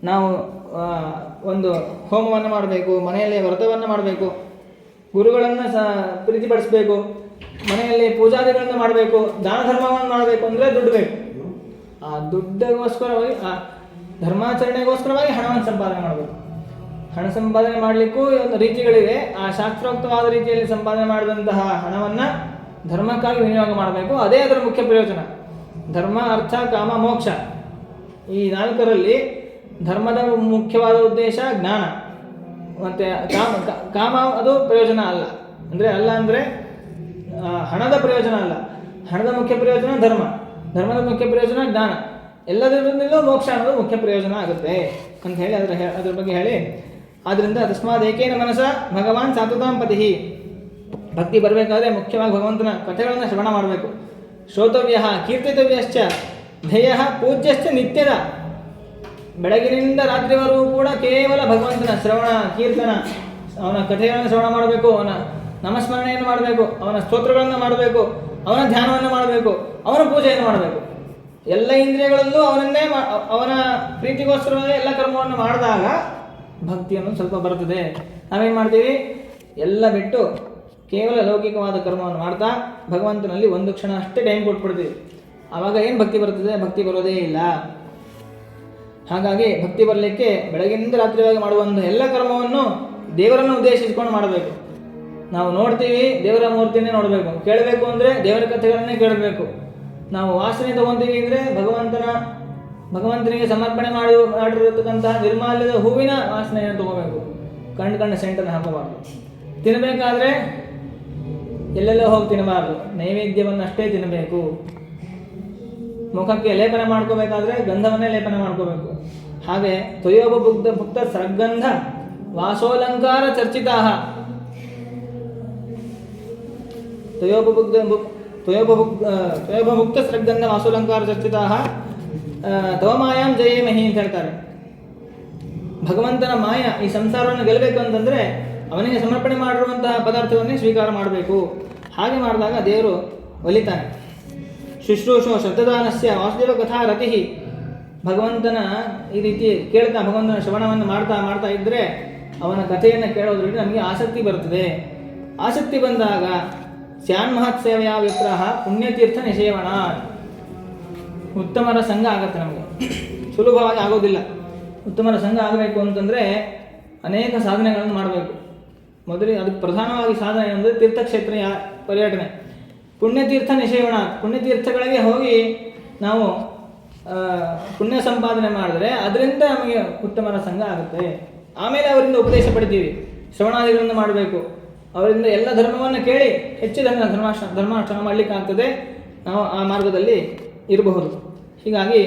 ನಾವು ಒಂದು ಹೋಮವನ್ನು ಮಾಡಬೇಕು, ಮನೆಯಲ್ಲಿ ವ್ರತವನ್ನು ಮಾಡಬೇಕು, ಗುರುಗಳನ್ನು ಪ್ರೀತಿಪಡಿಸಬೇಕು, ಮನೆಯಲ್ಲಿ ಪೂಜಾದಿಗಳನ್ನು ಮಾಡಬೇಕು, ದಾನ ಧರ್ಮವನ್ನು ಮಾಡಬೇಕು ಅಂದರೆ ದುಡ್ಡು ಬೇಕು. ಆ ದುಡ್ಡಿಗೋಸ್ಕರವಾಗಿ, ಆ ಧರ್ಮಾಚರಣೆಗೋಸ್ಕರವಾಗಿ ಹಣವನ್ನು ಸಂಪಾದನೆ ಮಾಡಬೇಕು. ಹಣ ಸಂಪಾದನೆ ಮಾಡಲಿಕ್ಕೂ ಒಂದು ರೀತಿಗಳಿವೆ. ಆ ಶಾಸ್ತ್ರೋಕ್ತವಾದ ರೀತಿಯಲ್ಲಿ ಸಂಪಾದನೆ ಮಾಡಿದಂತಹ ಹಣವನ್ನು ಧರ್ಮಕ್ಕಾಗಿ ವಿನಿಯೋಗ ಮಾಡಬೇಕು. ಅದೇ ಅದರ ಮುಖ್ಯ ಪ್ರಯೋಜನ. ಧರ್ಮ, ಅರ್ಥ, ಕಾಮ, ಮೋಕ್ಷ, ಈ ನಾಲ್ಕರಲ್ಲಿ ಧರ್ಮದ ಮುಖ್ಯವಾದ ಉದ್ದೇಶ ಜ್ಞಾನ. ಮತ್ತು ಕಾಮ ಅದು ಪ್ರಯೋಜನ ಅಲ್ಲ. ಅಂದರೆ ಹಣದ ಪ್ರಯೋಜನ ಅಲ್ಲ. ಹಣದ ಮುಖ್ಯ ಪ್ರಯೋಜನ ಧರ್ಮ, ಧರ್ಮದ ಮುಖ್ಯ ಪ್ರಯೋಜನ ಜ್ಞಾನ. ಎಲ್ಲದರಿಂದಲೂ ಮೋಕ್ಷ ಅನ್ನೋದು ಮುಖ್ಯ ಪ್ರಯೋಜನ ಆಗುತ್ತೆ ಅಂತ ಹೇಳಿ ಅದ್ರ ಬಗ್ಗೆ ಹೇಳಿ, ಆದ್ದರಿಂದ ತಸ್ಮಾತ್ ಏಕೇನ ಮನಸ ಭಗವಾನ್ ಸಾತ್ವತಾಂ ಪತಿ. ಭಕ್ತಿ ಬರಬೇಕಾದ್ರೆ ಮುಖ್ಯವಾಗಿ ಭಗವಂತನ ಕಥೆಗಳನ್ನು ಶ್ರವಣ ಮಾಡಬೇಕು. ಶ್ರೋತವ್ಯ ಕೀರ್ತಿತವ್ಯಶ್ಚ ಧ್ಯೇಯ ಪೂಜ್ಯಶ್ಚ ನಿತ್ಯದ. ಬೆಳಗಿನಿಂದ ರಾತ್ರಿವರೆಗೂ ಕೂಡ ಕೇವಲ ಭಗವಂತನ ಶ್ರವಣ ಕೀರ್ತನ, ಅವನ ಕಥೆಗಳನ್ನು ಶ್ರವಣ ಮಾಡಬೇಕು, ಅವನ ನಾಮಸ್ಮರಣೆಯನ್ನು ಮಾಡಬೇಕು, ಅವನ ಸ್ತೋತ್ರಗಳನ್ನು ಮಾಡಬೇಕು, ಅವನ ಧ್ಯಾನವನ್ನು ಮಾಡಬೇಕು, ಅವನ ಪೂಜೆಯನ್ನು ಮಾಡಬೇಕು. ಎಲ್ಲ ಇಂದ್ರಿಯಗಳಲ್ಲೂ ಅವನ ಪ್ರೀತಿಗೋಸ್ಕರವಾಗಿ ಎಲ್ಲ ಕರ್ಮವನ್ನು ಮಾಡಿದಾಗ ಭಕ್ತಿಯನ್ನು ಸ್ವಲ್ಪ ಬರುತ್ತದೆ. ನಾವೇನು ಮಾಡ್ತೀವಿ? ಎಲ್ಲ ಬಿಟ್ಟು ಕೇವಲ ಲೌಕಿಕವಾದ ಕರ್ಮವನ್ನು ಮಾಡ್ತಾ ಭಗವಂತನಲ್ಲಿ ಒಂದು ಕ್ಷಣ ಅಷ್ಟೇ ಟೈಮ್ ಕೊಟ್ಬಿಡ್ತೀವಿ. ಆವಾಗ ಏನು ಭಕ್ತಿ ಬರ್ತದೆ? ಭಕ್ತಿ ಬರೋದೇ ಇಲ್ಲ. ಹಾಗಾಗಿ ಭಕ್ತಿ ಬರಲಿಕ್ಕೆ ಬೆಳಗಿನಿಂದ ರಾತ್ರಿಯಾಗಿ ಮಾಡುವಂಥ ಎಲ್ಲ ಕರ್ಮವನ್ನು ದೇವರನ್ನು ಉದ್ದೇಶಿಸಿಕೊಂಡು ಮಾಡಬೇಕು. ನಾವು ನೋಡ್ತೀವಿ, ದೇವರ ಮೂರ್ತಿಯನ್ನೇ ನೋಡಬೇಕು. ಕೇಳಬೇಕು ಅಂದರೆ ದೇವರ ಕಥೆಗಳನ್ನೇ ಕೇಳಬೇಕು. ನಾವು ವಾಸನೆ ತಗೊತೀವಿ ಅಂದರೆ ಭಗವಂತನಿಗೆ ಸಮರ್ಪಣೆ ಮಾಡಿರತಕ್ಕಂತಹ ನಿರ್ಮಾಲ್ಯದ ಹೂವಿನ ವಾಸನೆಯನ್ನು ತಗೋಬೇಕು. ಕಣ್ಣು ಸೆಂಟನ್ನು ಹಾಕಬಾರ್ದು. ತಿನ್ನಬೇಕಾದ್ರೆ ಎಲ್ಲೆಲ್ಲೋ ಹೋಗಿ ತಿನ್ನಬಾರ್ದು, ನೈವೇದ್ಯವನ್ನು ಅಷ್ಟೇ ತಿನ್ನಬೇಕು. ಮುಖಕ್ಕೆ ಲೇಪನ ಮಾಡ್ಕೋಬೇಕಾದ್ರೆ ಗಂಧವನ್ನೇ ಲೇಪನ ಮಾಡ್ಕೋಬೇಕು. ಹಾಗೆ ತ್ವಯೋಪಭುಕ್ತ ಸೃಗಂಧ ವಾಸೋಲಂಕಾರ ಚರ್ಚಿತಾ. ತ್ವಯೋಪಭುಕ್ತ ಸೃಗಂಧ ವಾಸೋಲಂಕಾರ ಚರ್ಚಿತಾ ತವ ಮಾಯಾಂ ಜಯೇಮಹಿ ಅಂತ ಹೇಳ್ತಾರೆ. ಭಗವಂತನ ಮಾಯ, ಈ ಸಂಸಾರವನ್ನು ಗೆಲ್ಲಬೇಕು ಅಂತಂದರೆ ಅವನಿಗೆ ಸಮರ್ಪಣೆ ಮಾಡಿರುವಂತಹ ಪದಾರ್ಥವನ್ನೇ ಸ್ವೀಕಾರ ಮಾಡಬೇಕು. ಹಾಗೆ ಮಾಡಿದಾಗ ದೇವರು ಒಲಿತಾನೆ. ಶುಶ್ರೂಷೋ ಶ್ರದ್ಧಾನಸ್ಯ ವಾಸುದೇವ ಕಥಾ ರತಿ. ಭಗವಂತನ ಈ ರೀತಿ ಕೇಳ್ತಾ ಭಗವಂತನ ಶ್ರವಣವನ್ನು ಮಾಡ್ತಾ ಇದ್ದರೆ ಅವನ ಕಥೆಯನ್ನು ಕೇಳೋದ್ರಿಂದ ನಮಗೆ ಆಸಕ್ತಿ ಬರುತ್ತದೆ. ಆಸಕ್ತಿ ಬಂದಾಗ ಸ್ಯಾನ್ಮಹತ್ ಸೇವೆಯ ವಿಪ್ರಹ ಪುಣ್ಯತೀರ್ಥ ನಿಷೇವಣ, ಉತ್ತಮರ ಸಂಘ ಆಗುತ್ತೆ. ನಮಗೆ ಸುಲಭವಾಗಿ ಆಗೋದಿಲ್ಲ. ಉತ್ತಮರ ಸಂಘ ಆಗಬೇಕು ಅಂತಂದರೆ ಅನೇಕ ಸಾಧನೆಗಳನ್ನು ಮಾಡಬೇಕು. ಮೊದಲಿಗೆ ಅದಕ್ಕೆ ಪ್ರಧಾನವಾಗಿ ಸಾಧನೆ ಅಂದರೆ ತೀರ್ಥಕ್ಷೇತ್ರ ಪರ್ಯಟನೆ. ಪುಣ್ಯತೀರ್ಥ ನಿಷೇವಣ, ಪುಣ್ಯತೀರ್ಥಗಳಿಗೆ ಹೋಗಿ ನಾವು ಪುಣ್ಯ ಸಂಪಾದನೆ ಮಾಡಿದ್ರೆ ಅದರಿಂದ ನಮಗೆ ಉತ್ತಮರ ಸಂಘ ಆಗುತ್ತೆ. ಆಮೇಲೆ ಅವರಿಂದ ಉಪದೇಶ ಪಡಿತೀವಿ, ಶ್ರವಣಾದಿಗಳನ್ನು ಮಾಡಬೇಕು. ಅವರಿಂದ ಎಲ್ಲ ಧರ್ಮವನ್ನು ಕೇಳಿ ಹೆಚ್ಚು ಧರ್ಮಾಚರಣೆ ಮಾಡಲಿಕ್ಕಾಗ್ತದೆ. ನಾವು ಆ ಮಾರ್ಗದಲ್ಲಿ ಇರಬಹುದು. ಹೀಗಾಗಿ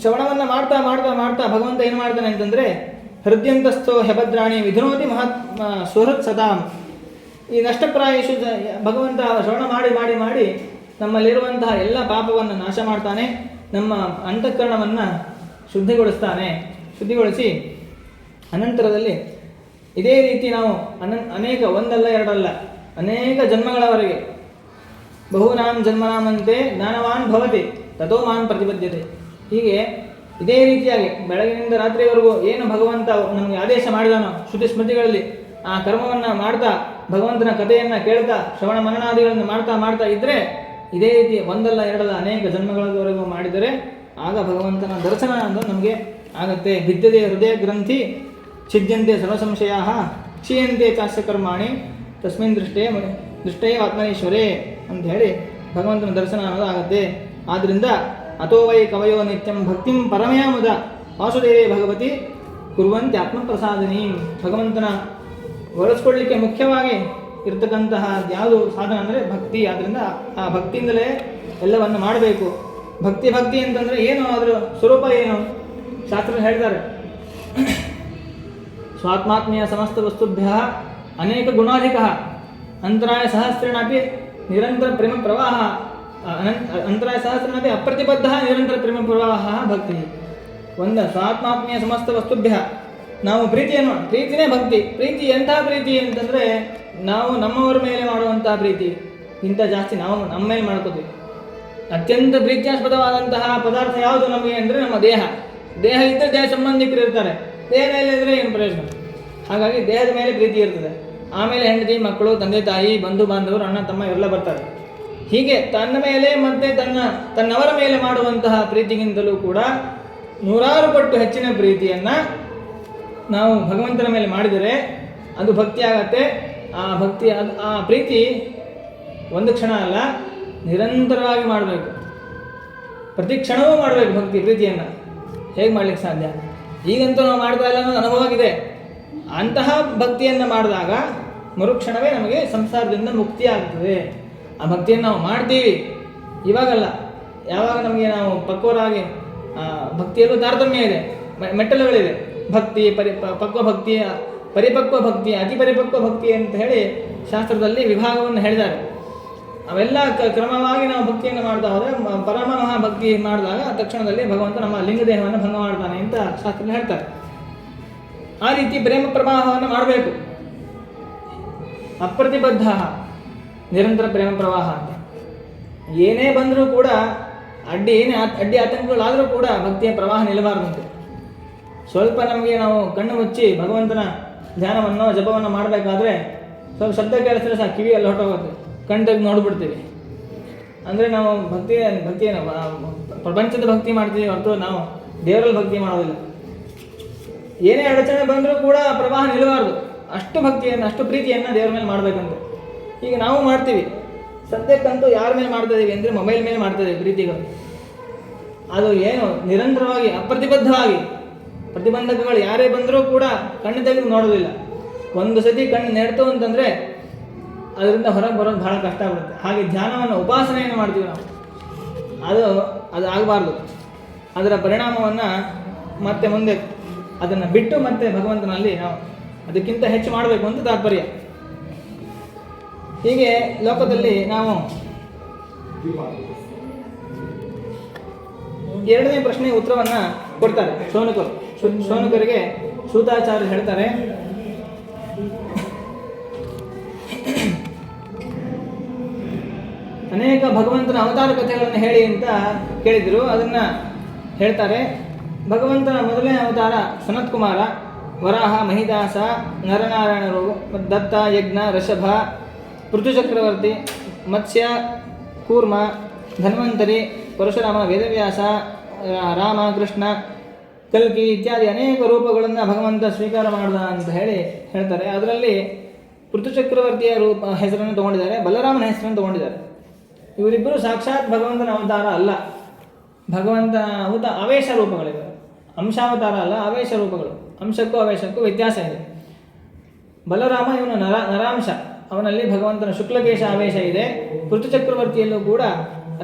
ಶ್ರವಣವನ್ನು ಮಾಡ್ತಾ ಭಗವಂತ ಏನು ಮಾಡ್ತಾನೆ ಅಂತಂದರೆ ಹೃದಯಂತಸ್ಥೋ ಹೆಭದ್ರಾಣಿ ವಿಧುನೋತಿ ಮಹತ್ ಸುಹೃತ್ ಸದಾಂ. ಈ ನಷ್ಟಪ್ರಾಯಶು ಭಗವಂತ ಶ್ರವಣ ಮಾಡಿ ನಮ್ಮಲ್ಲಿರುವಂತಹ ಎಲ್ಲ ಪಾಪವನ್ನು ನಾಶ ಮಾಡ್ತಾನೆ. ನಮ್ಮ ಅಂತಃಕರಣವನ್ನು ಶುದ್ಧಿಗೊಳಿಸಿ ಅನಂತರದಲ್ಲಿ ಇದೇ ರೀತಿ ನಾವು ಅನೇಕ ಒಂದಲ್ಲ ಎರಡಲ್ಲ ಅನೇಕ ಜನ್ಮಗಳವರೆಗೆ ಬಹುನಾಂ ಜನ್ಮನಾಮಂತೆ ಜ್ಞಾನವಾನ್ ಭವತಿ ತಥೋ ಮಾನ್ ಪ್ರತಿಬದ್ಧತೆ. ಹೀಗೆ ಇದೇ ರೀತಿಯಾಗಿ ಬೆಳಗಿನಿಂದ ರಾತ್ರಿವರೆಗೂ ಏನು ಭಗವಂತ ನಮಗೆ ಆದೇಶ ಮಾಡಿದಾನೋ ಶ್ರುತಿ ಸ್ಮೃತಿಗಳಲ್ಲಿ ಆ ಕರ್ಮವನ್ನು ಮಾಡ್ತಾ ಭಗವಂತನ ಕಥೆಯನ್ನು ಕೇಳ್ತಾ ಶ್ರವಣ ಮನನಾದಿಗಳನ್ನು ಮಾಡ್ತಾ ಇದ್ದರೆ ಇದೇ ರೀತಿ ಒಂದಲ್ಲ ಎರಡಲ್ಲ ಅನೇಕ ಜನ್ಮಗಳವರೆಗೂ ಮಾಡಿದರೆ ಆಗ ಭಗವಂತನ ದರ್ಶನ ಅಂತ ನಮಗೆ ಆಗತ್ತೆ. ಭಿದ್ಯತೆ ಹೃದಯ ಗ್ರಂಥಿ ಛಿದ್ಯಂತೆ ಸರ್ವಸಂಶಯ ಕ್ಷೀಯಂತೆ ಚಾಸ್ಯ ಕರ್ಮಾಣಿ ತಸ್ಮಿನ್ ದೃಷ್ಟೇ ಆತ್ಮನೇಶ್ವರೇ ಅಂತ ಹೇಳಿ ಭಗವಂತನ ದರ್ಶನ ಅನ್ನೋದು ಆಗುತ್ತೆ. ಆದ್ದರಿಂದ ಅಥೋ ವೈ ಕವಯೋ ನಿತ್ಯಂ ಭಕ್ತಿಂ ಪರಮಯ ಮುದ ವಾಸುದೇವೇ ಭಗವತಿ ಕುರುವಂತೆ ಆತ್ಮಪ್ರಸಾದಿನಿ. ಭಗವಂತನ ಒಲಿಸ್ಕೊಳ್ಳಿಕ್ಕೆ ಮುಖ್ಯವಾಗಿ ಇರ್ತಕ್ಕಂತಹ ಯಾವುದು ಸಾಧನ ಅಂದರೆ ಭಕ್ತಿ. ಆದ್ದರಿಂದ ಆ ಭಕ್ತಿಯಿಂದಲೇ ಎಲ್ಲವನ್ನು ಮಾಡಬೇಕು. ಭಕ್ತಿ ಅಂತಂದರೆ ಏನು, ಅದರ ಸ್ವರೂಪ ಏನು? ಶಾಸ್ತ್ರ ಹೇಳ್ತಾರೆ, ಸ್ವಾತ್ಮಾತ್ಮೀಯ ಸಮಸ್ತ ವಸ್ತುಭ್ಯ ಅನೇಕ ಗುಣಾಧಿಕ ಅಂತರಾಯ ಸಹಸ್ರೇಣಪಿ ನಿರಂತರ ಪ್ರೇಮ ಪ್ರವಾಹ ಅಂತರಾಯ ಸಹಸ್ರೇಣಪಿ ಅಪ್ರತಿಬದ್ಧ ನಿರಂತರ ಪ್ರೇಮ ಪ್ರವಾಹ ಭಕ್ತಿ. ಒಂದು ಸ್ವಾತ್ಮಾತ್ಮೀಯ ಸಮಸ್ತ ವಸ್ತುಭ್ಯ ನಾವು ಪ್ರೀತಿನೇ ಭಕ್ತಿ. ಪ್ರೀತಿ ಎಂಥ ಪ್ರೀತಿ ಅಂತಂದರೆ ನಾವು ನಮ್ಮವರ ಮೇಲೆ ಮಾಡುವಂತಹ ಪ್ರೀತಿ ಇಂಥ ಜಾಸ್ತಿ ನಾವು ನಮ್ಮ ಮೇಲೆ ಮಾಡ್ಕೋತೀವಿ. ಅತ್ಯಂತ ಪ್ರೀತ್ಯಾಸ್ಪದವಾದಂತಹ ಪದಾರ್ಥ ಯಾವುದು ನಮಗೆ ಅಂದರೆ ನಮ್ಮ ದೇಹ. ದೇಹ ಇದ್ದರೆ ದೇಹ ಸಂಬಂಧಿಕರು ಇರ್ತಾರೆ, ದೇಹ ಮೇಲೆ ಇದ್ದರೆ ಏನು ಪ್ರಯೋಜನ? ಹಾಗಾಗಿ ದೇಹದ ಮೇಲೆ ಪ್ರೀತಿ ಇರ್ತದೆ. ಆಮೇಲೆ ಹೆಂಡತಿ, ಮಕ್ಕಳು, ತಂದೆ ತಾಯಿ, ಬಂಧು ಬಾಂಧವರು, ಅಣ್ಣ ತಮ್ಮ ಎಲ್ಲ ಬರ್ತಾರೆ. ಹೀಗೆ ತನ್ನ ಮೇಲೆ ಮತ್ತು ತನ್ನವರ ಮೇಲೆ ಮಾಡುವಂತಹ ಪ್ರೀತಿಗಿಂತಲೂ ಕೂಡ 100 ಪಟ್ಟು ಹೆಚ್ಚಿನ ಪ್ರೀತಿಯನ್ನು ನಾವು ಭಗವಂತನ ಮೇಲೆ ಮಾಡಿದರೆ ಅದು ಭಕ್ತಿ ಆಗತ್ತೆ. ಆ ಪ್ರೀತಿ ಒಂದು ಕ್ಷಣ ಅಲ್ಲ, ನಿರಂತರವಾಗಿ ಮಾಡಬೇಕು. ಪ್ರತಿ ಕ್ಷಣವೂ ಮಾಡಬೇಕು ಪ್ರೀತಿಯನ್ನು. ಹೇಗೆ ಮಾಡಲಿಕ್ಕೆ ಸಾಧ್ಯ? ಈಗಂತೂ ನಾವು ಮಾಡ್ತಾ ಇಲ್ಲ ಅನ್ನೋದು ಅನುಭವ ಆಗಿದೆ. ಅಂತಹ ಭಕ್ತಿಯನ್ನು ಮಾಡಿದಾಗ ಮರುಕ್ಷಣವೇ ನಮಗೆ ಸಂಸಾರದಿಂದ ಮುಕ್ತಿ ಆಗ್ತದೆ. ಆ ಭಕ್ತಿಯನ್ನು ನಾವು ಮಾಡ್ತೀವಿ, ಇವಾಗಲ್ಲ. ಯಾವಾಗ ನಮಗೆ ನಾವು ಪಕ್ವರಾಗಿ, ಭಕ್ತಿಯಲ್ಲೂ ತಾರತಮ್ಯ ಇದೆ, ಮೆಟ್ಟಲುಗಳಿದೆ. ಭಕ್ತಿ, ಪಕ್ವ ಭಕ್ತಿ, ಪರಿಪಕ್ವ ಭಕ್ತಿ, ಅತಿ ಪರಿಪಕ್ವ ಭಕ್ತಿ ಅಂತ ಹೇಳಿ ಶಾಸ್ತ್ರದಲ್ಲಿ ವಿಭಾಗವನ್ನು ಹೇಳಿದ್ದಾರೆ. ಅವೆಲ್ಲ ಕ್ರಮವಾಗಿ ನಾವು ಭಕ್ತಿಯನ್ನು ಮಾಡ್ತಾ ಹೋದರೆ, ಪರಮಮಹಾ ಭಕ್ತಿ ಮಾಡಿದಾಗ ತಕ್ಷಣದಲ್ಲಿ ಭಗವಂತ ನಮ್ಮ ಲಿಂಗದೇಹವನ್ನು ಭಂಗ ಮಾಡ್ತಾನೆ ಅಂತ ಶಾಸ್ತ್ರದಲ್ಲಿ ಹೇಳ್ತಾರೆ. ಆ ರೀತಿ ಪ್ರೇಮ ಪ್ರವಾಹವನ್ನು ಮಾಡಬೇಕು. ಅಪ್ರತಿಬದ್ಧ ನಿರಂತರ ಪ್ರೇಮ ಪ್ರವಾಹ ಅಂತ. ಏನೇ ಬಂದರೂ ಕೂಡ ಏನೇ ಅಡ್ಡಿ ಆತಂಕಗಳಾದರೂ ಕೂಡ ಭಕ್ತಿಯ ಪ್ರವಾಹ ನಿಲ್ಲಬಾರ್ದಂತೆ. ಸ್ವಲ್ಪ ನಮಗೆ ನಾವು ಕಣ್ಣು ಮುಚ್ಚಿ ಭಗವಂತನ ಧ್ಯಾನವನ್ನು ಜಪವನ್ನು ಮಾಡಬೇಕಾದ್ರೆ ಸ್ವಲ್ಪ ಶಬ್ದ ಕೇಳಿಸಿದ್ರೆ ಸಾಕು, ಕಿವಿಯಲ್ಲಿ ಹೊರಟೋಗುತ್ತೆ, ಕಣ್ಣು ತೆಗೆದು ನೋಡ್ಬಿಡ್ತೀವಿ. ಅಂದರೆ ನಾವು ಭಕ್ತಿಯನ್ನು ಪ್ರಪಂಚದ ಭಕ್ತಿ ಮಾಡ್ತೀವಿ ಹೊರತು ನಾವು ದೇವರಲ್ಲಿ ಭಕ್ತಿ ಮಾಡೋದಿಲ್ಲ. ಏನೇ ಅಡಚಣೆ ಬಂದರೂ ಕೂಡ ಪ್ರವಾಹ ನಿಲ್ಲಬಾರ್ದು. ಅಷ್ಟು ಭಕ್ತಿಯನ್ನು, ಅಷ್ಟು ಪ್ರೀತಿಯನ್ನು ದೇವರ ಮೇಲೆ ಮಾಡಬೇಕಂತ. ಈಗ ನಾವು ಮಾಡ್ತೀವಿ, ಸದ್ಯಕ್ಕಂತೂ ಯಾರ ಮೇಲೆ ಮಾಡ್ತಾ ಇದ್ದೀವಿ ಅಂದರೆ ಮೊಬೈಲ್ ಮೇಲೆ ಮಾಡ್ತಾ ಇದ್ದೀವಿ ಪ್ರೀತಿಗಳು. ಅದು ಏನು ನಿರಂತರವಾಗಿ ಅಪ್ರತಿಬದ್ಧವಾಗಿ, ಪ್ರತಿಬಂಧಕಗಳು ಯಾರೇ ಬಂದರೂ ಕೂಡ ಕಣ್ಣು ತೆಗೆದು ನೋಡೋದಿಲ್ಲ. ಒಂದು ಸತಿ ಕಣ್ಣು ನೆಡ್ತು ಅಂತಂದರೆ ಅದರಿಂದ ಹೊರಗೆ ಬರೋದು ಬಹಳ ಕಷ್ಟ ಆಗುತ್ತೆ. ಹಾಗೆ ಧ್ಯಾನವನ್ನು, ಉಪಾಸನೆಯನ್ನು ಮಾಡ್ತೀವಿ ನಾವು, ಅದು ಆಗಬಾರ್ದು. ಅದರ ಪರಿಣಾಮವನ್ನು ಮತ್ತೆ ಮುಂದೆ ಅದನ್ನು ಬಿಟ್ಟು ಮತ್ತೆ ಭಗವಂತನಲ್ಲಿ ನಾವು ಅದಕ್ಕಿಂತ ಹೆಚ್ಚು ಮಾಡಬೇಕು ಅಂತ ತಾತ್ಪರ್ಯ. ಹೀಗೆ ಲೋಕದಲ್ಲಿ ನಾವು ಎರಡನೇ ಪ್ರಶ್ನೆಗೆ ಉತ್ತರವನ್ನು ಕೊಡ್ತಾರೆ ಶೌನಕರು. ಶೌನಕರಿಗೆ ಸೂತಾಚಾರ್ಯರು ಹೇಳ್ತಾರೆ, ಅನೇಕ ಭಗವಂತನ ಅವತಾರ ಕಥೆಗಳನ್ನು ಹೇಳಿ ಅಂತ ಕೇಳಿದರು. ಅದನ್ನು ಹೇಳ್ತಾರೆ. ಭಗವಂತನ ಮೊದಲನೇ ಅವತಾರ ಸನತ್ಕುಮಾರ, ವರಾಹ, ಮಹಿದಾಸ, ನರನಾರಾಯಣರು, ದತ್ತ, ಯಜ್ಞ, ಋಷಭ, ಪೃಥುಚಕ್ರವರ್ತಿ, ಮತ್ಸ್ಯ, ಕೂರ್ಮ, ಧನ್ವಂತರಿ, ಪರಶುರಾಮ, ವೇದವ್ಯಾಸ, ರಾಮ, ಕೃಷ್ಣ, ಕಲ್ಕಿ ಇತ್ಯಾದಿ ಅನೇಕ ರೂಪಗಳನ್ನು ಭಗವಂತ ಸ್ವೀಕಾರ ಮಾಡಿದ ಅಂತ ಹೇಳ್ತಾರೆ. ಅದರಲ್ಲಿ ಪೃಥುಚಕ್ರವರ್ತಿಯ ಹೆಸರನ್ನು ತಗೊಂಡಿದ್ದಾರೆ, ಬಲರಾಮನ ಹೆಸರನ್ನು ತಗೊಂಡಿದ್ದಾರೆ. ಇವರಿಬ್ಬರು ಸಾಕ್ಷಾತ್ ಭಗವಂತನ ಅವತಾರ ಅಲ್ಲ, ಭಗವಂತನ ಆವೇಶ ರೂಪಗಳಿವೆ. ಅಂಶಾವತಾರ ಅಲ್ಲ, ಆವೇಶ ರೂಪಗಳು. ಅಂಶಕ್ಕೂ ಆವೇಶಕ್ಕೂ ವ್ಯತ್ಯಾಸ ಇದೆ. ಬಲರಾಮ ಇವನು ನರಾಂಶ, ಅವನಲ್ಲಿ ಭಗವಂತನ ಶುಕ್ಲಕೇಶ ಆವೇಶ ಇದೆ. ಪೃಥುಚಕ್ರವರ್ತಿಯಲ್ಲೂ ಕೂಡ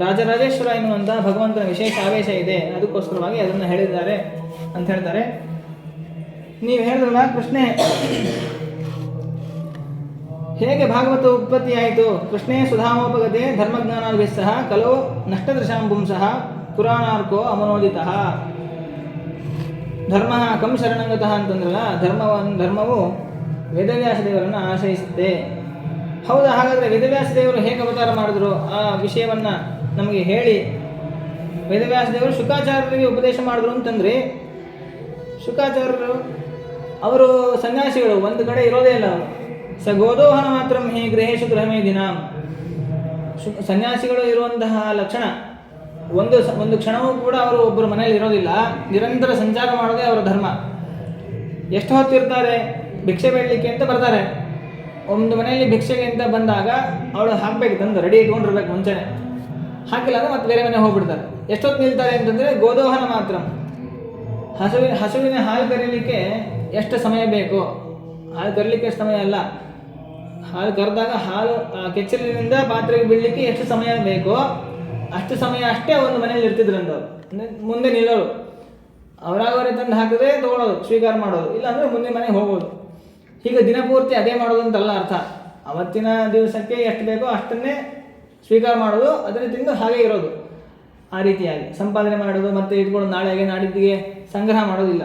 ರಾಜರಾಜೇಶ್ವರ ಎನ್ನುವಂಥ ಭಗವಂತನ ವಿಶೇಷ ಆವೇಶ ಇದೆ. ಅದಕ್ಕೋಸ್ಕರವಾಗಿ ಅದನ್ನು ಹೇಳಿದ್ದಾರೆ ಅಂತ ಹೇಳ್ತಾರೆ. ನೀವು ಹೇಳಿದ್ರಲ್ಲ ಪ್ರಶ್ನೆ, ಹೇಗೆ ಭಾಗವತ ಉತ್ಪತ್ತಿ ಆಯಿತು? ಕೃಷ್ಣೇ ಸುಧಾಮೋಪಗತೆ ಧರ್ಮಜ್ಞಾನಾಭಿಸ್ಸಹ ಕಲೋ ನಷ್ಟದೃಶಾಂಪುಂಸಃ ಪುರಾಣಾರ್ಕೋ ಅಮನೋದಿತಃ. ಧರ್ಮ ಕಂ ಶರಣಂಗತಃ ಅಂತಂದ್ರಲ್ಲ, ಧರ್ಮವು ವೇದವ್ಯಾಸ ದೇವರನ್ನು ಆಶ್ರಯಿಸುತ್ತೆ. ಹೌದಾ? ಹಾಗಾದರೆ ವೇದವ್ಯಾಸ ದೇವರು ಹೇಗೆ ಅವತಾರ ಮಾಡಿದ್ರು ಆ ವಿಷಯವನ್ನು ನಮಗೆ ಹೇಳಿ. ವೇದವ್ಯಾಸ ದೇವರು ಶುಕಾಚಾರ್ಯರಿಗೆ ಉಪದೇಶ ಮಾಡಿದ್ರು ಅಂತಂದರೆ, ಶುಕಾಚಾರ್ಯರು ಅವರು ಸನ್ಯಾಸಿಗಳು, ಒಂದು ಕಡೆ ಇರೋದೇ ಇಲ್ಲ. ಅವರು ಗೋದೋಹನ ಮಾತ್ರ ಹಿ ಗೃಹೇಶು ಗೃಹಮೇ ದಿನ. ಸನ್ಯಾಸಿಗಳು ಇರುವಂತಹ ಲಕ್ಷಣ, ಒಂದು ಕ್ಷಣವೂ ಕೂಡ ಅವರು ಒಬ್ಬರು ಮನೆಯಲ್ಲಿ ಇರೋದಿಲ್ಲ, ನಿರಂತರ ಸಂಚಾರ ಮಾಡೋದೇ ಅವರ ಧರ್ಮ. ಎಷ್ಟು ಹೊತ್ತಿರ್ತಾರೆ? ಭಿಕ್ಷೆ ಬೇಡಲಿಕ್ಕೆ ಅಂತ ಬರ್ತಾರೆ. ಒಂದು ಮನೆಯಲ್ಲಿ ಭಿಕ್ಷೆಗೆ ಅಂತ ಬಂದಾಗ ಅವಳು ಹಾಕಬೇಕು, ತಂದು ರೆಡಿ ಇಟ್ಕೊಂಡಿರ್ಬೇಕು ಮುಂಚೆನೆ. ಹಾಕಿಲ್ಲ ಅಂದರೆ ಮತ್ತೆ ಬೇರೆ ಮನೆ ಹೋಗ್ಬಿಡ್ತಾರೆ. ಎಷ್ಟೊತ್ತು ನಿಲ್ತಾರೆ ಅಂತಂದರೆ ಗೋದೋಹನ ಮಾತ್ರ. ಹಸುವಿನ ಹಾಲು ಕರೀಲಿಕ್ಕೆ ಎಷ್ಟು ಸಮಯ ಬೇಕು? ಹಾಲು ಕರೀಲಿಕ್ಕೆ ಎಷ್ಟು ಸಮಯ ಅಲ್ಲ, ಹಾಲು ಕರೆದಾಗ ಹಾಲು ಕೆಚ್ಚಲಿನಿಂದ ಪಾತ್ರೆಗೆ ಬಿಡಲಿಕ್ಕೆ ಎಷ್ಟು ಸಮಯ ಬೇಕೋ ಅಷ್ಟು ಸಮಯ ಅಷ್ಟೇ ಒಂದು ಮನೇಲಿ ಇರ್ತಿದ್ರಂತವ್ರು. ಮುಂದೆ ನಿಲ್ಲೋರು, ಅವರಾಗವರೇ ತಂದು ಹಾಕಿದ್ರೆ ತೊಗೊಳೋದು, ಸ್ವೀಕಾರ ಮಾಡೋದು, ಇಲ್ಲಾಂದರೆ ಮುಂದೆ ಮನೆಗೆ ಹೋಗೋದು. ಹೀಗೆ ದಿನಪೂರ್ತಿ ಅದೇ ಮಾಡೋದು ಅಂತಲ್ಲ ಅರ್ಥ. ಅವತ್ತಿನ ದಿವಸಕ್ಕೆ ಎಷ್ಟು ಬೇಕೋ ಅಷ್ಟನ್ನೇ ಸ್ವೀಕಾರ ಮಾಡೋದು, ಅದನ್ನು ತಿಂದು ಹಾಗೆ ಇರೋದು. ಆ ರೀತಿಯಾಗಿ ಸಂಪಾದನೆ ಮಾಡೋದು, ಮತ್ತು ಇಟ್ಕೊಂಡು ನಾಳೆಗೆ ನಾಡಿದ್ದಿಗೆ ಸಂಗ್ರಹ ಮಾಡೋದಿಲ್ಲ.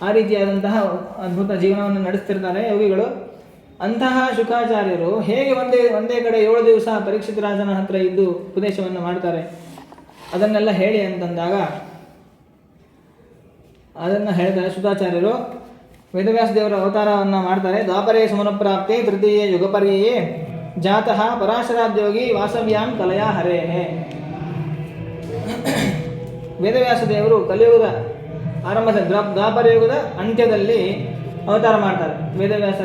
ಆ ರೀತಿಯಾದಂತಹ ಅದ್ಭುತ ಜೀವನವನ್ನು ನಡೆಸ್ತಿರ್ತಾರೆ ಯೋಗಿಗಳು. ಅಂತಹ ಶುಕಾಚಾರ್ಯರು ಹೇಗೆ ಒಂದೇ ಕಡೆ 7 ದಿವಸ ಪರೀಕ್ಷಿತ ರಾಜನ ಹತ್ರ ಇದ್ದು ಉಪದೇಶವನ್ನು ಮಾಡ್ತಾರೆ, ಅದನ್ನೆಲ್ಲ ಹೇಳಿ ಅಂತಂದಾಗ ಅದನ್ನು ಹೇಳ್ತಾರೆ ಶುಕಾಚಾರ್ಯರು. ವೇದವ್ಯಾಸ ದೇವರ ಅವತಾರವನ್ನು ಮಾಡ್ತಾರೆ. ದ್ವಾಪರೇ ಸಮನಪ್ರಾಪ್ತಿ ತೃತೀಯ ಯುಗಪರ್ಯಯೇ ಜಾತಃ ಪರಾಶರಾದ್ಯೋಗಿ ವಾಸವ್ಯಾಂ ಕಲಯಾ ಹರೇಹೇ. ವೇದವ್ಯಾಸ ದೇವರು ಕಲಿಯುಗದ ಆರಂಭದಲ್ಲಿ ದ್ವಾಪರ ಯುಗದ ಅಂತ್ಯದಲ್ಲಿ ಅವತಾರ ಮಾಡ್ತಾರೆ. ವೇದವ್ಯಾಸ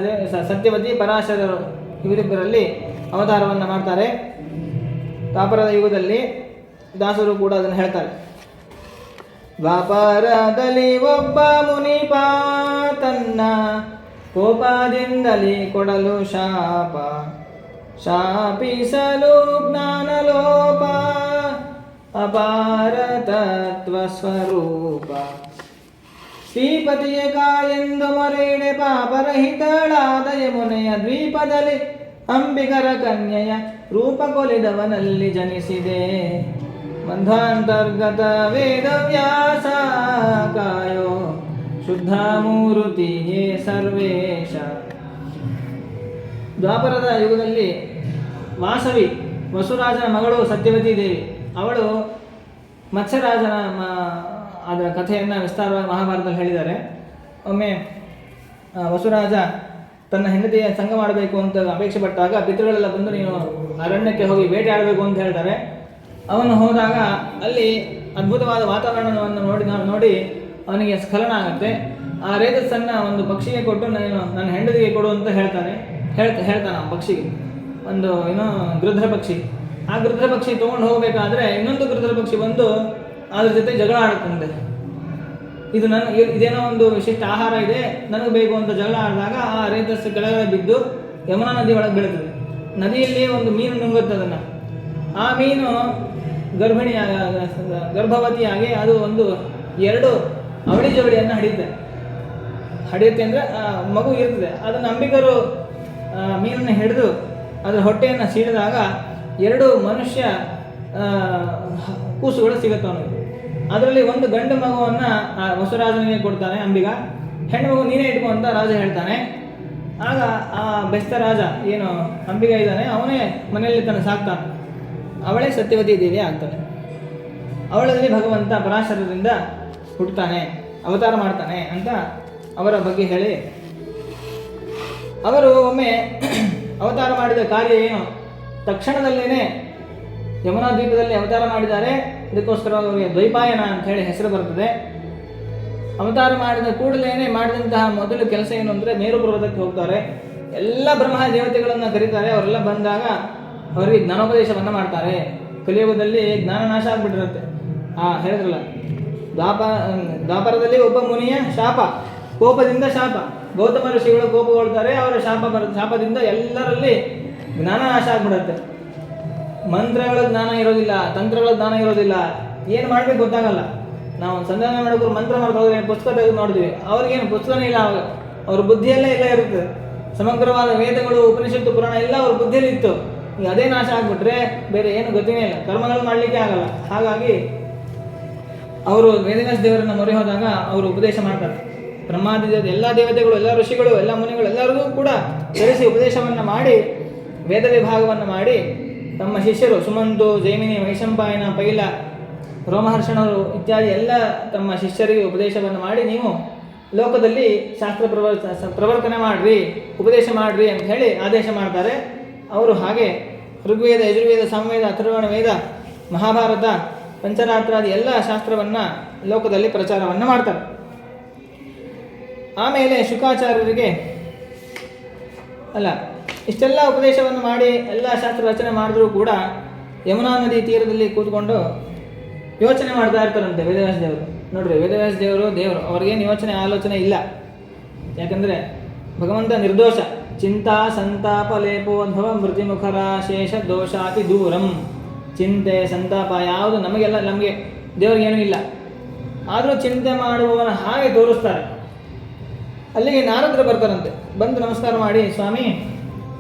ಸತ್ಯವತಿ ಪರಾಶರರು ಇವರಿಬ್ಬರಲ್ಲಿ ಅವತಾರವನ್ನು ಮಾಡ್ತಾರೆ. ದ್ವಾಪರದ ಯುಗದಲ್ಲಿ ದಾಸರು ಕೂಡ ಅದನ್ನು ಹೇಳ್ತಾರೆ. ದ್ವಾಪರದಲ್ಲಿ ಒಬ್ಬ ಮುನಿಪ ತನ್ನ ಕೋಪದಿಂದಲೇ ಕೊಡಲು ಶಾಪ, ಶಾಪಿಸಲು ಜ್ಞಾನಲೋಪ, ಅಪಾರ ತತ್ವ ಸ್ವರೂಪ. ಶ್ರೀಪತಿಯ ಕಾಯೆಂದು ಮೊರೆಯಿಡೆ ಪಾಪರಹಿತಳಾದ ಯಮುನೆಯ ದ್ವೀಪದಲ್ಲಿ ಅಂಬಿಗರ ಕನ್ಯೆಯ ರೂಪ ಕೊಲಿದವನಲ್ಲಿ ಜನಿಸಿದೆ. ಬಂಧಾಂತರ್ಗತ ವೇದವ್ಯಾಸ ಕಾಯೋ ಶುದ್ಧ ಮೂರುತಿಯೇ ಸರ್ವೇಶ. ದ್ವಾಪರದ ಯುಗದಲ್ಲಿ ವಾಸವಿ ವಸುರಾಜನ ಮಗಳು ಸತ್ಯವತಿ ದೇವಿ, ಅವಳು ಮತ್ಸ್ಯರಾಜನ ಅದರ ಕಥೆಯನ್ನು ವಿಸ್ತಾರವಾಗಿ ಮಹಾಭಾರತದಲ್ಲಿ ಹೇಳಿದ್ದಾರೆ. ಒಮ್ಮೆ ವಸುರಾಜ ತನ್ನ ಹೆಂಡತಿಯ ಸಂಗ ಮಾಡಬೇಕು ಅಂತ ಅಪೇಕ್ಷೆ ಪಟ್ಟಾಗ ಪಿತೃಗಳೆಲ್ಲ ಬಂದು ನೀನು ಅರಣ್ಯಕ್ಕೆ ಹೋಗಿ ಬೇಟೆ ಆಡಬೇಕು ಅಂತ ಹೇಳ್ತಾರೆ. ಅವನು ಹೋದಾಗ ಅಲ್ಲಿ ಅದ್ಭುತವಾದ ವಾತಾವರಣವನ್ನು ನೋಡಿ ಅವನಿಗೆ ಸ್ಖಲನ ಆಗುತ್ತೆ. ಆ ರೇತಸ್ಸನ್ನು ಒಂದು ಪಕ್ಷಿಗೆ ಕೊಟ್ಟು ನನ್ನ ಹೆಂಡತಿಗೆ ಕೊಡು ಅಂತ ಹೇಳ್ತಾನೆ ಆ ಪಕ್ಷಿಗೆ. ಒಂದು ಗೃಧ್ರ ಪಕ್ಷಿ. ಆ ಗೃಧ್ರ ಪಕ್ಷಿ ತೊಗೊಂಡು ಹೋಗಬೇಕಾದ್ರೆ ಇನ್ನೊಂದು ಗೃಧ್ರ ಪಕ್ಷಿ ಬಂದು ಅದ್ರ ಜೊತೆ ಜಗಳ ಆಡುತ್ತಂತೆ. ಇದೇನೋ ಒಂದು ವಿಶಿಷ್ಟ ಆಹಾರ ಇದೆ, ನನಗೆ ಬೇಕು ಅಂತ ಜಗಳ ಆಡಿದಾಗ ಆ ರೇತಸ್ಸು ಕೆಳಗಡೆ ಬಿದ್ದು ಯಮುನಾ ನದಿ ಒಳಗೆ ಬೀಳುತ್ತದೆ. ನದಿಯಲ್ಲಿ ಒಂದು ಮೀನು ನುಂಗುತ್ತೆ. ಅದನ್ನು ಆ ಮೀನು ಗರ್ಭವತಿಯಾಗಿ ಅದು ಒಂದು 2 ಅವಳಿ ಜವಳಿಯನ್ನು ಹಡಿಯುತ್ತೆ ಅಂದರೆ ಮಗು ಇರ್ತದೆ. ಅದನ್ನು ಅಂಬಿಗರು ಮೀನನ್ನು ಹಿಡಿದು ಅದರ ಹೊಟ್ಟೆಯನ್ನು ಸೀಳಿದಾಗ 2 ಮನುಷ್ಯ ಕೂಸುಗಳು ಸಿಗುತ್ತೆ ಅವನಿಗೆ. ಅದರಲ್ಲಿ ಒಂದು ಗಂಡು ಮಗುವನ್ನು ವಸುರಾಜನಿಗೆ ಕೊಡ್ತಾನೆ ಅಂಬಿಗ. ಹೆಣ್ಣು ಮಗು ನೀನೇ ಇಟ್ಕೊ ಅಂತ ರಾಜ ಹೇಳ್ತಾನೆ. ಆಗ ಆ ಬೆಸ್ತ ರಾಜ ಏನು ಅಂಬಿಗ ಇದ್ದಾನೆ ಅವನೇ ಮನೆಯಲ್ಲಿ ತನ್ನ ಸಾಕ್ತಾನೆ. ಅವಳೇ ಸತ್ಯವತಿ ದೇವಿ ಆಗ್ತಾನೆ. ಅವಳಲ್ಲಿ ಭಗವಂತ ಪರಾಶರದಿಂದ ಹುಟ್ಟುತ್ತಾನೆ, ಅವತಾರ ಮಾಡ್ತಾನೆ ಅಂತ ಅವರ ಬಗ್ಗೆ ಹೇಳಿ, ಅವರು ಒಮ್ಮೆ ಅವತಾರ ಮಾಡಿದ ಕಾರ್ಯ ಏನು, ತಕ್ಷಣದಲ್ಲೇ ಯಮುನಾ ದ್ವೀಪದಲ್ಲಿ ಅವತಾರ ಮಾಡಿದ್ದಾರೆ. ಇದಕ್ಕೋಸ್ಕರ ಅವರಿಗೆ ದ್ವೈಪಾಯನ ಅಂತ ಹೇಳಿ ಹೆಸರು ಬರ್ತದೆ. ಅವತಾರ ಮಾಡಿದ ಕೂಡಲೇ ಮಾಡಿದಂತಹ ಮೊದಲು ಕೆಲಸ ಏನು ಅಂದರೆ ಮೇರು ಪರ್ವತಕ್ಕೆ ಹೋಗ್ತಾರೆ. ಎಲ್ಲ ಬ್ರಹ್ಮ ದೇವತೆಗಳನ್ನು ಕರೀತಾರೆ. ಅವರೆಲ್ಲ ಬಂದಾಗ ಅವರಿಗೆ ಜ್ಞಾನೋಪದೇಶವನ್ನು ಮಾಡ್ತಾರೆ. ಕಲಿಯುಗದಲ್ಲಿ ಜ್ಞಾನ ನಾಶ ಆಗಿಬಿಟ್ಟಿರುತ್ತೆ. ಹೇಳಿದ್ರಲ್ಲ, ದ್ವಾಪರದಲ್ಲಿ ಒಬ್ಬ ಮುನಿಯ ಶಾಪ, ಕೋಪದಿಂದ ಶಾಪ. ಗೌತಮ ಋಷಿಗಳು ಕೋಪಗೊಳ್ತಾರೆ. ಅವರ ಶಾಪದಿಂದ ಎಲ್ಲರಲ್ಲಿ ಜ್ಞಾನ ನಾಶ ಆಗಿಬಿಡುತ್ತೆ. ಮಂತ್ರಗಳ ಜ್ಞಾನ ಇರೋದಿಲ್ಲ, ತಂತ್ರಗಳ ಜ್ಞಾನ ಇರೋದಿಲ್ಲ, ಏನು ಮಾಡಬೇಕು ಗೊತ್ತಾಗಲ್ಲ. ನಾವು ಸಂಧಾನ ಮಾಡೋರು ಮಂತ್ರ ಮಾಡ್ತಾ ಹೋದ್ರೆ ಪುಸ್ತಕ ತೆಗೆದು ನೋಡ್ತೀವಿ, ಅವ್ರಿಗೇನು ಪುಸ್ತಕನೇ ಇಲ್ಲ. ಅವಾಗ ಅವ್ರ ಬುದ್ಧಿಯಲ್ಲೇ ಇಲ್ಲ ಇರುತ್ತೆ. ಸಮಗ್ರವಾದ ವೇದಗಳು, ಉಪನಿಷತ್ತು, ಪುರಾಣ ಎಲ್ಲ ಅವ್ರ ಬುದ್ಧಿಯಲ್ಲಿ ಇತ್ತು. ಈಗ ಅದೇ ನಾಶ ಆಗಿಬಿಟ್ರೆ ಬೇರೆ ಏನು ಗತಿನೇ ಇಲ್ಲ, ಕರ್ಮಗಳು ಮಾಡಲಿಕ್ಕೆ ಆಗಲ್ಲ. ಹಾಗಾಗಿ ಅವರು ವೇದವ್ಯಾಸ ದೇವರನ್ನು ಮೊರೆ ಹೋದಾಗ ಅವರು ಉಪದೇಶ ಮಾಡ್ತಾರೆ. ಬ್ರಹ್ಮಾದಿ ದೇವತೆ, ಎಲ್ಲ ದೇವತೆಗಳು, ಎಲ್ಲ ಋಷಿಗಳು, ಎಲ್ಲ ಮುನಿಗಳು ಎಲ್ಲರಿಗೂ ಕೂಡ ಸೇರಿಸಿ ಉಪದೇಶವನ್ನು ಮಾಡಿ ವೇದ ವಿಭಾಗವನ್ನು ಮಾಡಿ ತಮ್ಮ ಶಿಷ್ಯರು ಸುಮಂತು, ಜೈಮಿನಿ, ವೈಶಂಪಾಯನ, ಪೈಲ, ರೋಮಹರ್ಷಣರು ಇತ್ಯಾದಿ ಎಲ್ಲ ತಮ್ಮ ಶಿಷ್ಯರಿಗೆ ಉಪದೇಶವನ್ನು ಮಾಡಿ ನೀವು ಲೋಕದಲ್ಲಿ ಶಾಸ್ತ್ರ ಪ್ರವರ್ತನೆ ಮಾಡಿರಿ, ಉಪದೇಶ ಮಾಡಿರಿ ಅಂತ ಹೇಳಿ ಆದೇಶ ಮಾಡ್ತಾರೆ. ಅವರು ಹಾಗೆ ಋಗ್ವೇದ, ಯಜುರ್ವೇದ, ಸಾಮವೇದ, ಅಥರ್ವಣ ವೇದ, ಮಹಾಭಾರತ, ಪಂಚರಾತ್ರಾದಿ ಎಲ್ಲ ಶಾಸ್ತ್ರವನ್ನು ಲೋಕದಲ್ಲಿ ಪ್ರಚಾರವನ್ನು ಮಾಡ್ತಾರೆ. ಆಮೇಲೆ ಶುಕಾಚಾರ್ಯರಿಗೆ ಇಷ್ಟೆಲ್ಲ ಉಪದೇಶವನ್ನು ಮಾಡಿ ಎಲ್ಲ ಶಾಸ್ತ್ರ ರಚನೆ ಮಾಡಿದ್ರೂ ಕೂಡ ಯಮುನಾ ನದಿ ತೀರದಲ್ಲಿ ಕೂತ್ಕೊಂಡು ಯೋಚನೆ ಮಾಡ್ತಾ ಇರ್ತಾರಂತೆ ವೇದವ್ಯಾಸ ದೇವರು. ನೋಡ್ರಿ, ವೇದವ್ಯಾಸ ದೇವರು ಅವ್ರಿಗೇನು ಯೋಚನೆ ಆಲೋಚನೆ ಇಲ್ಲ. ಯಾಕಂದರೆ ಭಗವಂತ ನಿರ್ದೋಷ. ಚಿಂತಾ ಸಂತಾಪ ಲೇಪೋದ್ಭವ ಮೃತಿಮುಖರ ಶೇಷ ದೋಷಾತಿ ದೂರಂ. ಚಿಂತೆ, ಸಂತಾಪ ಯಾವುದು ನಮಗೆ ದೇವರಿಗೇನೂ ಇಲ್ಲ. ಆದರೂ ಚಿಂತೆ ಮಾಡುವವನ ಹಾಗೆ ತೋರಿಸ್ತಾರೆ. ಅಲ್ಲಿಗೆ ನಾರದರು ಬರ್ತಾರಂತೆ. ಬಂದು ನಮಸ್ಕಾರ ಮಾಡಿ, ಸ್ವಾಮಿ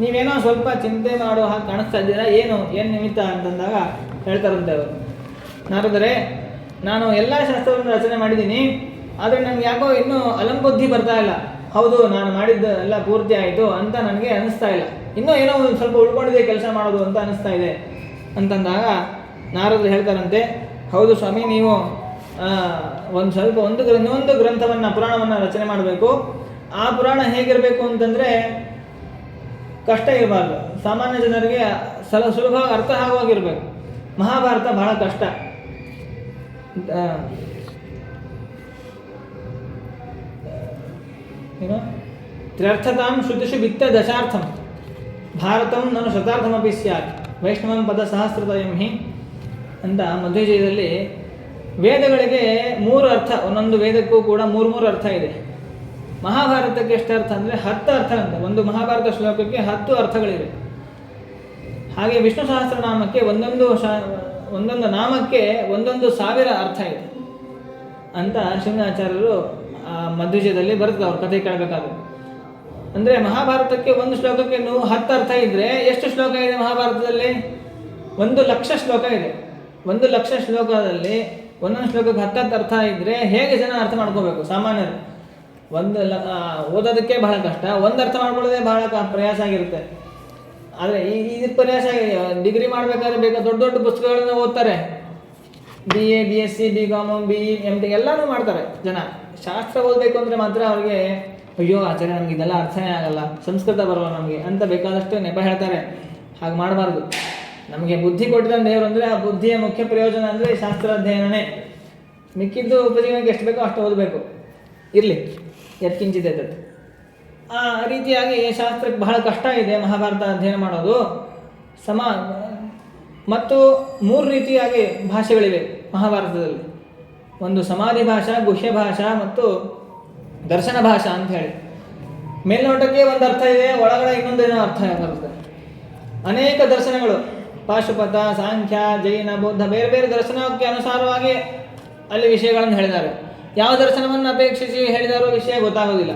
ನೀವೇನೋ ಸ್ವಲ್ಪ ಚಿಂತೆ ಮಾಡೋ ಹಾಗೆ ಕಾಣಿಸ್ತಾ ಇದ್ದೀರಾ, ಏನು ನಿಮಿತ್ತ ಅಂತಂದಾಗ ಹೇಳ್ತಾರಂತೆ ಅವರು, ನಾರದರೆ ನಾನು ಎಲ್ಲ ಶಾಸ್ತ್ರವನ್ನು ರಚನೆ ಮಾಡಿದ್ದೀನಿ, ಆದರೆ ನನಗೆ ಯಾಕೋ ಇನ್ನೂ ಅಲಂಬುದ್ಧಿ ಬರ್ತಾ ಇಲ್ಲ. ಹೌದು ನಾನು ಮಾಡಿದ್ದ ಎಲ್ಲ ಪೂರ್ತಿ ಆಯಿತು ಅಂತ ನನಗೆ ಅನಿಸ್ತಾ ಇಲ್ಲ, ಇನ್ನೂ ಏನೋ ಒಂದು ಸ್ವಲ್ಪ ಉಳ್ಕೊಂಡಿದೆ ಕೆಲಸ ಮಾಡೋದು ಅಂತ ಅನಿಸ್ತಾ ಇದೆ ಅಂತಂದಾಗ ನಾರದರು ಹೇಳ್ತಾರಂತೆ, ಹೌದು ಸ್ವಾಮಿ, ನೀವು ಒಂದು ಸ್ವಲ್ಪ ಇನ್ನೊಂದು ಗ್ರಂಥವನ್ನು ಪುರಾಣವನ್ನು ರಚನೆ ಮಾಡಬೇಕು. ಆ ಪುರಾಣ ಹೇಗಿರಬೇಕು ಅಂತಂದರೆ ಕಷ್ಟ ಇರಬಾರ್ದು, ಸಾಮಾನ್ಯ ಜನರಿಗೆ ಸುಲಭವಾಗಿ ಅರ್ಥ ಆಗುವಾಗಿರಬೇಕು. ಮಹಾಭಾರತ ಬಹಳ ಕಷ್ಟ. ಏನು ತ್ರ್ಯರ್ಥತಾಂ ಶ್ರುತಿಷು ವಿತ್ತ ದಶಾರ್ಥಂ ಭಾರತಂ ನಾನು ಶತಾರ್ಥಮಪಿ ಸ್ಯಾತ್ ವೈಷ್ಣವಂ ಪದ ಸಹಸ್ರತಯಂ ಹಿ ಅಂತ ಮಧ್ವಜಯದಲ್ಲಿ ವೇದಗಳಿಗೆ 3 ಅರ್ಥ, ಒಂದೊಂದು ವೇದಕ್ಕೂ ಕೂಡ 3 ಅರ್ಥ ಇದೆ. ಮಹಾಭಾರತಕ್ಕೆ ಎಷ್ಟು ಅರ್ಥ ಅಂದರೆ 10 ಅರ್ಥ ಅಂತ. ಒಂದು ಮಹಾಭಾರತ ಶ್ಲೋಕಕ್ಕೆ 10 ಅರ್ಥಗಳಿವೆ. ಹಾಗೆ ವಿಷ್ಣು ಸಹಸ್ರನಾಮಕ್ಕೆ ಒಂದೊಂದು ನಾಮಕ್ಕೆ 1,000 ಅರ್ಥ ಇದೆ ಅಂತ ಶ್ರೀನಿವಾಚಾರ್ಯರು ಮಧ್ವಜದಲ್ಲಿ ಬರ್ತದೆ ಅವ್ರ ಕಥೆ ಕೇಳಬೇಕಾದ್ರೆ. ಅಂದರೆ ಮಹಾಭಾರತಕ್ಕೆ ಒಂದು ಶ್ಲೋಕಕ್ಕೆ 10 ಅರ್ಥ ಇದ್ದರೆ ಎಷ್ಟು ಶ್ಲೋಕ ಇದೆ ಮಹಾಭಾರತದಲ್ಲಿ? 1,00,000 ಶ್ಲೋಕ ಇದೆ. 1,00,000 ಶ್ಲೋಕದಲ್ಲಿ ಒಂದೊಂದು ಶ್ಲೋಕಕ್ಕೆ 10 ಅರ್ಥ ಇದ್ದರೆ ಹೇಗೆ ಜನ ಅರ್ಥ ಮಾಡ್ಕೋಬೇಕು? ಸಾಮಾನ್ಯರು ಓದೋದಕ್ಕೆ ಬಹಳ ಕಷ್ಟ, ಒಂದು ಅರ್ಥ ಮಾಡ್ಕೊಳ್ಳೋದೇ ಬಹಳ ಪ್ರಯಾಸ ಆಗಿರುತ್ತೆ. ಆದರೆ ಇದಕ್ಕೆ ಪ್ರಯಾಸ ಡಿಗ್ರಿ ಮಾಡಬೇಕಾದ್ರೆ ದೊಡ್ಡ ದೊಡ್ಡ ಪುಸ್ತಕಗಳನ್ನ ಓದ್ತಾರೆ. BA BSc BCom BE MD ಎಲ್ಲನೂ ಮಾಡ್ತಾರೆ ಜನ. ಶಾಸ್ತ್ರ ಓದಬೇಕು ಅಂದರೆ ಮಾತ್ರ ಅವ್ರಿಗೆ ಅಯ್ಯೋ ಆಚಾರ್ಯ ನಮ್ಗೆ ಇದೆಲ್ಲ ಅರ್ಥನೇ ಆಗಲ್ಲ, ಸಂಸ್ಕೃತ ಬರೋಲ್ಲ ನಮಗೆ ಅಂತ ಬೇಕಾದಷ್ಟು ನೆಪ ಹೇಳ್ತಾರೆ. ಹಾಗೆ ಮಾಡಬಾರ್ದು. ನಮಗೆ ಬುದ್ಧಿ ಕೊಟ್ಟಿದ್ದ ದೇವರು ಅಂದರೆ ಆ ಬುದ್ಧಿಯ ಮುಖ್ಯ ಪ್ರಯೋಜನ ಅಂದರೆ ಶಾಸ್ತ್ರಾಧ್ಯಯನನೇ. ಮಿಕ್ಕಿದ್ದು ಉಪಜೀವನಕ್ಕೆ ಎಷ್ಟು ಬೇಕೋ ಅಷ್ಟು ಓದಬೇಕು, ಇರಲಿ ಎತ್ಕಿಂಚಿದೆ ತತ್ತು. ಆ ರೀತಿಯಾಗಿ ಶಾಸ್ತ್ರಕ್ಕೆ ಬಹಳ ಕಷ್ಟ ಇದೆ ಮಹಾಭಾರತ ಅಧ್ಯಯನ ಮಾಡೋದು. ಮತ್ತು 3 ರೀತಿಯಾಗಿ ಭಾಷೆಗಳಿವೆ ಮಹಾಭಾರತದಲ್ಲಿ. ಒಂದು ಸಮಾಧಿ ಭಾಷಾ, ಗುಹ್ಯ ಭಾಷಾ ಮತ್ತು ದರ್ಶನ ಭಾಷಾ ಅಂತ ಹೇಳಿ. ಮೇಲ್ನೋಟಕ್ಕೆ ಒಂದು ಅರ್ಥ ಇದೆ, ಒಳಗಡೆ ಇನ್ನೊಂದೇನೋ ಅರ್ಥ ಬರುತ್ತೆ. ಅನೇಕ ದರ್ಶನಗಳು, ಪಾಶುಪತ, ಸಾಂಖ್ಯ, ಜೈನ, ಬೌದ್ಧ, ಬೇರೆ ಬೇರೆ ದರ್ಶನಕ್ಕೆ ಅನುಸಾರವಾಗಿ ಅಲ್ಲಿ ವಿಷಯಗಳನ್ನು ಹೇಳಿದ್ದಾರೆ. ಯಾವ ದರ್ಶನವನ್ನು ಅಪೇಕ್ಷಿಸಿ ಹೇಳಿದಾರೋ ವಿಷಯ ಗೊತ್ತಾಗೋದಿಲ್ಲ.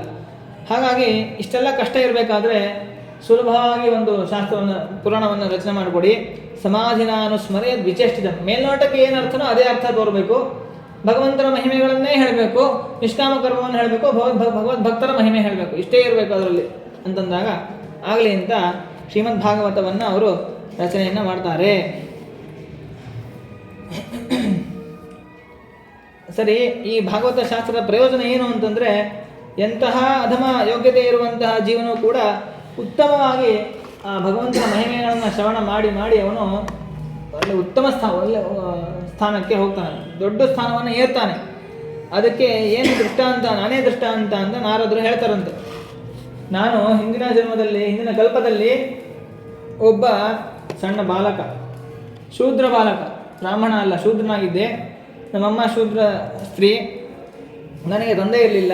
ಹಾಗಾಗಿ ಇಷ್ಟೆಲ್ಲ ಕಷ್ಟ ಇರಬೇಕಾದ್ರೆ ಸುಲಭವಾಗಿ ಒಂದು ಶಾಸ್ತ್ರವನ್ನು ಪುರಾಣವನ್ನು ರಚನೆ ಮಾಡಿಕೊಡಿ. ಸಮಾಧಿನಾನುಸ್ಮರೆ ವಿಚೇಷ್ಟಿತ. ಮೇಲ್ನೋಟಕ್ಕೆ ಏನು ಅರ್ಥನೋ ಅದೇ ಅರ್ಥ ತೋರಬೇಕು. ಭಗವಂತನ ಮಹಿಮೆಗಳನ್ನೇ ಹೇಳಬೇಕು, ನಿಷ್ಕಾಮ ಕರ್ಮವನ್ನು ಹೇಳಬೇಕು, ಭಗವದ್ಭಕ್ತರ ಮಹಿಮೆ ಹೇಳಬೇಕು, ಇಷ್ಟೇ ಇರಬೇಕು ಅದರಲ್ಲಿ ಅಂತಂದಾಗ ಆಗಲಿ ಅಂತ ಶ್ರೀಮದ್ ಭಾಗವತವನ್ನು ಅವರು ರಚನೆಯನ್ನು ಮಾಡ್ತಾರೆ. ಸರಿ, ಈ ಭಾಗವತ ಶಾಸ್ತ್ರದ ಪ್ರಯೋಜನ ಏನು ಅಂತಂದರೆ, ಎಂತಹ ಅಧಮ ಯೋಗ್ಯತೆ ಇರುವಂತಹ ಜೀವನವು ಕೂಡ ಉತ್ತಮವಾಗಿ ಆ ಭಗವಂತನ ಮಹಿಮೆಗಳನ್ನು ಶ್ರವಣ ಮಾಡಿ ಮಾಡಿ ಅವನು ಒಳ್ಳೆ ಉತ್ತಮ ಒಳ್ಳೆ ಸ್ಥಾನಕ್ಕೆ ಹೋಗ್ತಾನೆ, ದೊಡ್ಡ ಸ್ಥಾನವನ್ನು ಏರ್ತಾನೆ. ಅದಕ್ಕೆ ಏನು ದೃಷ್ಟಾಂತ, ನಾನೇ ದೃಷ್ಟಾಂತ ಅಂತ ನಾರದರು ಹೇಳ್ತಾರಂತೆ. ನಾನು ಹಿಂದಿನ ಕಲ್ಪದಲ್ಲಿ ಒಬ್ಬ ಸಣ್ಣ ಬಾಲಕ, ಶೂದ್ರ ಬಾಲಕ, ಬ್ರಾಹ್ಮಣ ಅಲ್ಲ, ಶೂದ್ರನಾಗಿದ್ದೆ. ನಮ್ಮಮ್ಮ ಶೂದ್ರ ಸ್ತ್ರೀ, ನನಗೆ ತಂದೆ ಇರಲಿಲ್ಲ.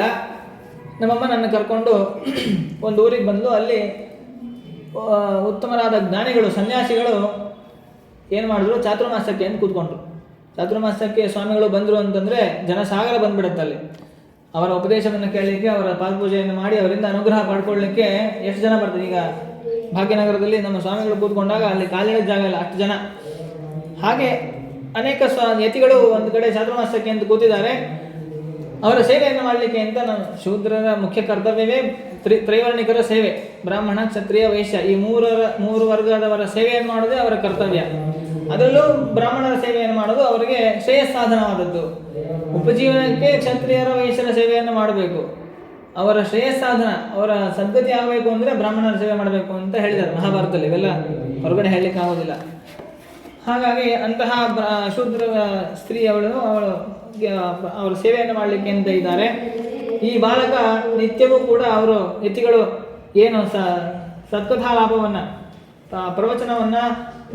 ನಮ್ಮಮ್ಮ ನನ್ನ ಕರ್ಕೊಂಡು ಒಂದು ಊರಿಗೆ ಬಂದು ಅಲ್ಲಿ ಉತ್ತಮರಾದ ಜ್ಞಾನಿಗಳು, ಸನ್ಯಾಸಿಗಳು ಏನು ಮಾಡಿದ್ರು, ಚಾತುರ್ಮಾಸ್ಯಕ್ಕೆ ಅಂತ ಕೂತ್ಕೊಂಡ್ರು. ಚಾತುರ್ಮಾಸ್ಯಕ್ಕೆ ಸ್ವಾಮಿಗಳು ಬಂದರು ಅಂತಂದರೆ ಜನಸಾಗರ ಬಂದುಬಿಡುತ್ತೆ. ಅಲ್ಲಿ ಅವರ ಉಪದೇಶವನ್ನು ಕೇಳಲಿಕ್ಕೆ, ಅವರ ಪಾದಪೂಜೆಯನ್ನು ಮಾಡಿ ಅವರಿಂದ ಅನುಗ್ರಹ ಪಡ್ಕೊಳ್ಳಿಕ್ಕೆ ಎಷ್ಟು ಜನ ಬರ್ತಾರೆ. ಈಗ ಭಾಗ್ಯನಗರದಲ್ಲಿ ನಮ್ಮ ಸ್ವಾಮಿಗಳು ಕೂತ್ಕೊಂಡಾಗ ಅಲ್ಲಿ ಕಾಲಿಡೋ ಜಾಗ ಇಲ್ಲ, ಅಷ್ಟು ಜನ. ಹಾಗೆ ಅನೇಕ ಯತಿಗಳು ಒಂದು ಕಡೆ ಚಾತುರ್ಮಾಸ್ಯಕ್ಕೆ ಅಂತ ಕೂತಿದ್ದಾರೆ. ಅವರ ಸೇವೆಯನ್ನು ಮಾಡಲಿಕ್ಕೆ ಅಂತ ನಾವು ಶೂದ್ರರ ಮುಖ್ಯ ಕರ್ತವ್ಯವೇ ತ್ರೈವರ್ಣಿಕರ ಸೇವೆ. ಬ್ರಾಹ್ಮಣ, ಕ್ಷತ್ರಿಯ, ವೈಶ್ಯ ಈ ಮೂರು ವರ್ಗದವರ ಸೇವೆಯನ್ನು ಮಾಡೋದೇ ಅವರ ಕರ್ತವ್ಯ. ಅದರಲ್ಲೂ ಬ್ರಾಹ್ಮಣರ ಸೇವೆಯನ್ನು ಮಾಡೋದು ಅವರಿಗೆ ಶ್ರೇಯಸ್ಸಾಧನವಾದದ್ದು. ಉಪಜೀವನಕ್ಕೆ ಕ್ಷತ್ರಿಯರ, ವೈಶ್ಯರ ಸೇವೆಯನ್ನು ಮಾಡಬೇಕು. ಅವರ ಶ್ರೇಯಸ್ಸಾಧನ, ಅವರ ಸದ್ಗತಿ ಆಗಬೇಕು ಅಂದರೆ ಬ್ರಾಹ್ಮಣರ ಸೇವೆ ಮಾಡಬೇಕು ಅಂತ ಹೇಳಿದ್ದಾರೆ ಮಹಾಭಾರತದಲ್ಲಿ. ಇವೆಲ್ಲ ಹೊರಗಡೆ ಹೇಳಲಿಕ್ಕೆ ಆಗೋದಿಲ್ಲ. ಹಾಗಾಗಿ ಅಂತಹ ಶೂದ್ರ ಸ್ತ್ರೀ ಅವಳು ಅವರ ಸೇವೆಯನ್ನು ಮಾಡಲಿಕ್ಕೆ ಅಂತ ಇದ್ದಾರೆ. ಈ ಬಾಲಕ ನಿತ್ಯವೂ ಕೂಡ ಅವರು ಯತಿಗಳು ಏನು ಸತ್ಕಥಾ ಲಾಭವನ್ನು, ಪ್ರವಚನವನ್ನು,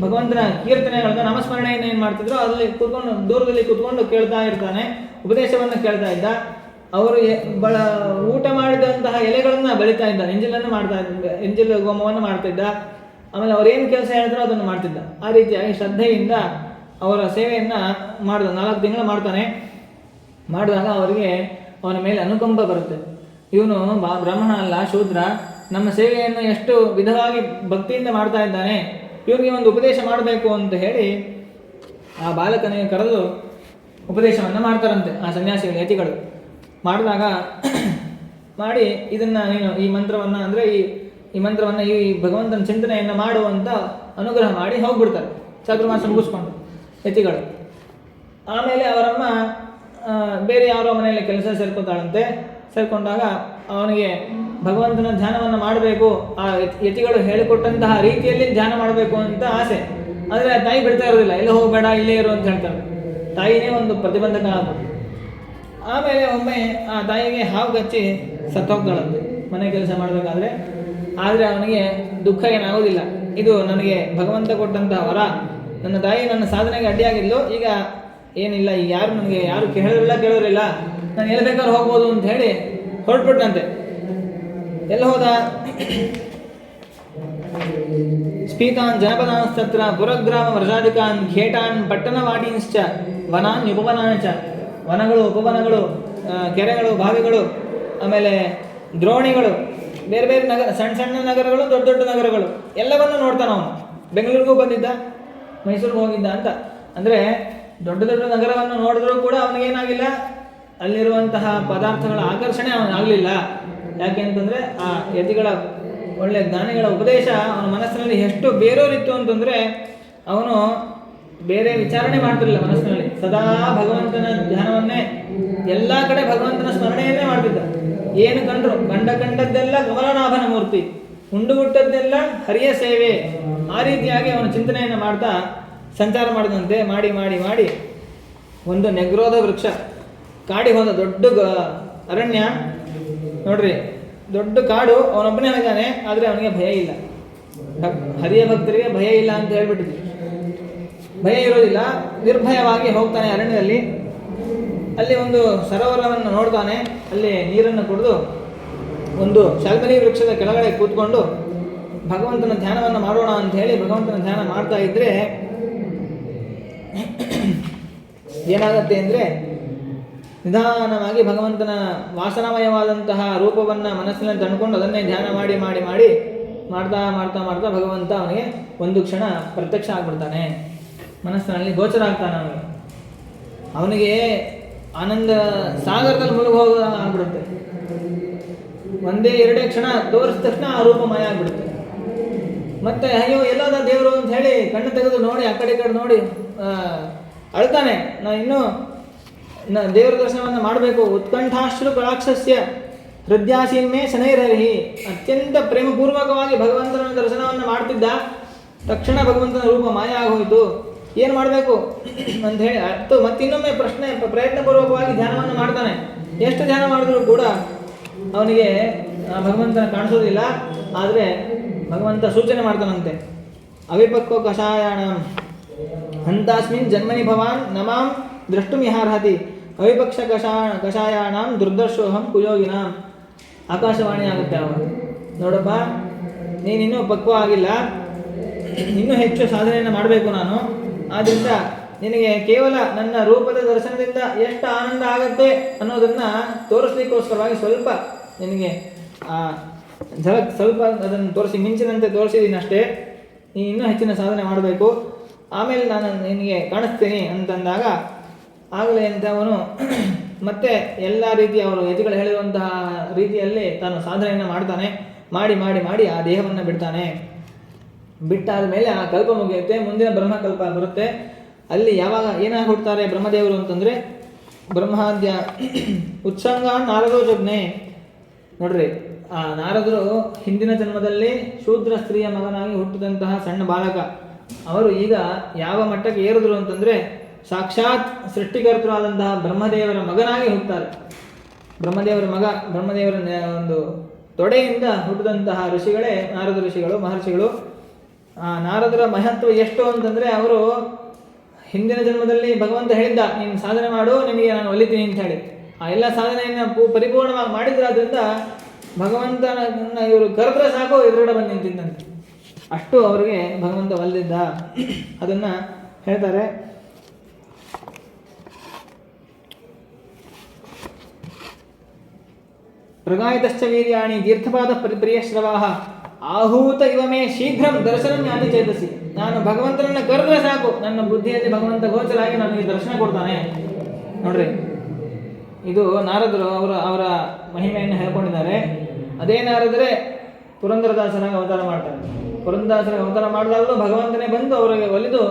ಭಗವಂತನ ಕೀರ್ತನೆಗಳನ್ನು, ನಾಮಸ್ಮರಣೆಯನ್ನು ಏನು ಮಾಡ್ತಿದ್ರು ಅಲ್ಲಿ ಕೂತ್ಕೊಂಡು, ದೂರದಲ್ಲಿ ಕೂತ್ಕೊಂಡು ಕೇಳ್ತಾ ಇರ್ತಾನೆ, ಉಪದೇಶವನ್ನು ಕೇಳ್ತಾ ಇದ್ದ. ಅವರು ಊಟ ಮಾಡಿದಂತಹ ಎಲೆಗಳನ್ನು ಬೆಳೀತಾ ಇದ್ದ, ಎಂಜಿಲನ್ನು ಮಾಡ್ತಾ ಇದ್ದ, ಎಂಜಿಲ್ ಹೋಮವನ್ನು ಮಾಡ್ತಾ ಇದ್ದ. ಆಮೇಲೆ ಅವ್ರೇನು ಕೆಲಸ ಹೇಳಿದ್ರೋ ಅದನ್ನು ಮಾಡ್ತಿದ್ದ. ಆ ರೀತಿಯಾಗಿ ಶ್ರದ್ಧೆಯಿಂದ ಅವರ ಸೇವೆಯನ್ನು ಮಾಡಿದ 4 ತಿಂಗಳು ಮಾಡ್ತಾನೆ. ಮಾಡಿದಾಗ ಅವರಿಗೆ ಅವನ ಮೇಲೆ ಅನುಕಂಪ ಬರುತ್ತೆ. ಇವನು ಬ್ರಾಹ್ಮಣ ಅಲ್ಲ, ಶೂದ್ರ, ನಮ್ಮ ಸೇವೆಯನ್ನು ಎಷ್ಟು ವಿಧವಾಗಿ ಭಕ್ತಿಯಿಂದ ಮಾಡ್ತಾ ಇದ್ದಾನೆ, ಇವನಿಗೆ ಒಂದು ಉಪದೇಶ ಮಾಡಬೇಕು ಅಂತ ಹೇಳಿ ಆ ಬಾಲಕನಿಗೆ ಕರೆದು ಉಪದೇಶವನ್ನು ಮಾಡ್ತಾರಂತೆ ಆ ಸನ್ಯಾಸಿಗಳು, ಯತಿಗಳು. ಮಾಡಿದಾಗ ಮಾಡಿ ಇದನ್ನು ನೀನು ಈ ಮಂತ್ರವನ್ನು ಅಂದರೆ ಈ ಮಂತ್ರವನ್ನು ಈ ಭಗವಂತನ ಚಿಂತನೆಯನ್ನು ಮಾಡುವಂತ ಅನುಗ್ರಹ ಮಾಡಿ ಹೋಗ್ಬಿಡ್ತಾರೆ ಚಾತುರ್ಮಾಸ ಮುಗಿಸ್ಕೊಂಡು ಯತಿಗಳು. ಆಮೇಲೆ ಅವರಮ್ಮ ಬೇರೆ ಯಾರೋ ಮನೆಯಲ್ಲಿ ಕೆಲಸ ಸೇರ್ಕೊತಾಳಂತೆ. ಸೇರ್ಕೊಂಡಾಗ ಅವನಿಗೆ ಭಗವಂತನ ಧ್ಯಾನವನ್ನು ಮಾಡಬೇಕು, ಆ ಯತಿಗಳು ಹೇಳಿಕೊಟ್ಟಂತಹ ರೀತಿಯಲ್ಲಿ ಧ್ಯಾನ ಮಾಡಬೇಕು ಅಂತ ಆಸೆ. ಆದರೆ ಆ ತಾಯಿ ಬಿಡ್ತಾ ಇರೋದಿಲ್ಲ, ಎಲ್ಲ ಹೋಗಬೇಡ ಇಲ್ಲೇ ಇರು ಅಂತ ಹೇಳ್ತಾರೆ. ತಾಯಿನೇ ಒಂದು ಪ್ರತಿಬಂಧಕ ಆಗ್ಬೋದು. ಆಮೇಲೆ ಒಮ್ಮೆ ಆ ತಾಯಿಗೆ ಹಾವು ಕಚ್ಚಿ ಸತ್ತೋಗ್ತಾಳಂತೆ ಮನೆ ಕೆಲಸ ಮಾಡಬೇಕಾದ್ರೆ. ಆದರೆ ಅವನಿಗೆ ದುಃಖ ಏನಾಗೋದಿಲ್ಲ. ಇದು ನನಗೆ ಭಗವಂತ ಕೊಟ್ಟಂತಹ ವರ, ನನ್ನ ತಾಯಿ ನನ್ನ ಸಾಧನೆಗೆ ಅಡ್ಡಿಯಾಗಿದ್ಲು, ಈಗ ಏನಿಲ್ಲ, ಈಗ ಯಾರು ಕೇಳೋರಿಲ್ಲ, ನಾನು ಎಲ್ಲಿ ಬೇಕಾದ್ರೂ ಹೋಗ್ಬೋದು ಅಂತ ಹೇಳಿ ಹೊರಟ್ಬಿಟ್ಟಂತೆ. ಎಲ್ಲ ಹೋದ? ಸ್ಫೀತಾನ್ ಜನಪದಾಂಸ್ತತ್ರ ಪುರಗ್ರಾಮ ವ್ರಜಾಧಿಕಾನ್ ಘೇಟಾನ್ ಪಟ್ಟಣವಾಟೀಂಶ್ಚ ವನಾನ್ ಉಪವನಾಂಚ. ವನಗಳು, ಉಪವನಗಳು, ಕೆರೆಗಳು, ಬಾವಿಗಳು, ಆಮೇಲೆ ದ್ರೋಣಿಗಳು, ಬೇರೆ ಬೇರೆ ನಗರ, ಸಣ್ಣ ಸಣ್ಣ ನಗರಗಳು, ದೊಡ್ಡ ದೊಡ್ಡ ನಗರಗಳು ಎಲ್ಲವನ್ನೂ ನೋಡ್ತಾನೆ ಅವನು. ಬೆಂಗಳೂರಿಗೂ ಬಂದಿದ್ದ, ಮೈಸೂರಿಗೆ ಹೋಗಿದ್ದ ಅಂತ. ಅಂದರೆ ದೊಡ್ಡ ದೊಡ್ಡ ನಗರವನ್ನು ನೋಡಿದ್ರೂ ಕೂಡ ಅವನಿಗೇನಾಗಿಲ್ಲ, ಅಲ್ಲಿರುವಂತಹ ಪದಾರ್ಥಗಳ ಆಕರ್ಷಣೆ ಅವನಾಗಲಿಲ್ಲ. ಯಾಕೆ ಅಂತಂದರೆ ಆ ಯತಿಗಳ ಒಳ್ಳೆಯ ಜ್ಞಾನಿಗಳ ಉಪದೇಶ ಅವನ ಮನಸ್ಸಿನಲ್ಲಿ ಎಷ್ಟು ಬೇರೋರಿತ್ತು ಅಂತಂದರೆ ಅವನು ಬೇರೆ ವಿಚಾರಣೆ ಮಾಡ್ತಿರಲಿಲ್ಲ. ಮನಸ್ಸಿನಲ್ಲಿ ಸದಾ ಭಗವಂತನ ಧ್ಯಾನವನ್ನೇ, ಎಲ್ಲ ಕಡೆ ಭಗವಂತನ ಸ್ಮರಣೆಯನ್ನೇ ಮಾಡ್ತಿದ್ದ. ಏನು ಕಂಡದ್ದೆಲ್ಲ ಕಮಲನಾಭನ ಮೂರ್ತಿ, ಉಂಡು ಹುಟ್ಟದ್ದೆಲ್ಲ ಹರಿಯ ಸೇವೆ. ಆ ರೀತಿಯಾಗಿ ಅವನ ಚಿಂತನೆಯನ್ನು ಮಾಡ್ತಾ ಸಂಚಾರ ಮಾಡಿದಂತೆ ಮಾಡಿ ಮಾಡಿ ಮಾಡಿ ಒಂದು ನೆಗ್ರೋಧ ವೃಕ್ಷ ಕಾಡಿಗೆ ಹೋದ. ದೊಡ್ಡ ಅರಣ್ಯ ನೋಡ್ರಿ, ದೊಡ್ಡ ಕಾಡು. ಅವನೊಬ್ಬನೇ ಹೋಗಿದ್ದಾನೆ, ಆದರೆ ಅವನಿಗೆ ಭಯ ಇಲ್ಲ. ಹರಿಯ ಭಕ್ತರಿಗೆ ಭಯ ಇಲ್ಲ ಅಂತ ಹೇಳ್ಬಿಟ್ಟಿದ್ವಿ. ಭಯ ಇರೋದಿಲ್ಲ, ನಿರ್ಭಯವಾಗಿ ಹೋಗ್ತಾನೆ ಅರಣ್ಯದಲ್ಲಿ. ಅಲ್ಲಿ ಒಂದು ಸರೋವರವನ್ನು ನೋಡ್ತಾನೆ. ಅಲ್ಲಿ ನೀರನ್ನು ಕುಡಿದು ಒಂದು ಶಾಲ್ಮಲಿ ವೃಕ್ಷದ ಕೆಳಗಡೆ ಕೂತ್ಕೊಂಡು ಭಗವಂತನ ಧ್ಯಾನವನ್ನು ಮಾಡೋಣ ಅಂತ ಹೇಳಿ ಭಗವಂತನ ಧ್ಯಾನ ಮಾಡ್ತಾ ಇದ್ರೆ ಏನಾಗತ್ತೆ ಅಂದರೆ ನಿಧಾನವಾಗಿ ಭಗವಂತನ ವಾಸನಮಯವಾದಂತಹ ರೂಪವನ್ನು ಮನಸ್ಸಿನಲ್ಲಿ ತಂದುಕೊಂಡು ಅದನ್ನೇ ಧ್ಯಾನ ಮಾಡಿ ಮಾಡಿ ಮಾಡಿ ಮಾಡ್ತಾ ಮಾಡ್ತಾ ಮಾಡ್ತಾ ಭಗವಂತ ಅವನಿಗೆ ಒಂದು ಕ್ಷಣ ಪ್ರತ್ಯಕ್ಷ ಆಗ್ಬಿಡ್ತಾನೆ. ಮನಸ್ಸಿನಲ್ಲಿ ಗೋಚರ ಆಗ್ತಾನೆ. ಅವನಿಗೆ ಆನಂದ ಸಾಗರದಲ್ಲಿ ಮುಳುಗಿ ಹೋಗ ಆಗ್ಬಿಡುತ್ತೆ. ಒಂದೇ ಎರಡೇ ಕ್ಷಣ ತೋರಿಸಿದ ತಕ್ಷಣ ಆ ರೂಪ ಮಾಯ ಆಗ್ಬಿಡುತ್ತೆ. ಮತ್ತೆ ಅಯ್ಯೋ ಎಲ್ಲೋದ ದೇವರು ಅಂತ ಹೇಳಿ ಕಣ್ಣು ತೆಗೆದು ನೋಡಿ ಆ ಕಡೆ ನೋಡಿ ಅಳ್ತಾನೆ. ನಾನು ಇನ್ನೂ ದೇವರ ದರ್ಶನವನ್ನು ಮಾಡಬೇಕು. ಉತ್ಕಂಠಾಶ್ರು ಕಳಾಕ್ಷಸ್ಯ ಹೃದಯಾಸೀನ್ಮೇ ಶನೈರಹಿ. ಅತ್ಯಂತ ಪ್ರೇಮಪೂರ್ವಕವಾಗಿ ಭಗವಂತನ ದರ್ಶನವನ್ನು ಮಾಡ್ತಿದ್ದ. ತಕ್ಷಣ ಭಗವಂತನ ರೂಪ ಮಾಯ ಆಗೋಯಿತು. ಏನು ಮಾಡಬೇಕು ಅಂತ ಹೇಳಿ ಮತ್ತಿನ್ನೊಮ್ಮೆ ಪ್ರಯತ್ನಪೂರ್ವಕವಾಗಿ ಧ್ಯಾನವನ್ನು ಮಾಡ್ತಾನೆ. ಎಷ್ಟು ಧ್ಯಾನ ಮಾಡಿದ್ರು ಕೂಡ ಅವನಿಗೆ ಭಗವಂತನ ಕಾಣಿಸೋದಿಲ್ಲ. ಆದರೆ ಭಗವಂತ ಸೂಚನೆ ಮಾಡ್ತಾನಂತೆ, ಅವಿಪಕ್ವ ಕಷಾಯಾಣ ಹಂತಾಸ್ಮಿನ್ ಜನ್ಮನಿ ಭವಾನ್ ನಮಾಂ ದ್ರಷ್ಟುಮಿಹಾರ್ಹತಿ ಅವಿಪಕ್ಷ ಕಷಾಯಾಣಾಂ ದುರ್ದರ್ಶೋಹಂ ಕುಯೋಗಿನಾಂ. ಆಕಾಶವಾಣಿ ಆಗುತ್ತೆ ಅವ, ನೋಡಪ್ಪ ನೀನಿನ್ನೂ ಪಕ್ವ ಆಗಿಲ್ಲ, ಇನ್ನೂ ಹೆಚ್ಚು ಸಾಧನೆಯನ್ನು ಮಾಡಬೇಕು ನಾನು. ಆದ್ದರಿಂದ ನಿನಗೆ ಕೇವಲ ನನ್ನ ರೂಪದ ದರ್ಶನದಿಂದ ಎಷ್ಟು ಆನಂದ ಆಗುತ್ತೆ ಅನ್ನೋದನ್ನು ತೋರಿಸ್ಲಿಕ್ಕೋಸ್ಕರವಾಗಿ ಸ್ವಲ್ಪ ನಿನಗೆ ಸ್ವಲ್ಪ ಅದನ್ನು ತೋರಿಸಿ, ಮಿಂಚಿನಂತೆ ತೋರಿಸಿದ್ದೀನಿ ಅಷ್ಟೇ. ನೀನು ಇನ್ನೂ ಹೆಚ್ಚಿನ ಸಾಧನೆ ಮಾಡಬೇಕು, ಆಮೇಲೆ ನಾನು ನಿನಗೆ ಕಾಣಿಸ್ತೀನಿ ಅಂತಂದಾಗ ಆಗಲೇ ಅಂತ ಅವನು ಮತ್ತೆ ಎಲ್ಲ ರೀತಿಯ ಅವರು ಯತಿಗಳು ಹೇಳಿರುವಂತಹ ರೀತಿಯಲ್ಲಿ ತಾನು ಸಾಧನೆಯನ್ನು ಮಾಡ್ತಾನೆ. ಮಾಡಿ ಮಾಡಿ ಮಾಡಿ ಆ ದೇಹವನ್ನು ಬಿಡ್ತಾನೆ. ಬಿಟ್ಟಾದ ಮೇಲೆ ಆ ಕಲ್ಪ ಮುಗಿಯುತ್ತೆ. ಮುಂದಿನ ಬ್ರಹ್ಮಕಲ್ಪ ಬರುತ್ತೆ. ಅಲ್ಲಿ ಯಾವಾಗ ಏನಾಗಿ ಹುಡ್ತಾರೆ ಬ್ರಹ್ಮದೇವರು ಅಂತಂದರೆ, ಬ್ರಹ್ಮಾದ್ಯ ಉತ್ಸಂಗ ನಾರದೋ ಜಜ್ಞೆ. ನೋಡ್ರಿ, ಆ ನಾರದರು ಹಿಂದಿನ ಜನ್ಮದಲ್ಲಿ ಶೂದ್ರ ಸ್ತ್ರೀಯ ಮಗನಾಗಿ ಹುಟ್ಟಿದಂತಹ ಸಣ್ಣ ಬಾಲಕ. ಅವರು ಈಗ ಯಾವ ಮಟ್ಟಕ್ಕೆ ಏರಿದ್ರು ಅಂತಂದರೆ ಸಾಕ್ಷಾತ್ ಸೃಷ್ಟಿಕರ್ತರಾದಂತಹ ಬ್ರಹ್ಮದೇವರ ಮಗನಾಗಿ ಹುಟ್ಟುತ್ತಾರೆ. ಬ್ರಹ್ಮದೇವರ ಮಗ, ಬ್ರಹ್ಮದೇವರ ಒಂದು ತೊಡೆಯಿಂದ ಹುಟ್ಟಿದಂತಹ ಋಷಿಗಳೇ ನಾರದ ಋಷಿಗಳು, ಮಹರ್ಷಿಗಳು. ಆ ನಾರದರ ಮಹತ್ವ ಎಷ್ಟು ಅಂತಂದರೆ, ಅವರು ಹಿಂದಿನ ಜನ್ಮದಲ್ಲಿ ಭಗವಂತ ಹೇಳಿದ್ದ, ನೀನು ಸಾಧನೆ ಮಾಡು, ನಿಮಗೆ ನಾನು ಒಲಿತೀನಿ ಅಂತ ಹೇಳಿ ಆ ಎಲ್ಲ ಸಾಧನೆಯನ್ನು ಪರಿಪೂರ್ಣವಾಗಿ ಮಾಡಿದ್ರಾದ್ರಿಂದ ಭಗವಂತನ ಇವರು ಕರೆದ್ರೆ ಸಾಕು ಎದುರುಗಡೆ ಬಂದು ನಿಂತಿದ್ದಂತೆ. ಅಷ್ಟು ಅವರಿಗೆ ಭಗವಂತ ಒಲಿದಿದ್ದ. ಅದನ್ನು ಹೇಳ್ತಾರೆ. ಪ್ರಗಾಯಿತಶ್ಚ ವೀರ್ಯಾಣಿ ತೀರ್ಥಪಾದ ಪ್ರಿಯಶ್ರವಾಹ ಆಹೂತ ಇವಮೇ ಶೀಘ್ರಂ ದರ್ಶನಂ ಯಾನಿ ಚೇತಸಿ. ನಾನು ಭಗವಂತನನ್ನು ಕರೆದ್ರೆ ಸಾಕು, ನನ್ನ ಬುದ್ಧಿಯಲ್ಲಿ ಭಗವಂತ ಗೋಚರಾಗಿ ನನಗೆ ದರ್ಶನ ಕೊಡ್ತಾನೆ. ನೋಡ್ರಿ, ಇದು ನಾರದರು ಅವರ ಮಹಿಮೆಯನ್ನು ಹೇಳ್ಕೊಂಡಿದ್ದಾರೆ. ಅದೇ ನಾರದರೆ ಪುರಂದರದಾಸರಾಗಿ ಅವತಾರ ಮಾಡ್ತಾರೆ. ಪುರಂದರದಾಸರಾಗಿ ಅವತಾರ ಮಾಡಿದಾಗಲೂ ಭಗವಂತನೇ ಬಂದು ಅವರಿಗೆ ಒಲಿದು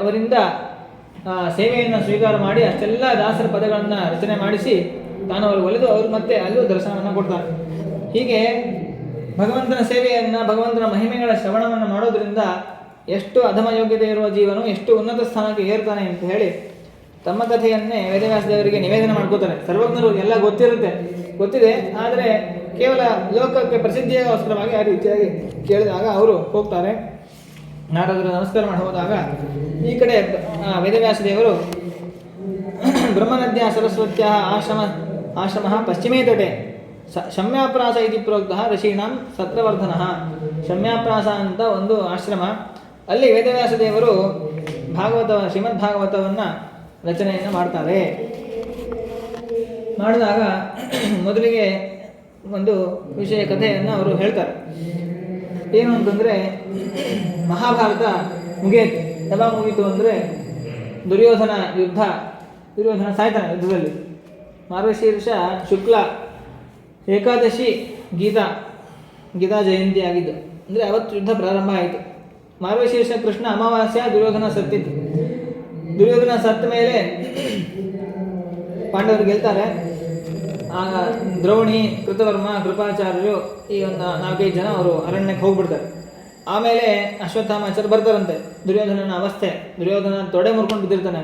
ಅವರಿಂದ ಸೇವೆಯನ್ನು ಸ್ವೀಕಾರ ಮಾಡಿ ಅಷ್ಟೆಲ್ಲ ದಾಸರ ಪದಗಳನ್ನು ರಚನೆ ಮಾಡಿಸಿ ತಾನು ಅವ್ರಿಗೆ ಒಲಿದು ಅವರು ಮತ್ತೆ ಅಲ್ಲೂ ದರ್ಶನವನ್ನು ಕೊಡ್ತಾರೆ. ಹೀಗೆ ಭಗವಂತನ ಸೇವೆಯನ್ನು, ಭಗವಂತನ ಮಹಿಮೆಗಳ ಶ್ರವಣವನ್ನು ಮಾಡೋದ್ರಿಂದ ಎಷ್ಟು ಅಧಮ ಯೋಗ್ಯತೆ ಇರುವ ಜೀವನು ಎಷ್ಟು ಉನ್ನತ ಸ್ಥಾನಕ್ಕೆ ಏರ್ತಾನೆ ಅಂತ ಹೇಳಿ ತಮ್ಮ ಕಥೆಯನ್ನೇ ವೇದವ್ಯಾಸ ದೇವರಿಗೆ ನಿವೇದನೆ ಮಾಡ್ಕೋತಾರೆ. ಸರ್ವಜ್ಞರು ಎಲ್ಲ ಗೊತ್ತಿದೆ, ಆದರೆ ಕೇವಲ ಲೋಕಕ್ಕೆ ಪ್ರಸಿದ್ಧಿಗೋಸ್ಕರವಾಗಿ ಆ ರೀತಿಯಾಗಿ ಕೇಳಿದಾಗ ಅವರು ಹೋಗ್ತಾರೆ. ನಾರದರು ನಮಸ್ಕಾರ ಮಾಡಿ ಹೋದಾಗ ಈ ಕಡೆ ವೇದವ್ಯಾಸ ದೇವರು ಬ್ರಹ್ಮನದ್ಯ ಸರಸ್ವತ್ಯ ಆಶ್ರಮ ಪಶ್ಚಿಮೇ ತಟೆ ಶಮ್ಯಾಪ್ರಾಸ ಇತಿ ಪ್ರೋಕ್ತ ಋಷೀಣಾಂ ಸತ್ರವರ್ಧನ. ಶಮ್ಯಾಪ್ರಾಸ ಅಂತ ಒಂದು ಆಶ್ರಮ, ಅಲ್ಲಿ ವೇದವ್ಯಾಸ ದೇವರು ಶ್ರೀಮದ್ ಭಾಗವತವನ್ನು ರಚನೆಯನ್ನು ಮಾಡ್ತಾರೆ. ಮಾಡಿದಾಗ ಮೊದಲಿಗೆ ಒಂದು ವಿಷಯ ಕಥೆಯನ್ನು ಅವರು ಹೇಳ್ತಾರೆ. ಏನು ಅಂತಂದರೆ, ಮಹಾಭಾರತ ಮುಗಿಯಿತು. ಯಾವಾಗ ಮುಗೀತು ಅಂದರೆ ದುರ್ಯೋಧನ ಸಾಯ್ತಾನೆ ಯುದ್ಧದಲ್ಲಿ. ಮಾರ್ಗಶೀರ್ಷ ಶುಕ್ಲ ಏಕಾದಶಿ ಗೀತಾ ಜಯಂತಿ ಆಗಿದ್ದು, ಅಂದರೆ ಅವತ್ತು ಯುದ್ಧ ಪ್ರಾರಂಭ ಆಯಿತು. ಮಾರ್ಗಶೀರ್ಷ ಕೃಷ್ಣ ಅಮಾವಾಸ್ಯ ದುರ್ಯೋಧನ ಸತ್ತಿತ್ತು. ದುರ್ಯೋಧನ ಸತ್ತ ಮೇಲೆ ಪಾಂಡವರು ಗೆಲ್ತಾರೆ. ಆಗ ದ್ರೋಣಿ, ಕೃತವರ್ಮ, ಕೃಪಾಚಾರ್ಯರು ಈ ಒಂದು 4-5 ಜನ ಅವರು ಅರಣ್ಯಕ್ಕೆ ಹೋಗ್ಬಿಡ್ತಾರೆ. ಆಮೇಲೆ ಅಶ್ವತ್ಥಾಮಾಚಾರ್ಯ ಬರ್ತಾರಂತೆ. ದುರ್ಯೋಧನನ ಅವಸ್ಥೆ, ದುರ್ಯೋಧನ ತೊಡೆ ಮುರ್ಕೊಂಡು ಬಿದ್ದಿರ್ತಾನೆ.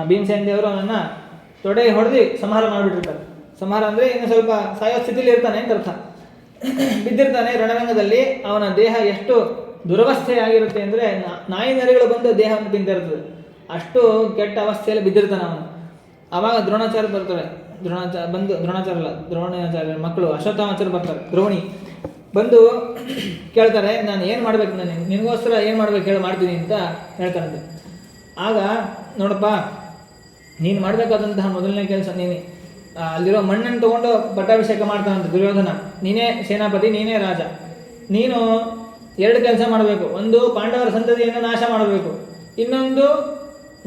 ಭೀಮಸೇನ ದೇವರು ಅವನನ್ನು ತೊಡೆ ಹೊಡೆದು ಸಂಹಾರ ಮಾಡಿಬಿಟ್ಟಿರ್ತಾರೆ. ಸಂಹಾರ ಅಂದರೆ ಇನ್ನು ಸ್ವಲ್ಪ ಸಾಯೋ ಸ್ಥಿತಿಲಿ ಇರ್ತಾನೆ ಅಂತ ಅರ್ಥ. ಬಿದ್ದಿರ್ತಾನೆ ರಣರಂಗದಲ್ಲಿ. ಅವನ ದೇಹ ಎಷ್ಟು ದುರವಸ್ಥೆಯಾಗಿರುತ್ತೆ ಅಂದರೆ ನಾಯಿ ನರಿಗಳು ಬಂದು ದೇಹವನ್ನು ತಿಂತಿರ್ತದೆ. ಅಷ್ಟು ಕೆಟ್ಟ ಅವಸ್ಥೆಯಲ್ಲಿ ಬಿದ್ದಿರ್ತಾನೆ ಅವನು. ಆವಾಗ ದ್ರೋಣಾಚಾರ್ಯ ಬರ್ತಾರೆ. ದ್ರೋಣಾಚಾರ್ಯ ಮಕ್ಕಳು ಅಶ್ವತ್ಥಾಮಾಚಾರ್ಯ ಬರ್ತಾರೆ. ದ್ರೋಣಿ ಬಂದು ಕೇಳ್ತಾರೆ, ನಾನು ಏನು ಮಾಡ್ಬೇಕು, ನಿನಗೋಸ್ಕರ ಏನು ಮಾಡ್ಬೇಕು ಹೇಳಿ ಮಾಡ್ತೀನಿ ಅಂತ ಹೇಳ್ತಾರಂತೆ. ಆಗ ನೋಡಪ್ಪ, ನೀನು ಮಾಡಬೇಕಾದಂತಹ ಮೊದಲನೇ ಕೆಲಸ, ನೀನು ಅಲ್ಲಿರೋ ಮಣ್ಣನ್ನು ತೊಗೊಂಡು ಪಟ್ಟಾಭಿಷೇಕ ಮಾಡ್ತಾನಂತೆ ದುರ್ಯೋಧನ. ನೀನೇ ಸೇನಾಪತಿ, ನೀನೇ ರಾಜ. ನೀನು 2 ಕೆಲಸ ಮಾಡಬೇಕು. ಒಂದು, ಪಾಂಡವರ ಸಂತತಿಯನ್ನು ನಾಶ ಮಾಡಬೇಕು. ಇನ್ನೊಂದು,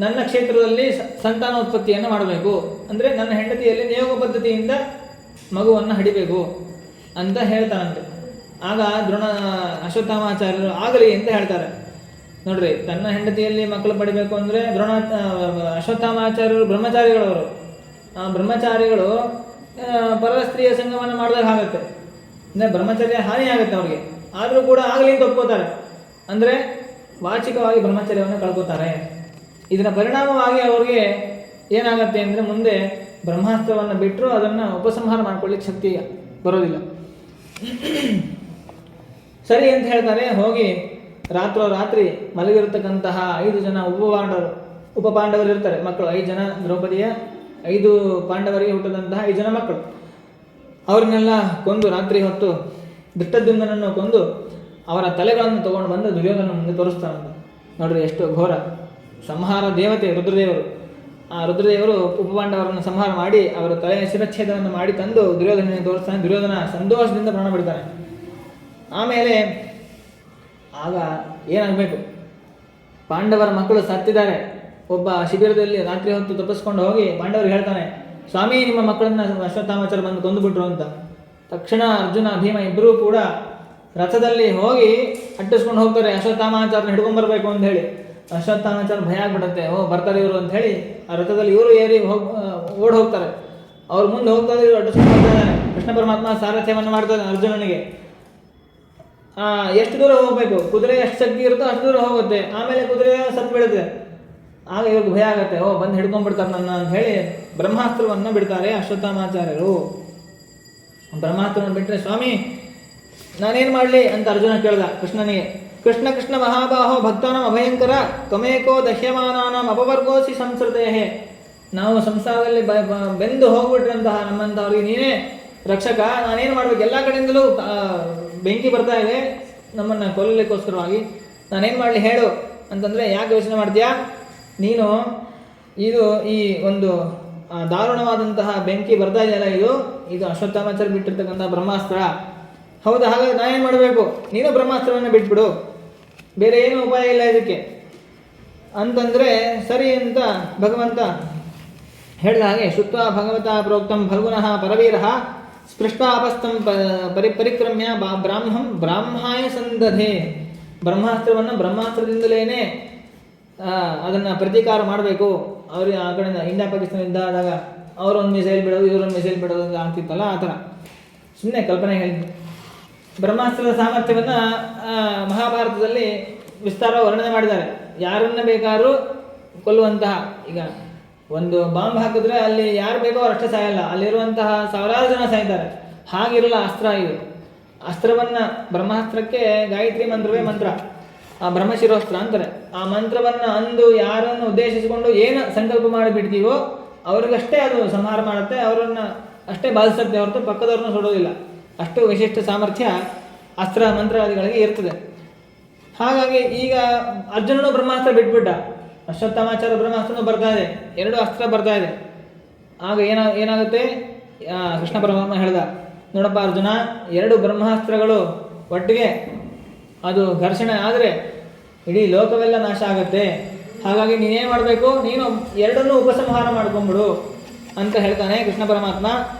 ನನ್ನ ಕ್ಷೇತ್ರದಲ್ಲಿ ಸಂತಾನೋತ್ಪತ್ತಿಯನ್ನು ಮಾಡಬೇಕು. ಅಂದರೆ ನನ್ನ ಹೆಂಡತಿಯಲ್ಲಿ ನಿಯೋಗ ಪದ್ಧತಿಯಿಂದ ಮಗುವನ್ನು ಹಡಿಬೇಕು ಅಂತ ಹೇಳ್ತಾನಂತೆ. ಆಗ ಅಶ್ವತ್ಥಾಮಾಚಾರ್ಯರು ಆಗಲಿ ಅಂತ ಹೇಳ್ತಾರೆ. ನೋಡ್ರಿ, ತನ್ನ ಹೆಂಡತಿಯಲ್ಲಿ ಮಕ್ಕಳು ಪಡಿಬೇಕು ಅಂದರೆ ಅಶ್ವತ್ಥಾಮಾಚಾರ್ಯರು ಬ್ರಹ್ಮಚಾರಿಗಳವರು. ಆ ಬ್ರಹ್ಮಚಾರಿಗಳು ಪರ ಸ್ತ್ರೀಯ ಸಂಗಮವನ್ನು ಮಾಡಿದಾಗ ಆಗುತ್ತೆ, ಅಂದರೆ ಬ್ರಹ್ಮಚರ್ಯ ಹಾನಿ ಆಗುತ್ತೆ ಅವ್ರಿಗೆ. ಆದರೂ ಕೂಡ ಆಗಲಿ ಅಂತ ಒಪ್ಕೋತಾರೆ. ಅಂದರೆ ವಾಚಿಕವಾಗಿ ಬ್ರಹ್ಮಚರ್ಯವನ್ನು ಕಳ್ಕೋತಾರೆ. ಇದರ ಪರಿಣಾಮವಾಗಿ ಅವ್ರಿಗೆ ಏನಾಗುತ್ತೆ ಅಂದರೆ ಮುಂದೆ ಬ್ರಹ್ಮಾಸ್ತ್ರವನ್ನು ಬಿಟ್ಟರು ಅದನ್ನು ಉಪಸಂಹಾರ ಮಾಡ್ಕೊಳ್ಳಿಕ್ಕೆ ಶಕ್ತಿ ಬರೋದಿಲ್ಲ. ಸರಿ ಅಂತ ಹೇಳ್ತಾರೆ. ಹೋಗಿ ರಾತ್ರಿ ಮಲಗಿರತಕ್ಕಂತಹ 5 ಜನ ಉಪಪಾಂಡವರು ಇರ್ತಾರೆ, ಮಕ್ಕಳು 5 ಜನ, ದ್ರೌಪದಿಯ 5 ಪಾಂಡವರಿಗೆ ಹುಟ್ಟಿದಂತಹ 5 ಜನ ಮಕ್ಕಳು. ಅವ್ರನ್ನೆಲ್ಲ ಕೊಂದು, ರಾತ್ರಿ ಹೊತ್ತು ದುಷ್ಟದ್ಯುಮ್ನನನ್ನು ಕೊಂದು ಅವರ ತಲೆಗಳನ್ನು ತಗೊಂಡು ಬಂದು ದುರ್ಯೋಧನ ಮುಂದೆ ತೋರಿಸ್ತಾನಂತ. ನೋಡ್ರಿ, ಎಷ್ಟು ಘೋರ ಸಂಹಾರ ದೇವತೆ ರುದ್ರದೇವರು. ಆ ರುದ್ರದೇವರು ಉಪಪಾಂಡವರನ್ನು ಸಂಹಾರ ಮಾಡಿ ಅವರ ತಲೆಯ ಶಿರಚ್ಛೇದವನ್ನು ಮಾಡಿ ತಂದು ದುರ್ಯೋಧನಿಗೆ ತೋರಿಸ್ತಾನೆ. ದುರ್ಯೋಧನ ಸಂತೋಷದಿಂದ ಪ್ರಾಣ ಬಿಡ್ತಾನೆ. ಆಮೇಲೆ ಆಗ ಏನಾಗಬೇಕು, ಪಾಂಡವರ ಮಕ್ಕಳು ಸತ್ತಿದ್ದಾರೆ. ಒಬ್ಬ ಶಿಬಿರದಲ್ಲಿ ರಾತ್ರಿ ಹೊತ್ತು ತಪ್ಪಿಸ್ಕೊಂಡು ಹೋಗಿ ಪಾಂಡವರಿಗೆ ಹೇಳ್ತಾನೆ, ಸ್ವಾಮಿ, ನಿಮ್ಮ ಮಕ್ಕಳನ್ನು ಅಶ್ವತ್ಥಾಮಾಚಾರ್ಯ ಬಂದು ಕೊಂದುಬಿಟ್ರು ಅಂತ. ತಕ್ಷಣ ಅರ್ಜುನ, ಭೀಮ ಇಬ್ಬರೂ ಕೂಡ ರಥದಲ್ಲಿ ಹೋಗಿ ಅಟ್ಟಿಸ್ಕೊಂಡು ಹೋಗ್ತಾರೆ. ಅಶ್ವತ್ಥಾಮಾಚಾರ್ಯನ ಹಿಡ್ಕೊಂಡ್ಬರ್ಬೇಕು ಅಂತ ಹೇಳಿ. ಅಶ್ವತ್ಥಾಮಾಚಾರ್ಯ ಭಯ ಆಗ್ಬಿಡುತ್ತೆ. ಬರ್ತಾರೆ ಇವರು ಅಂತ ಹೇಳಿ ಆ ರಥದಲ್ಲಿ ಇವರು ಏರಿ ಓಡ್ ಹೋಗ್ತಾರೆ. ಅವ್ರು ಮುಂದೆ ಹೋಗ್ತಾರೆ, ಇವರು ಅಟ್ಟಿಸ್ಕೊಂಡು ಹೋಗ್ತಾರೆ. ಕೃಷ್ಣ ಪರಮಾತ್ಮ ಸಾರಥ್ಯವನ್ನು ಮಾಡ್ತಾರೆ ಅರ್ಜುನನಿಗೆ. ಎಷ್ಟು ದೂರ ಹೋಗಬೇಕು, ಕುದುರೆ ಎಷ್ಟು ಶಕ್ತಿ ಇರುತ್ತೋ ಅಷ್ಟು ದೂರ ಹೋಗುತ್ತೆ. ಆಮೇಲೆ ಕುದುರೆ ಸತ್ತು ಬೀಳುತ್ತೆ. ಆಗ ಇವ್ರಿಗೆ ಭಯ ಆಗುತ್ತೆ, ಬಂದು ಹಿಡ್ಕೊಂಡ್ಬಿಡ್ತಾರೆ ನನ್ನ ಅಂತ ಹೇಳಿ ಬ್ರಹ್ಮಾಸ್ತ್ರವನ್ನು ಬಿಡ್ತಾರೆ ಅಶ್ವತ್ಥಾಮಾಚಾರ್ಯರು. ಬ್ರಹ್ಮಾಸ್ತ್ರವನ್ನು ಬಿಟ್ಟರೆ, ಸ್ವಾಮಿ ನಾನೇನು ಮಾಡಲಿ ಅಂತ ಅರ್ಜುನ ಕೇಳ್ದ ಕೃಷ್ಣನಿಗೆ. ಕೃಷ್ಣ ಕೃಷ್ಣ ಮಹಾಬಾಹೋ ಭಕ್ತಾನಾಂ ಅಭಯಂಕರ ತ್ವಮೇಕೋ ದಹ್ಯಮಾನಾನಾಂ ಅಪವರ್ಗೋಸಿ ಸಂಸ್ಕೃತೇ. ನಾವು ಸಂಸಾರದಲ್ಲಿ ಬೆಂದು ಹೋಗ್ಬಿಟ್ರಂತಹ ನಮ್ಮಂಥವ್ರಿಗೆ ನೀನೇ ರಕ್ಷಕ. ನಾನೇನು ಮಾಡ್ಬೇಕು, ಎಲ್ಲ ಕಡೆಯಿಂದಲೂ ಬೆಂಕಿ ಬರ್ತಾ ಇದೆ ನಮ್ಮನ್ನು ಕೊಲ್ಲಲಿಕ್ಕೋಸ್ಕರವಾಗಿ. ನಾನೇನು ಮಾಡಲಿ ಹೇಳು ಅಂತಂದರೆ, ಯಾಕೆ ಯೋಚನೆ ಮಾಡ್ತೀಯಾ ನೀನು? ಈ ಒಂದು ದಾರುಣವಾದಂತಹ ಬೆಂಕಿ ಬರ್ತಾ ಇದೆಯಲ್ಲ, ಇದು ಅಶ್ವತ್ಥಾಮಾಚಾರ್ಯ ಬಿಟ್ಟಿರ್ತಕ್ಕಂಥ ಬ್ರಹ್ಮಾಸ್ತ್ರ. ಹೌದಾ? ಹಾಗಾಗಿ ನಾನೇನು ಮಾಡಬೇಕು? ನೀನು ಬ್ರಹ್ಮಾಸ್ತ್ರವನ್ನು ಬಿಟ್ಬಿಡು, ಬೇರೆ ಏನೂ ಉಪಾಯ ಇಲ್ಲ ಇದಕ್ಕೆ ಅಂತಂದರೆ ಸರಿ ಅಂತ ಭಗವಂತ ಹೇಳಿದ ಹಾಗೆ ಶ್ರುತ್ವಾ ಭಗವತಾ ಪ್ರೋಕ್ತಂ ಫಲ್ಗುನಃ ಪರವೀರಃ ಸ್ಪೃಷ್ಟ್ವಾ ಅಪಸ್ಥಂ ಪರಿಕ್ರಮ್ಯ ಬ್ರಾಹ್ಮಾಯ ಸಂದಧೆ. ಬ್ರಹ್ಮಾಸ್ತ್ರವನ್ನು ಬ್ರಹ್ಮಾಸ್ತ್ರದಿಂದಲೇ ಅದನ್ನು ಪ್ರತೀಕಾರ ಮಾಡಬೇಕು. ಅವರು ಆ ಕಡೆಯಿಂದ ಇಂಡಿಯಾ ಪಾಕಿಸ್ತಾನದಿಂದ ಆದಾಗ ಅವರೊಂದು ಮಿಸೈಲ್ ಬಿಡೋದು ಇವರೊಂದು ಮಿಸೈಲ್ ಬಿಡೋದು ಆಗ್ತಿತ್ತಲ್ಲ, ಆ ಥರ ಸುಮ್ಮನೆ ಕಲ್ಪನೆ ಹೇಳಿದ್ದು. ಬ್ರಹ್ಮಾಸ್ತ್ರದ ಸಾಮರ್ಥ್ಯವನ್ನು ಮಹಾಭಾರತದಲ್ಲಿ ವಿಸ್ತಾರ ವರ್ಣನೆ ಮಾಡಿದ್ದಾರೆ. ಯಾರನ್ನ ಬೇಕಾದ್ರೂ ಕೊಲ್ಲುವಂತಹ, ಈಗ ಒಂದು ಬಾಂಬ್ ಹಾಕಿದ್ರೆ ಅಲ್ಲಿ ಯಾರು ಬೇಕೋ ಅವ್ರು ಅಷ್ಟೇ ಸಾಯಲ್ಲ, ಅಲ್ಲಿರುವಂತಹ ಸಾವಿರಾರು ಜನ ಸಾಯ್ತಾರೆ. ಹಾಗಿರಲ್ಲ ಅಸ್ತ್ರ ಇದು. ಅಸ್ತ್ರವನ್ನು, ಬ್ರಹ್ಮಾಸ್ತ್ರಕ್ಕೆ ಗಾಯತ್ರಿ ಮಂತ್ರವೇ ಮಂತ್ರ, ಆ ಬ್ರಹ್ಮಶಿರೋಸ್ತ್ರ ಅಂತಾರೆ. ಆ ಮಂತ್ರವನ್ನು ಅಂದು ಯಾರನ್ನು ಉದ್ದೇಶಿಸಿಕೊಂಡು ಏನು ಸಂಕಲ್ಪ ಮಾಡಿಬಿಡ್ತೀವೋ ಅವ್ರಿಗಷ್ಟೇ ಅದು ಸಂಹಾರ ಮಾಡುತ್ತೆ, ಅವರನ್ನು ಅಷ್ಟೇ ಬಾಧಿಸುತ್ತೆ ಹೊರತು ಪಕ್ಕದವ್ರನ್ನ ಸುಡೋದಿಲ್ಲ. ಅಷ್ಟು ವಿಶಿಷ್ಟ ಸಾಮರ್ಥ್ಯ ಅಸ್ತ್ರ ಮಂತ್ರಾದಿಗಳಿಗೆ ಇರ್ತದೆ. ಹಾಗಾಗಿ ಈಗ ಅರ್ಜುನನು ಬ್ರಹ್ಮಾಸ್ತ್ರ ಬಿಟ್ಬಿಟ್ಟ, ಅಶ್ವತ್ಥಾಮಾಚಾರ ಬ್ರಹ್ಮಾಸ್ತ್ರನೂ ಬರ್ತಾ ಇದೆ, 2 ಅಸ್ತ್ರ ಬರ್ತಾ ಇದೆ. ಆಗ ಏನಾಗುತ್ತೆ, ಕೃಷ್ಣ ಪರಮಾತ್ಮ ಹೇಳ್ದ, ನೋಡಪ್ಪ ಅರ್ಜುನ, 2 ಬ್ರಹ್ಮಾಸ್ತ್ರಗಳು ಒಟ್ಟಿಗೆ ಅದು ಘರ್ಷಣೆ ಆದರೆ ಇಡೀ ಲೋಕವೆಲ್ಲ ನಾಶ ಆಗುತ್ತೆ. ಹಾಗಾಗಿ ನೀನೇನು ಮಾಡಬೇಕು, ನೀನು 2 ಉಪಸಂಹಾರ ಮಾಡ್ಕೊಂಬಿಡು ಅಂತ ಹೇಳ್ತಾನೆ ಕೃಷ್ಣ ಪರಮಾತ್ಮ.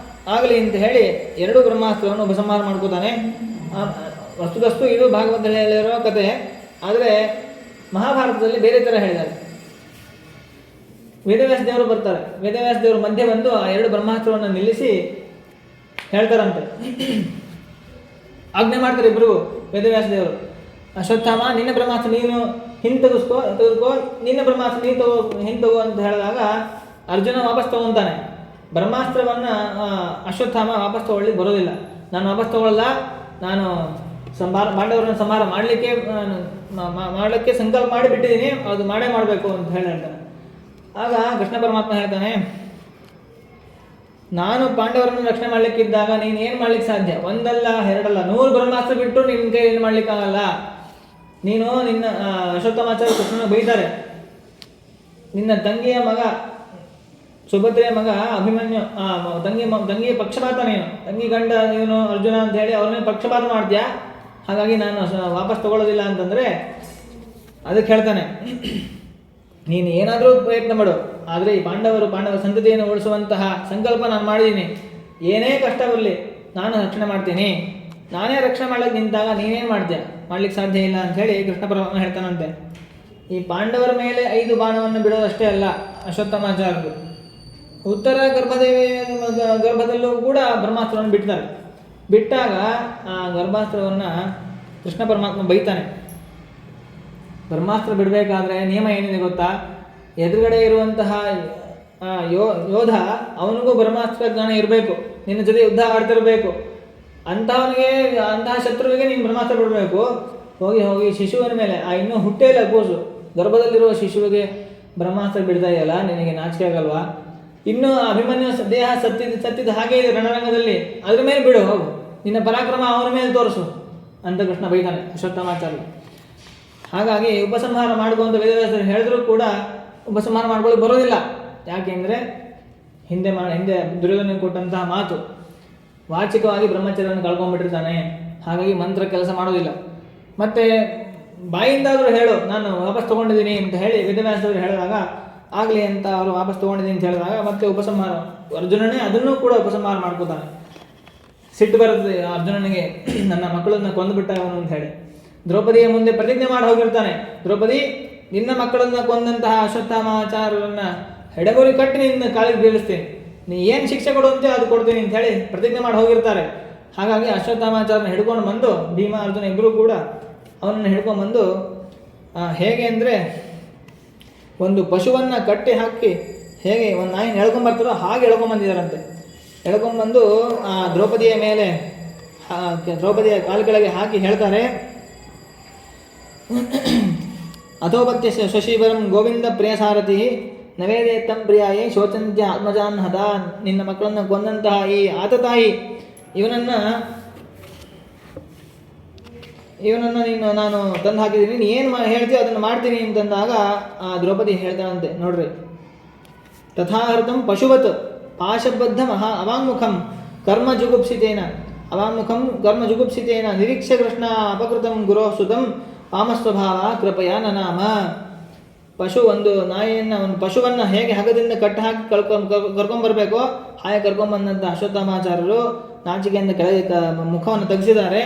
ಆಗಲಿ ಅಂತ ಹೇಳಿ 2 ಬ್ರಹ್ಮಾಸ್ತ್ರವನ್ನು ಉಪಸಂಹಾರ ಮಾಡ್ಕೋತಾನೆ. ವಸ್ತುತಸ್ತು ಇದು ಭಾಗವತದಲ್ಲಿ ಹೇಳಿರೋ ಕತೆ, ಆದರೆ ಮಹಾಭಾರತದಲ್ಲಿ ಬೇರೆ ಥರ ಹೇಳಿದ್ದಾರೆ. ವೇದವ್ಯಾಸ ದೇವರು ಬರ್ತಾರೆ, ವೇದವ್ಯಾಸ ದೇವರು ಮಧ್ಯೆ ಬಂದು ಆ 2 ಬ್ರಹ್ಮಾಸ್ತ್ರವನ್ನು ನಿಲ್ಲಿಸಿ ಹೇಳ್ತಾರಂತೆ, ಆಜ್ಞೆ ಮಾಡ್ತಾರೆ ಇಬ್ಬರಿಗೂ. ವೇದವ್ಯಾಸ ದೇವರು, ಅಶ್ವತ್ಥಾಮ ನಿನ್ನ ಬ್ರಹ್ಮಾಸ್ತ್ರ ನೀನು ತೆಗೆದುಕೋ, ನಿನ್ನ ಬ್ರಹ್ಮಾಸ್ತ್ರ ನೀನು ಹಿಂತಗೋ ಅಂತ ಹೇಳಿದಾಗ ಅರ್ಜುನ ವಾಪಸ್ ತಗೊತಾನೆ. ಬ್ರಹ್ಮಾಸ್ತ್ರವನ್ನು ಅಶ್ವತ್ಥಾಮ ವಾಪಸ್ ತಗೊಳ್ಳಿ ಬರೋದಿಲ್ಲ. ನಾನು ವಾಪಸ್ ತಗೊಳ್ಳಲ್ಲ, ನಾನು ಪಾಂಡವರನ್ನು ಸಂಹಾರ ಮಾಡಲಿಕ್ಕೆ ಸಂಕಲ್ಪ ಮಾಡಿಬಿಟ್ಟಿದ್ದೀನಿ, ಅದು ಮಾಡಬೇಕು ಅಂತ ಹೇಳ್ತಾನೆ. ಆಗ ಕೃಷ್ಣ ಪರಮಾತ್ಮ ಹೇಳ್ತಾನೆ, ನಾನು ಪಾಂಡವರನ್ನು ರಕ್ಷಣೆ ಮಾಡಲಿಕ್ಕಿದ್ದಾಗ ನೀನು ಏನು ಮಾಡ್ಲಿಕ್ಕೆ ಸಾಧ್ಯ? 1 ಅಲ್ಲ 2 ಅಲ್ಲ 100 ಬ್ರಹ್ಮಾಸ್ತ್ರ ಬಿಟ್ಟು ನಿನ್ನ ಕೈ ಏನು ಮಾಡ್ಲಿಕ್ಕಾಗಲ್ಲ. ನೀನು ನಿನ್ನ ಅಶ್ವತ್ಥಾಮಾಚಾರ ಕೃಷ್ಣನ ಬೈತಾರೆ, ನಿನ್ನ ತಂಗಿಯ ಮಗ ಸುಭದ್ರೆಯ ಮಗ ಅಭಿಮನ್ಯು, ತಂಗಿಯ ಪಕ್ಷಪಾತ, ನೀನು ತಂಗಿ ಗಂಡ ಇವನು ಅರ್ಜುನ ಅಂತ ಹೇಳಿ ಅವ್ರನ್ನೇ ಪಕ್ಷಪಾತ ಮಾಡ್ತೀಯಾ, ಹಾಗಾಗಿ ನಾನು ವಾಪಸ್ ತಗೊಳ್ಳೋದಿಲ್ಲ ಅಂತಂದರೆ ಅದಕ್ಕೆ ಹೇಳ್ತಾನೆ, ನೀನು ಏನಾದರೂ ಪ್ರಯತ್ನ ಮಾಡು, ಆದರೆ ಈ ಪಾಂಡವ ಸಂತತಿಯನ್ನು ಉಳಿಸುವಂತಹ ಸಂಕಲ್ಪ ನಾನು ಮಾಡಿದ್ದೀನಿ. ಏನೇ ಕಷ್ಟ ಬರಲಿ ನಾನು ರಕ್ಷಣೆ ಮಾಡ್ತೀನಿ. ನಾನೇ ರಕ್ಷಣೆ ಮಾಡ್ಲಿಕ್ಕೆ ನಿಂತಾಗ ನೀನೇನು ಮಾಡ್ತೀಯ? ಮಾಡ್ಲಿಕ್ಕೆ ಸಾಧ್ಯ ಇಲ್ಲ ಅಂಥೇಳಿ ಕೃಷ್ಣ ಪರಮಾತ್ಮ ಹೇಳ್ತಾನಂತೆ. ಈ ಪಾಂಡವರ ಮೇಲೆ 5 ಬಾಣವನ್ನು ಬಿಡೋದಷ್ಟೇ ಅಲ್ಲ ಅಶ್ವತ್ಥಾಮಾಚಾರ್ಯರು, ಉತ್ತರ ಗರ್ಭದಲ್ಲೂ ಕೂಡ ಬ್ರಹ್ಮಾಸ್ತ್ರವನ್ನು ಬಿಡ್ತಾರೆ. ಬಿಟ್ಟಾಗ ಆ ಗರ್ಭಾಸ್ತ್ರವನ್ನು ಕೃಷ್ಣ ಪರಮಾತ್ಮ ಬೈತಾನೆ. ಬ್ರಹ್ಮಾಸ್ತ್ರ ಬಿಡಬೇಕಾದ್ರೆ ನಿಯಮ ಏನಿದೆ ಗೊತ್ತಾ? ಎದುರುಗಡೆ ಇರುವಂತಹ ಯೋಧ ಅವನಿಗೂ ಬ್ರಹ್ಮಾಸ್ತ್ರ ಜ್ಞಾನ ಇರಬೇಕು, ನಿನ್ನ ಜೊತೆ ಯುದ್ಧ ಆಡ್ತಿರಬೇಕು. ಅಂತಹ ಶತ್ರುವಿಗೆ ನೀನು ಬ್ರಹ್ಮಾಸ್ತ್ರ ಬಿಡಬೇಕು. ಹೋಗಿ ಶಿಶುವಿನ ಮೇಲೆ, ಇನ್ನೂ ಹುಟ್ಟೇ ಇಲ್ಲ ಕೂಸು, ಗರ್ಭದಲ್ಲಿರುವ ಶಿಶುವಿಗೆ ಬ್ರಹ್ಮಾಸ್ತ್ರ ಬಿಡ್ತಾ ಇದೆಯಲ್ಲ, ನಿನಗೆ ನಾಚಿಕೆ ಆಗಲ್ವಾ? ಇನ್ನೂ ಅಭಿಮನ್ಯು ದೇಹ ಸತ್ತಿದ್ದು ಹಾಗೆ ಇದೆ ರಣರಂಗದಲ್ಲಿ, ಅದ್ರ ಮೇಲೆ ಬಿಡು, ಹೋಗು, ನಿನ್ನ ಪರಾಕ್ರಮ ಅವನ ಮೇಲೆ ತೋರಿಸು ಅಂತ ಕೃಷ್ಣ ಬೈತಾನೆ ಅಶ್ವತ್ಥಾಮಾಚಾರ್ಯ. ಹಾಗಾಗಿ ಉಪಸಂಹಾರ ಮಾಡುವಂಥ ವೇದವ್ಯಾಸರು ಹೇಳಿದ್ರು ಕೂಡ ಉಪಸಂಹಾರ ಮಾಡ್ಕೊಳ್ಳಿ ಬರೋದಿಲ್ಲ. ಯಾಕೆಂದರೆ ಹಿಂದೆ ದುರ್ಯೋಧನ ಕೊಟ್ಟಂತಹ ಮಾತು, ವಾಚಿಕವಾಗಿ ಬ್ರಹ್ಮಚರ್ಯವನ್ನು ಕಳ್ಕೊಂಡ್ಬಿಟ್ಟಿರ್ತಾನೆ. ಹಾಗಾಗಿ ಮಂತ್ರ ಕೆಲಸ ಮಾಡೋದಿಲ್ಲ. ಮತ್ತು ಬಾಯಿಂದಾದರೂ ಹೇಳು ನಾನು ವಾಪಸ್ ತೊಗೊಂಡಿದ್ದೀನಿ ಅಂತ ಹೇಳಿ ವೇದವ್ಯಾಸರು ಹೇಳಿದಾಗ ಆಗಲಿ ಅಂತ ಅವರು ವಾಪಸ್ ತೊಗೊಂಡಿದ್ದೀನಿ ಅಂತ ಹೇಳಿದಾಗ ಮತ್ತೆ ಉಪಸಂಹಾರ, ಅರ್ಜುನನೇ ಅದನ್ನೂ ಕೂಡ ಉಪಸಂಹಾರ ಮಾಡ್ಕೋತಾನೆ. ಸಿಟ್ಟು ಬರುತ್ತೆ ಅರ್ಜುನನಿಗೆ, ನನ್ನ ಮಕ್ಕಳನ್ನು ಕೊಂದುಬಿಟ್ಟ ಅವನು ಅಂತ ಹೇಳಿ. ದ್ರೌಪದಿಯ ಮುಂದೆ ಪ್ರತಿಜ್ಞೆ ಮಾಡಿ ಹೋಗಿರ್ತಾನೆ, ದ್ರೌಪದಿ ನಿನ್ನ ಮಕ್ಕಳನ್ನು ಕೊಂದಂತಹ ಅಶ್ವತ್ಥಾಮಾಚಾರ್ಯರನ್ನು ಹೆಡಗುರಿ ಕಟ್ಟಿ ನಿನ್ನ ಕಾಲಿಗೆ ಬೀಳಿಸ್ತೀನಿ, ನೀ ಏನು ಶಿಕ್ಷೆ ಕೊಡುವಂತೆ ಅದು ಕೊಡ್ತೀನಿ ಅಂತ ಹೇಳಿ ಪ್ರತಿಜ್ಞೆ ಮಾಡಿ ಹೋಗಿರ್ತಾರೆ. ಹಾಗಾಗಿ ಅಶ್ವತ್ಥಾಮಾಚಾರ್ಯನ ಹಿಡ್ಕೊಂಡು ಬಂದು ಭೀಮ ಅರ್ಜುನ ಇಬ್ಬರೂ ಕೂಡ ಅವನನ್ನು ಹಿಡ್ಕೊಂಡ್ಬಂದು ಹೇಗೆ ಅಂದರೆ ಒಂದು ಪಶುವನ್ನು ಕಟ್ಟಿ ಹಾಕಿ ಹೇಗೆ ಒಂದು ನಾಯಿನ ಎಳ್ಕೊಂಬರ್ತಾರೋ ಹಾಗೆ ಎಳ್ಕೊಂಬಂದಿದ್ದಾರಂತೆ. ಎಳ್ಕೊಂಬಂದು ದ್ರೌಪದಿಯ ಮೇಲೆ, ದ್ರೌಪದಿಯ ಕಾಲು ಕೆಳಗೆ ಹಾಕಿ ಹೇಳ್ತಾರೆ, ಅಥೋಪತ್ಯ ಶಶಿವರಂ ಗೋವಿಂದ ಪ್ರಿಯ ಸಾರಥಿ ನವೇದೇತ್ತಂ ಪ್ರಿಯಾಯೇ ಶೋಚಂತ್ಯ ಆತ್ಮಜಾನ್ ಹದ. ನಿನ್ನ ಮಕ್ಕಳನ್ನು ಕೊಂದಂತಹ ಈ ಆತತಾಯಿ ಇವನನ್ನು ನಾನು ತಂದು ಹಾಕಿದ್ದೀನಿ, ನೀನು ಏನು ಹೇಳ್ತೀಯೋ ಅದನ್ನು ಮಾಡ್ತೀನಿ ಅಂತಂದಾಗ ಆ ದ್ರೌಪದಿ ಹೇಳ್ತಾನಂತೆ, ನೋಡ್ರಿ, ತಥಾಹೃತಂ ಪಶುವತ್ ಪಾಶಬದ್ಧ ಅವಾಂಗುಖಂ ಕರ್ಮ ಜುಗುಪ್ಸಿತೇನ ನಿರೀಕ್ಷ ಕೃಷ್ಣ ಅಪಕೃತಂ ಗುರೋ ಸುತಂ ಪಾಮಸ್ವಭಾವ ಕೃಪಯಾ ನನಾಮ. ಒಂದು ನಾಯಿಯನ್ನು, ಒಂದು ಪಶುವನ್ನು ಹೇಗೆ ಹಗದಿಂದ ಕಟ್ಟಿ ಹಾಕಿ ಕರ್ಕೊಂಬರ್ಬೇಕೋ ಹಾಗೆ ಕರ್ಕೊಂಬಂದಂಥ ಅಶ್ವತ್ಥಾಮಾಚಾರ್ಯರು ನಾಚಿಕೆಯಿಂದ ಕೆಳಗೆ ಮುಖವನ್ನು ತೆಗೆಸಿದ್ದಾರೆ.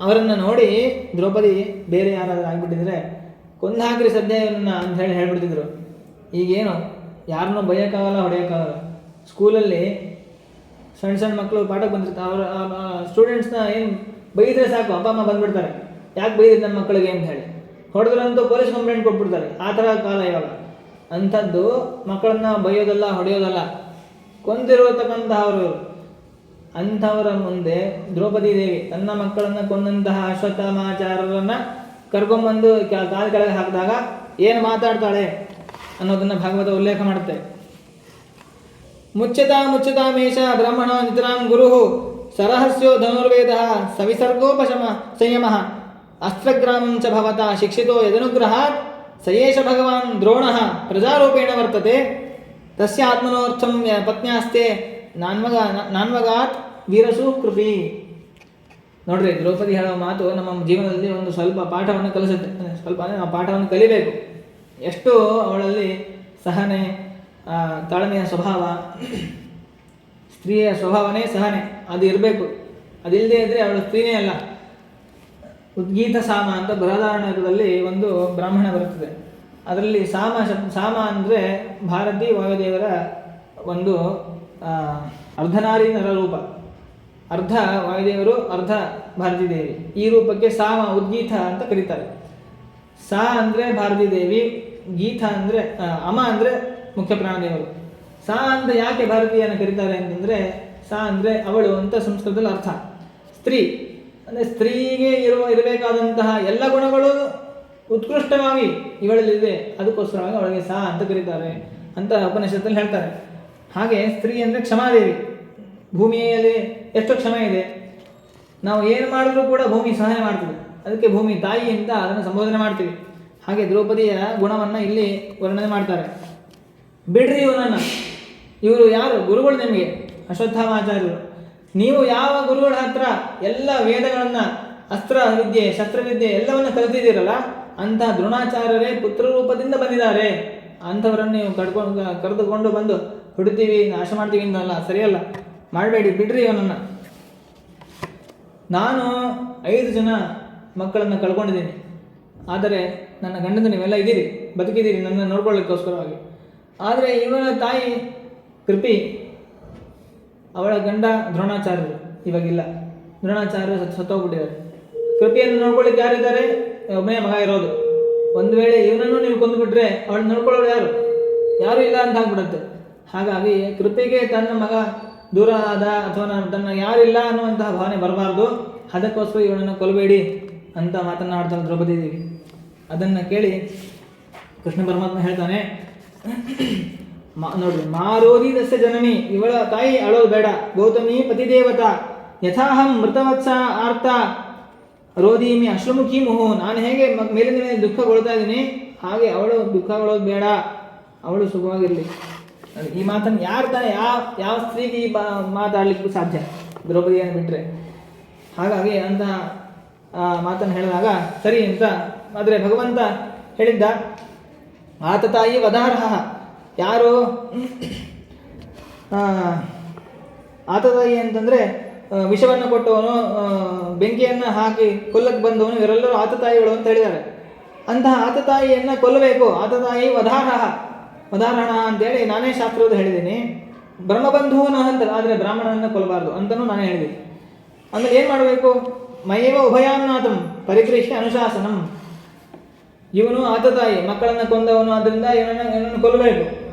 ಅವರನ್ನು ನೋಡಿ ದ್ರೌಪದಿ ಬೇರೆ ಯಾರಾದರೂ ಆಗಿಬಿಟ್ಟಿದ್ರೆ ಕೊಂದು ಹಾಕಿರಿ ಸದ್ಯ ಇವನ್ನ ಅಂತ ಹೇಳ್ಬಿಡ್ತಿದ್ರು. ಈಗೇನು ಯಾರನ್ನೂ ಬೈಯೋಕ್ಕಾಗಲ್ಲ, ಹೊಡೆಯೋಕ್ಕಾಗಲ್ಲ. ಸ್ಕೂಲಲ್ಲಿ ಸಣ್ಣ ಸಣ್ಣ ಮಕ್ಕಳು ಪಾಠಕ್ಕೆ ಬಂದಿರ್ತಾರೆ, ಅವರ ಸ್ಟೂಡೆಂಟ್ಸ್ನ ಏನು ಬೈದರೆ ಸಾಕು, ಅಪ್ಪ ಅಮ್ಮ ಬಂದುಬಿಡ್ತಾರೆ, ಯಾಕೆ ಬೈದಿದ್ದು ನಮ್ಮ ಮಕ್ಕಳಿಗೆ ಅಂತ ಹೇಳಿ. ಹೊಡೆದ್ರಂತೂ ಪೊಲೀಸ್ ಕಂಪ್ಲೇಂಟ್ ಕೊಟ್ಬಿಡ್ತಾರೆ. ಆ ಥರ ಕಾಲ ಇವಾಗ. ಅಂಥದ್ದು ಮಕ್ಕಳನ್ನ ಬೈಯೋದಲ್ಲ, ಹೊಡೆಯೋದಲ್ಲ, ಕೊಂದಿರತಕ್ಕಂತಹವರು. ಅಂಥವರ ಮುಂದೆ ದ್ರೌಪದಿ ದೇವಿ ತನ್ನ ಮಕ್ಕಳನ್ನು ಕೊಂದಂತಹ ಅಶ್ವತ್ಥಾಮಾಚಾರ್ಯರನ್ನು ಕರ್ಕೊಂಬಂದು ಕಾಲ ಕೆಳಗೆ ಹಾಕಿದಾಗ ಏನು ಮಾತಾಡ್ತಾಳೆ ಅನ್ನೋದನ್ನು ಭಾಗವತ ಉಲ್ಲೇಖ ಮಾಡುತ್ತೆ. ಮುಚ್ಯತಾಮೇಷ ಬ್ರಹ್ಮಣೋ ನಿತರಾಂ ಗುರು ಸರಹಸ್ಯೋ ಧನುರ್ವೇದ ಸವಿಸರ್ಗೋಪಶಮ ಸಂಯಮ ಅಸ್ತ್ರಗ್ರಾಮಂ ಚ ಭವತಾ ಶಿಕ್ಷಿತೋ ಯದನುಗ್ರಹಾತ್ ಸಯೇಷ ಭಗವಾನ್ ದ್ರೋಣಃ ಪ್ರಜಾರೂಪೇಣ ವರ್ತತೆ ತಸ್ಯ ಆತ್ಮನೋರ್ಥಂ ಪತ್ನ್ಯಾಸ್ತೆ ನಾನ್ವಗಾತ್ ವೀರಸು ಕೃಪಿ. ನೋಡ್ರಿ, ದ್ರೌಪದಿ ಹೇಳೋ ಮಾತು ನಮ್ಮ ಜೀವನದಲ್ಲಿ ಒಂದು ಸ್ವಲ್ಪ ಪಾಠವನ್ನು ಕಲಿಸುತ್ತೆ. ಸ್ವಲ್ಪ ಅಂದರೆ ನಾವು ಪಾಠವನ್ನು ಕಲಿಬೇಕು. ಎಷ್ಟು ಅವಳಲ್ಲಿ ಸಹನೆ, ತಾಳ್ಮೆಯ ಸ್ವಭಾವ, ಸ್ತ್ರೀಯ ಸ್ವಭಾವನೇ ಸಹನೆ, ಅದು ಇರಬೇಕು. ಅದಿಲ್ಲದೆ ಇದ್ದರೆ ಅವಳು ಸ್ತ್ರೀನೇ ಅಲ್ಲ. ಉದ್ಗೀತ ಸಾಮ ಅಂತ ಬೃಹದಾರಣ್ಯಕದಲ್ಲಿ ಒಂದು ಬ್ರಾಹ್ಮಣ ಬರುತ್ತದೆ. ಅದರಲ್ಲಿ ಸಾಮ ಅಂದರೆ ಭಾರತೀ ವಾಯುದೇವರ ಒಂದು ಅರ್ಧನಾರಿ ನರ ರೂಪ. ಅರ್ಧ ವಾಯುದೇವರು, ಅರ್ಧ ಭಾರತೀ ದೇವಿ. ಈ ರೂಪಕ್ಕೆ ಸಾಮ, ಉದ್ಗೀತ ಅಂತ ಕರೀತಾರೆ. ಸಾ ಅಂದರೆ ಭಾರತೀ ದೇವಿ, ಗೀತ ಅಂದರೆ ಅಮ ಅಂದರೆ ಮುಖ್ಯ ಪ್ರಾಣದೇವರು. ಸಾ ಅಂತ ಯಾಕೆ ಭಾರತೀಯನ ಕರೀತಾರೆ ಅಂತಂದರೆ, ಸಾ ಅಂದರೆ ಅವಳು ಅಂತ ಸಂಸ್ಕೃತದಲ್ಲಿ ಅರ್ಥ. ಸ್ತ್ರೀ ಅಂದರೆ ಸ್ತ್ರೀಗೆ ಇರಬೇಕಾದಂತಹ ಎಲ್ಲ ಗುಣಗಳು ಉತ್ಕೃಷ್ಟವಾಗಿ ಇವಳಲ್ಲಿದೆ, ಅದಕ್ಕೋಸ್ಕರವಾಗಿ ಅವಳಿಗೆ ಸಾ ಅಂತ ಕರೀತಾರೆ ಅಂತ ಉಪನಿಷತ್ತಲ್ಲಿ ಹೇಳ್ತಾರೆ. ಹಾಗೆ ಸ್ತ್ರೀ ಅಂದರೆ ಕ್ಷಮಾದೇವಿ. ಭೂಮಿಯಲ್ಲಿ ಎಷ್ಟು ಕ್ಷಮೆ ಇದೆ, ನಾವು ಏನು ಮಾಡಿದ್ರೂ ಕೂಡ ಭೂಮಿ ಸಹಾಯ ಮಾಡ್ತೀವಿ, ಅದಕ್ಕೆ ಭೂಮಿ ತಾಯಿ ಅಂತ ಅದನ್ನು ಸಂಬೋಧನೆ ಮಾಡ್ತೀವಿ. ಹಾಗೆ ದ್ರೌಪದಿಯ ಗುಣವನ್ನು ಇಲ್ಲಿ ವರ್ಣನೆ ಮಾಡ್ತಾರೆ. ಬಿಡ್ರಿ ಇವನನ್ನು, ಇವರು ಯಾರು ಗುರುಗಳು ನಿಮಗೆ, ಅಶ್ವತ್ಥಾಮಾಚಾರ್ಯರು. ನೀವು ಯಾವ ಗುರುಗಳ ಹತ್ರ ಎಲ್ಲ ವೇದಗಳನ್ನು, ಅಸ್ತ್ರ ವಿದ್ಯೆ, ಶಸ್ತ್ರವಿದ್ಯೆ ಎಲ್ಲವನ್ನು ಕಲಿತಿದ್ದೀರಲ್ಲ, ಅಂತಹ ದ್ರೋಣಾಚಾರ್ಯರೇ ಪುತ್ರ ರೂಪದಿಂದ ಬಂದಿದ್ದಾರೆ. ಅಂಥವರನ್ನು ನೀವು ಕರೆದುಕೊಂಡು ಬಂದು ಹುಡುತೀವಿ, ನಾಶ ಮಾಡ್ತೀವಿ ಅಂತಲ್ಲ, ಸರಿಯಲ್ಲ, ಮಾಡಬೇಡಿ, ಬಿಡ್ರಿ ಅವನನ್ನು. ನಾನು 5 ಜನ ಮಕ್ಕಳನ್ನು ಕಳ್ಕೊಂಡಿದ್ದೀನಿ, ಆದರೆ ನನ್ನ ಗಂಡನ ನೀವೆಲ್ಲ ಇದ್ದೀರಿ, ಬದುಕಿದ್ದೀರಿ ನನ್ನ ನೋಡ್ಕೊಳ್ಳಿಕ್ಕೋಸ್ಕರವಾಗಿ. ಆದರೆ ಇವನ ತಾಯಿ ಕೃಪಿ, ಅವಳ ಗಂಡ ದ್ರೋಣಾಚಾರ್ಯರು ಇವಾಗಿಲ್ಲ, ದ್ರೋಣಾಚಾರ್ಯರು ಸತ್ತೋಗ್ಬಿಟ್ಟಿದ್ದಾರೆ. ಕೃಪಿಯನ್ನು ನೋಡ್ಕೊಳ್ಳಿಕ್ಕೆ ಯಾರಿದ್ದಾರೆ? ಒಬ್ಬನೇ ಮಗ ಇರೋದು. ಒಂದು ವೇಳೆ ಇವನನ್ನು ನೀವು ಕೊಂದುಬಿಟ್ರೆ ಅವಳನ್ನ ನೋಡ್ಕೊಳ್ಳೋರು ಯಾರು ಇಲ್ಲ ಅಂತ ಆಗ್ಬಿಡುತ್ತೆ. ಹಾಗಾಗಿ ಕೃಪಿಗೆ ತನ್ನ ಮಗ ದೂರ ಆದ ಅಥವಾ ತನ್ನ ಯಾರಿಲ್ಲ ಅನ್ನುವಂತಹ ಭಾವನೆ ಬರಬಾರ್ದು. ಅದಕ್ಕೋಸ್ಕರ ಇವನನ್ನು ಕೊಲ್ಲಬೇಡಿ ಅಂತ ಮಾತನಾಡ್ತಾಳೆ ದ್ರೌಪದಿ ದೇವಿ. ಅದನ್ನು ಕೇಳಿ ಕೃಷ್ಣ ಪರಮಾತ್ಮ ಹೇಳ್ತಾನೆ, ನೋಡ್ರಿ, ಮಾರೋದಿ ದಸ್ಯ ಜನನಿ, ಇವಳ ತಾಯಿ ಅಳೋದು ಬೇಡ. ಗೌತಮಿ ಪತಿದೇವತಾ ಯಥಾಹಂ ಮೃತವತ್ಸ ಆರ್ತ ರೋದೀಮಿ ಅಶ್ರುಮುಖಿ ಮುಹು, ನಾನು ಹೇಗೆ ಮೇಲಿನ ಮೇಲೆ ದುಃಖಗೊಳ್ತಾ ಇದ್ದೀನಿ ಹಾಗೆ ಅವಳು ದುಃಖಗೊಳ್ಳೋದು ಬೇಡ, ಅವಳು ಸುಖವಾಗಿರಲಿ. ಈ ಮಾತನ್ನು ಯಾರು ತಾನೆ, ಯಾವ ಸ್ತ್ರೀಗೆ ಈ ಮಾತಾಡಲಿಕ್ಕೂ ಸಾಧ್ಯ, ದ್ರೌಪದಿಯನ್ನು ಬಿಟ್ಟರೆ. ಹಾಗಾಗಿ ಅಂತಹ ಮಾತನ್ನು ಹೇಳಿದಾಗ ಸರಿ ಅಂತ. ಆದರೆ ಭಗವಂತ ಹೇಳಿದ್ದ, ಆತತಾಯಿ ವದಾರ್ಹ, ಯಾರು ಆತತಾಯಿ ಅಂತಂದರೆ ವಿಷವನ್ನು ಕೊಟ್ಟವನು, ಬೆಂಕಿಯನ್ನು ಹಾಕಿ ಕೊಲ್ಲಕ್ಕೆ ಬಂದವನು, ಇವರೆಲ್ಲರೂ ಆತತಾಯಿಗಳು ಅಂತ ಹೇಳಿದ್ದಾರೆ. ಅಂತಹ ಆತತಾಯಿಯನ್ನು ಕೊಲ್ಲಬೇಕು. ಆತತಾಯಿ ವದಾರ್ಹಣ ಅಂತೇಳಿ ನಾನೇ ಶಾಸ್ತ್ರದ ಹೇಳಿದ್ದೀನಿ. ಬ್ರಹ್ಮಬಂಧುವನ ಅಂತ, ಆದರೆ ಬ್ರಾಹ್ಮಣನನ್ನು ಕೊಲ್ಲಬಾರ್ದು ಅಂತಲೂ ನಾನೇ ಹೇಳಿದ್ದೀನಿ. ಅಂದರೆ ಏನು ಮಾಡಬೇಕು? ಮಯೇವ ಉಭಯಾನ್ನಾಥಂ ಪರಿಗೃಹ್ಯ ಅನುಶಾಸನಂ. ಇವನು ಆತತಾಯಿ, ಮಕ್ಕಳನ್ನು ಕೊಂದವನು, ಆದ್ದರಿಂದ ಇವನನ್ನು ಕೊಲ್ಲಬೇಕು.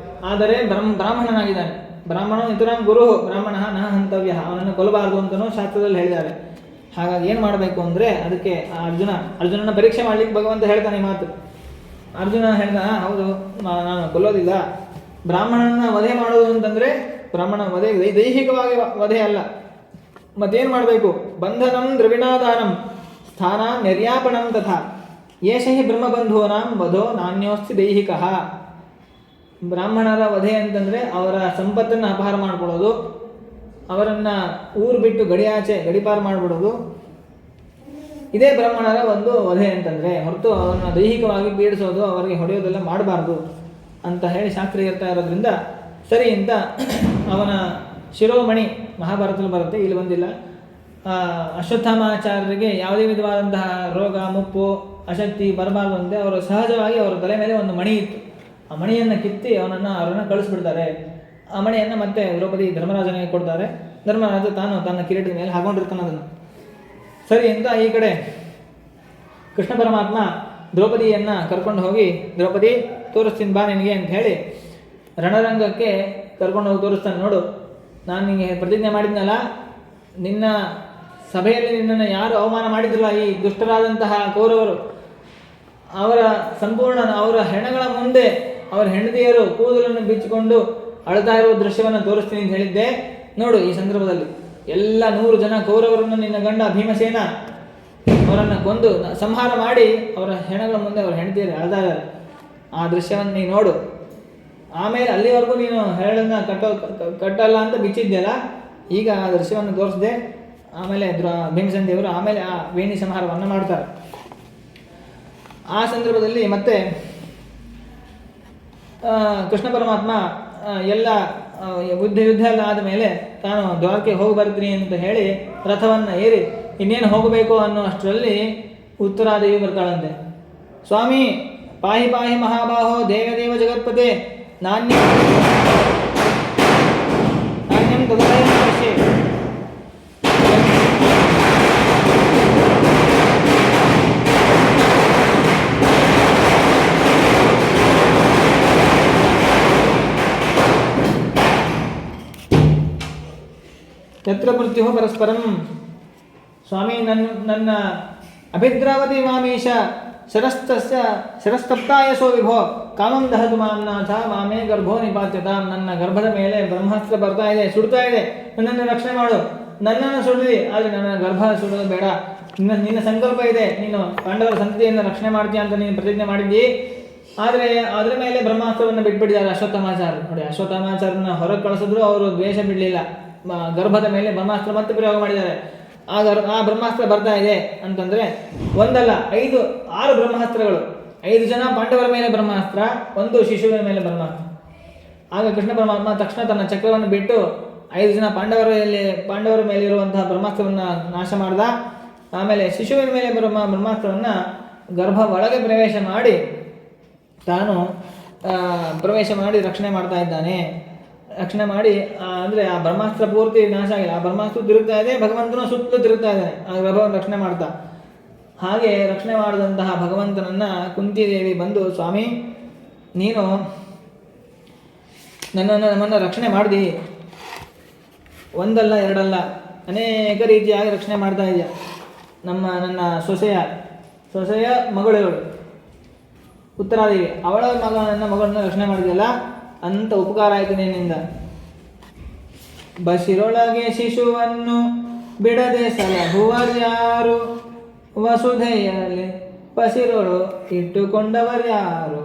ಆದರೆ ಬ್ರಾಹ್ಮಣನಾಗಿದ್ದಾನೆ. ಬ್ರಾಹ್ಮಣ ನಿತರಾಂ ಗುರು ಬ್ರಾಹ್ಮಣ ನ ಹಂತವ್ಯ, ಅವನನ್ನು ಕೊಲ್ಲಬಾರ್ದು ಅಂತಲೂ ಶಾಸ್ತ್ರದಲ್ಲಿ ಹೇಳಿದ್ದಾರೆ. ಹಾಗಾಗಿ ಏನು ಮಾಡಬೇಕು ಅಂದರೆ, ಅದಕ್ಕೆ ಅರ್ಜುನನ ಪರೀಕ್ಷೆ ಮಾಡಲಿಕ್ಕೆ ಭಗವಂತ ಹೇಳ್ತಾನೆ ಈ ಮಾತು. ಅರ್ಜುನ ಹೇಳ್ದ, ಹೌದು ನಾನು ಕೊಲ್ಲೋದಿಲ್ಲ. ಬ್ರಾಹ್ಮಣನ ವಧೆ ಮಾಡೋದು ಅಂತಂದರೆ ಬ್ರಾಹ್ಮಣ ವಧೆ ದೈಹಿಕವಾಗಿ ವಧೆ ಅಲ್ಲ. ಮತ್ತೇನು ಮಾಡಬೇಕು? ಬಂಧನಂ ದ್ರವಿಣಾದಾನಂ ಸ್ಥಾನ ನಿರ್ಯಾಪಣಂ ತಥಾ ಯೇಷ ಹಿ ಬ್ರಹ್ಮಬಂಧೂನಾಂ ವಧೋ ನಾಣ್ಯೋಸ್ತಿ ದೈಹಿಕ. ಬ್ರಾಹ್ಮಣರ ವಧೆ ಅಂತಂದರೆ ಅವರ ಸಂಪತ್ತನ್ನು ಅಪಹಾರ ಮಾಡಿಕೊಳ್ಳೋದು, ಅವರನ್ನು ಊರು ಬಿಟ್ಟು ಗಡಿಪಾರು ಮಾಡಿಬಿಡೋದು, ಇದೇ ಬ್ರಾಹ್ಮಣರ ಒಂದು ವಧೆ ಅಂತಂದರೆ, ಹೊರತು ಅವರನ್ನು ದೈಹಿಕವಾಗಿ ಪೀಡಿಸೋದು, ಅವರಿಗೆ ಹೊಡೆಯೋದೆಲ್ಲ ಮಾಡಬಾರ್ದು ಅಂತ ಹೇಳಿ ಶಾಸ್ತ್ರ ಇರ್ತಾ ಇರೋದ್ರಿಂದ ಸರಿ ಅಂತ ಅವನ ಶಿರೋಮಣಿ ಮಹಾಭಾರತದಲ್ಲಿ ಬರುತ್ತೆ, ಇಲ್ಲಿ ಬಂದಿಲ್ಲ. ಅಶ್ವತ್ಥಾಮಾಚಾರ್ಯರಿಗೆ ಯಾವುದೇ ವಿಧವಾದಂತಹ ರೋಗ ಮುಪ್ಪು ಅಶಕ್ತಿ ಬರಬಾರ್ದು ಅಂತೆ ಅವರು ಸಹಜವಾಗಿ ಅವರ ತಲೆ ಮೇಲೆ ಒಂದು ಮಣಿ ಇತ್ತು. ಆ ಮಣಿಯನ್ನು ಕಿತ್ತಿ ಅವರನ್ನು ಕಳಿಸ್ಬಿಡ್ತಾರೆ. ಆ ಮಣಿಯನ್ನು ಮತ್ತೆ ದ್ರೌಪದಿ ಧರ್ಮರಾಜನಿಗೆ ಕೊಡ್ತಾರೆ. ಧರ್ಮರಾಜ ತಾನು ತನ್ನ ಕಿರೀಟದ ಮೇಲೆ ಹಾಕೊಂಡಿರ್ತಾನೆ ಅದನ್ನು. ಸರಿ ಅಂತ ಈ ಕಡೆ ಕೃಷ್ಣ ಪರಮಾತ್ಮ ದ್ರೌಪದಿಯನ್ನು ಕರ್ಕೊಂಡು ಹೋಗಿ, ದ್ರೌಪದಿ ತೋರಿಸ್ತೀನಿ ಬಾ ನಿನಗೆ ಅಂತ ಹೇಳಿ ರಣರಂಗಕ್ಕೆ ಕರ್ಕೊಂಡು ಹೋಗಿ ತೋರಿಸ್ತಾನೆ. ನೋಡು, ನಾನು ನಿನಗೆ ಪ್ರತಿಜ್ಞೆ ಮಾಡಿದ್ನಲ್ಲ, ನಿನ್ನ ಸಭೆಯಲ್ಲಿ ನಿನ್ನನ್ನು ಯಾರು ಅವಮಾನ ಮಾಡಿದ್ರಲ್ಲ, ಈ ದುಷ್ಟರಾದಂತಹ ಕೌರವರು, ಅವರ ಸಂಪೂರ್ಣ ಅವರ ಹೆಣಗಳ ಮುಂದೆ ಅವರ ಹೆಂಡತಿಯರು ಕೂದಲನ್ನು ಬಿಚ್ಚಿಕೊಂಡು ಅಳ್ತಾ ಇರುವ ದೃಶ್ಯವನ್ನು ತೋರಿಸ್ತೀನಿ ಅಂತ ಹೇಳಿದ್ದೆ. ನೋಡು, ಈ ಸಂದರ್ಭದಲ್ಲಿ ಎಲ್ಲ 100 ಜನ ಕೌರವರನ್ನು ನಿನ್ನ ಗಂಡ ಭೀಮಸೇನ ಅವರನ್ನು ಕೊಂದು ಸಂಹಾರ ಮಾಡಿ ಅವರ ಹೆಣಗಳ ಮುಂದೆ ಅವರ ಹೆಂಡತಿಯರು ಅಳ್ತಾ ಇದ್ದಾರೆ. ಆ ದೃಶ್ಯವನ್ನು ನೀನು ನೋಡು. ಆಮೇಲೆ ಅಲ್ಲಿವರೆಗೂ ನೀನು ಹೆರಳನ್ನು ಕಟ್ಟಲ್ಲ ಅಂತ ಬಿಚ್ಚಿದ್ಯಲ್ಲ, ಈಗ ಆ ದೃಶ್ಯವನ್ನು ತೋರಿಸಿದೆ. ಆಮೇಲೆ ಭೀಮಸೇನ ದೇವರು ಆಮೇಲೆ ಆ ವೇಣಿ ಸಂಹಾರವನ್ನು ಮಾಡ್ತಾರೆ. ಆ ಸಂದರ್ಭದಲ್ಲಿ ಮತ್ತೆ ಕೃಷ್ಣ ಪರಮಾತ್ಮ ಎಲ್ಲ ಯುದ್ಧ ಎಲ್ಲ ಆದಮೇಲೆ ತಾನು ದ್ವಾರಕ್ಕೆ ಹೋಗಿ ಬರ್ತೀನಿ ಅಂತ ಹೇಳಿ ರಥವನ್ನು ಏರಿ ಇನ್ನೇನು ಹೋಗಬೇಕು ಅನ್ನೋ ಅಷ್ಟರಲ್ಲಿ ಉತ್ತರಾದೇವಿ ಬರ್ತಾಳಂತೆ. ಸ್ವಾಮಿ ಪಾಹಿ ಪಾಹಿ ಮಹಾಬಾಹೋ ದೇವದೇವ ಜಗತ್ಪತೆ ನಾಣ್ಯಂ ತದಯ ಪಶ್ಯೆ. ಯತ್ರ ಮೃತ್ಯು ಪರಸ್ಪರಂ. ಸ್ವಾಮಿ ನನ್ನ ಅಭಿದ್ರಾವತಿ ಮಾಮೀಶ ಶರಸ್ತಪ್ತಾಯಸೋ ವಿಭೋ ಕಾಮಂ ದಹತು ಮಾಂನಾಥ ಮಾಮೇ ಗರ್ಭೋ ನಿಪಾತ್ಯತಾಂ. ನನ್ನ ಗರ್ಭದ ಮೇಲೆ ಬ್ರಹ್ಮಾಸ್ತ್ರ ಬರ್ತಾ ಇದೆ, ಸುಡ್ತಾ ಇದೆ, ನನ್ನನ್ನು ರಕ್ಷಣೆ ಮಾಡು. ನನ್ನನ್ನು ಸುಡಲಿ, ಆದರೆ ನನ್ನ ಗರ್ಭ ಸುಡೋದು ಬೇಡ. ನಿನ್ನ ಸಂಕಲ್ಪ ಇದೆ, ನೀನು ಪಾಂಡವರ ಸಂತತಿಯನ್ನು ರಕ್ಷಣೆ ಮಾಡ್ತೀಯ ಅಂತ ನೀನು ಪ್ರತಿಜ್ಞೆ ಮಾಡಿದ್ದಿ. ಆದರೆ ಅದರ ಮೇಲೆ ಬ್ರಹ್ಮಾಸ್ತ್ರವನ್ನು ಬಿಟ್ಬಿಟ್ಟಿದ್ದಾರೆ ಅಶ್ವತ್ಥಾಮಾಚಾರ್ಯರು. ನೋಡಿ, ಅಶ್ವತ್ಥಾಮಾಚಾರ್ಯರನ್ನ ಹೊರಗೆ ಕಳಿಸಿದ್ರು ಅವರು ದ್ವೇಷ ಬಿಡಲಿಲ್ಲ. ಗರ್ಭದ ಮೇಲೆ ಬ್ರಹ್ಮಾಸ್ತ್ರ ಮತ್ತೆ ಪ್ರಯೋಗ ಮಾಡಿದ್ದಾರೆ. ಆ ಬ್ರಹ್ಮಾಸ್ತ್ರ ಬರ್ತಾ ಇದೆ ಅಂತಂದರೆ ಒಂದಲ್ಲ 5-6 ಬ್ರಹ್ಮಾಸ್ತ್ರಗಳು. 5 ಜನ ಪಾಂಡವರ ಮೇಲೆ ಬ್ರಹ್ಮಾಸ್ತ್ರ, 1 ಶಿಶುವಿನ ಮೇಲೆ ಬ್ರಹ್ಮಾಸ್ತ್ರ. ಆಗ ಕೃಷ್ಣ ಪರಮಾತ್ಮ ತಕ್ಷಣ ತನ್ನ ಚಕ್ರವನ್ನು ಬಿಟ್ಟು 5 ಜನ ಪಾಂಡವರ ಮೇಲೆ ಇರುವಂತಹ ಬ್ರಹ್ಮಾಸ್ತ್ರವನ್ನು ನಾಶ ಮಾಡ್ದ. ಆಮೇಲೆ ಶಿಶುವಿನ ಮೇಲೆ ಬ್ರಹ್ಮಾಸ್ತ್ರವನ್ನು ಗರ್ಭ ಒಳಗೆ ಪ್ರವೇಶ ಮಾಡಿ ತಾನು ರಕ್ಷಣೆ ಮಾಡ್ತಾ ಇದ್ದಾನೆ. ರಕ್ಷಣೆ ಮಾಡಿ ಅಂದರೆ ಆ ಬ್ರಹ್ಮಾಸ್ತ್ರ ಪೂರ್ತಿ ನಾಶ ಆಗಿಲ್ಲ, ಆ ಬ್ರಹ್ಮಾಸ್ತ್ರ ತಿರುಗ್ತಾ ಇದೆ, ಭಗವಂತನ ಸುತ್ತಲೂ ತಿರುಗ್ತಾ ಇದ್ದಾನೆ ಆ ಗರ್ಭವನ್ನು ರಕ್ಷಣೆ ಮಾಡ್ತಾ. ಹಾಗೆ ರಕ್ಷಣೆ ಮಾಡಿದಂತಹ ಭಗವಂತನನ್ನು ಕುಂತಿದೇವಿ ಬಂದು, ಸ್ವಾಮಿ ನೀನು ನಮ್ಮನ್ನು ರಕ್ಷಣೆ ಮಾಡಿದಿ, ಒಂದಲ್ಲ ಎರಡಲ್ಲ ಅನೇಕ ರೀತಿಯಾಗಿ ರಕ್ಷಣೆ ಮಾಡ್ತಾ ಇದೆಯಾ. ನನ್ನ ಸೊಸೆಯ ಮಗಳು ಉತ್ತರಾದೇವಿ, ನನ್ನ ಮಗಳನ್ನ ರಕ್ಷಣೆ ಮಾಡಿದೆಯಲ್ಲ ಅಂತ ಉಪಕಾರ ಆಯಿತು ನಿನ್ನಿಂದ. ಬಸಿರೊಳಗೆ ಶಿಶುವನ್ನು ಬಿಡದೆ ಸಲಹುವರ್ಯಾರು, ವಸುಧೆಯಲ್ಲಿ ಬಸಿರೊಳು ಇಟ್ಟುಕೊಂಡವರ್ಯಾರು.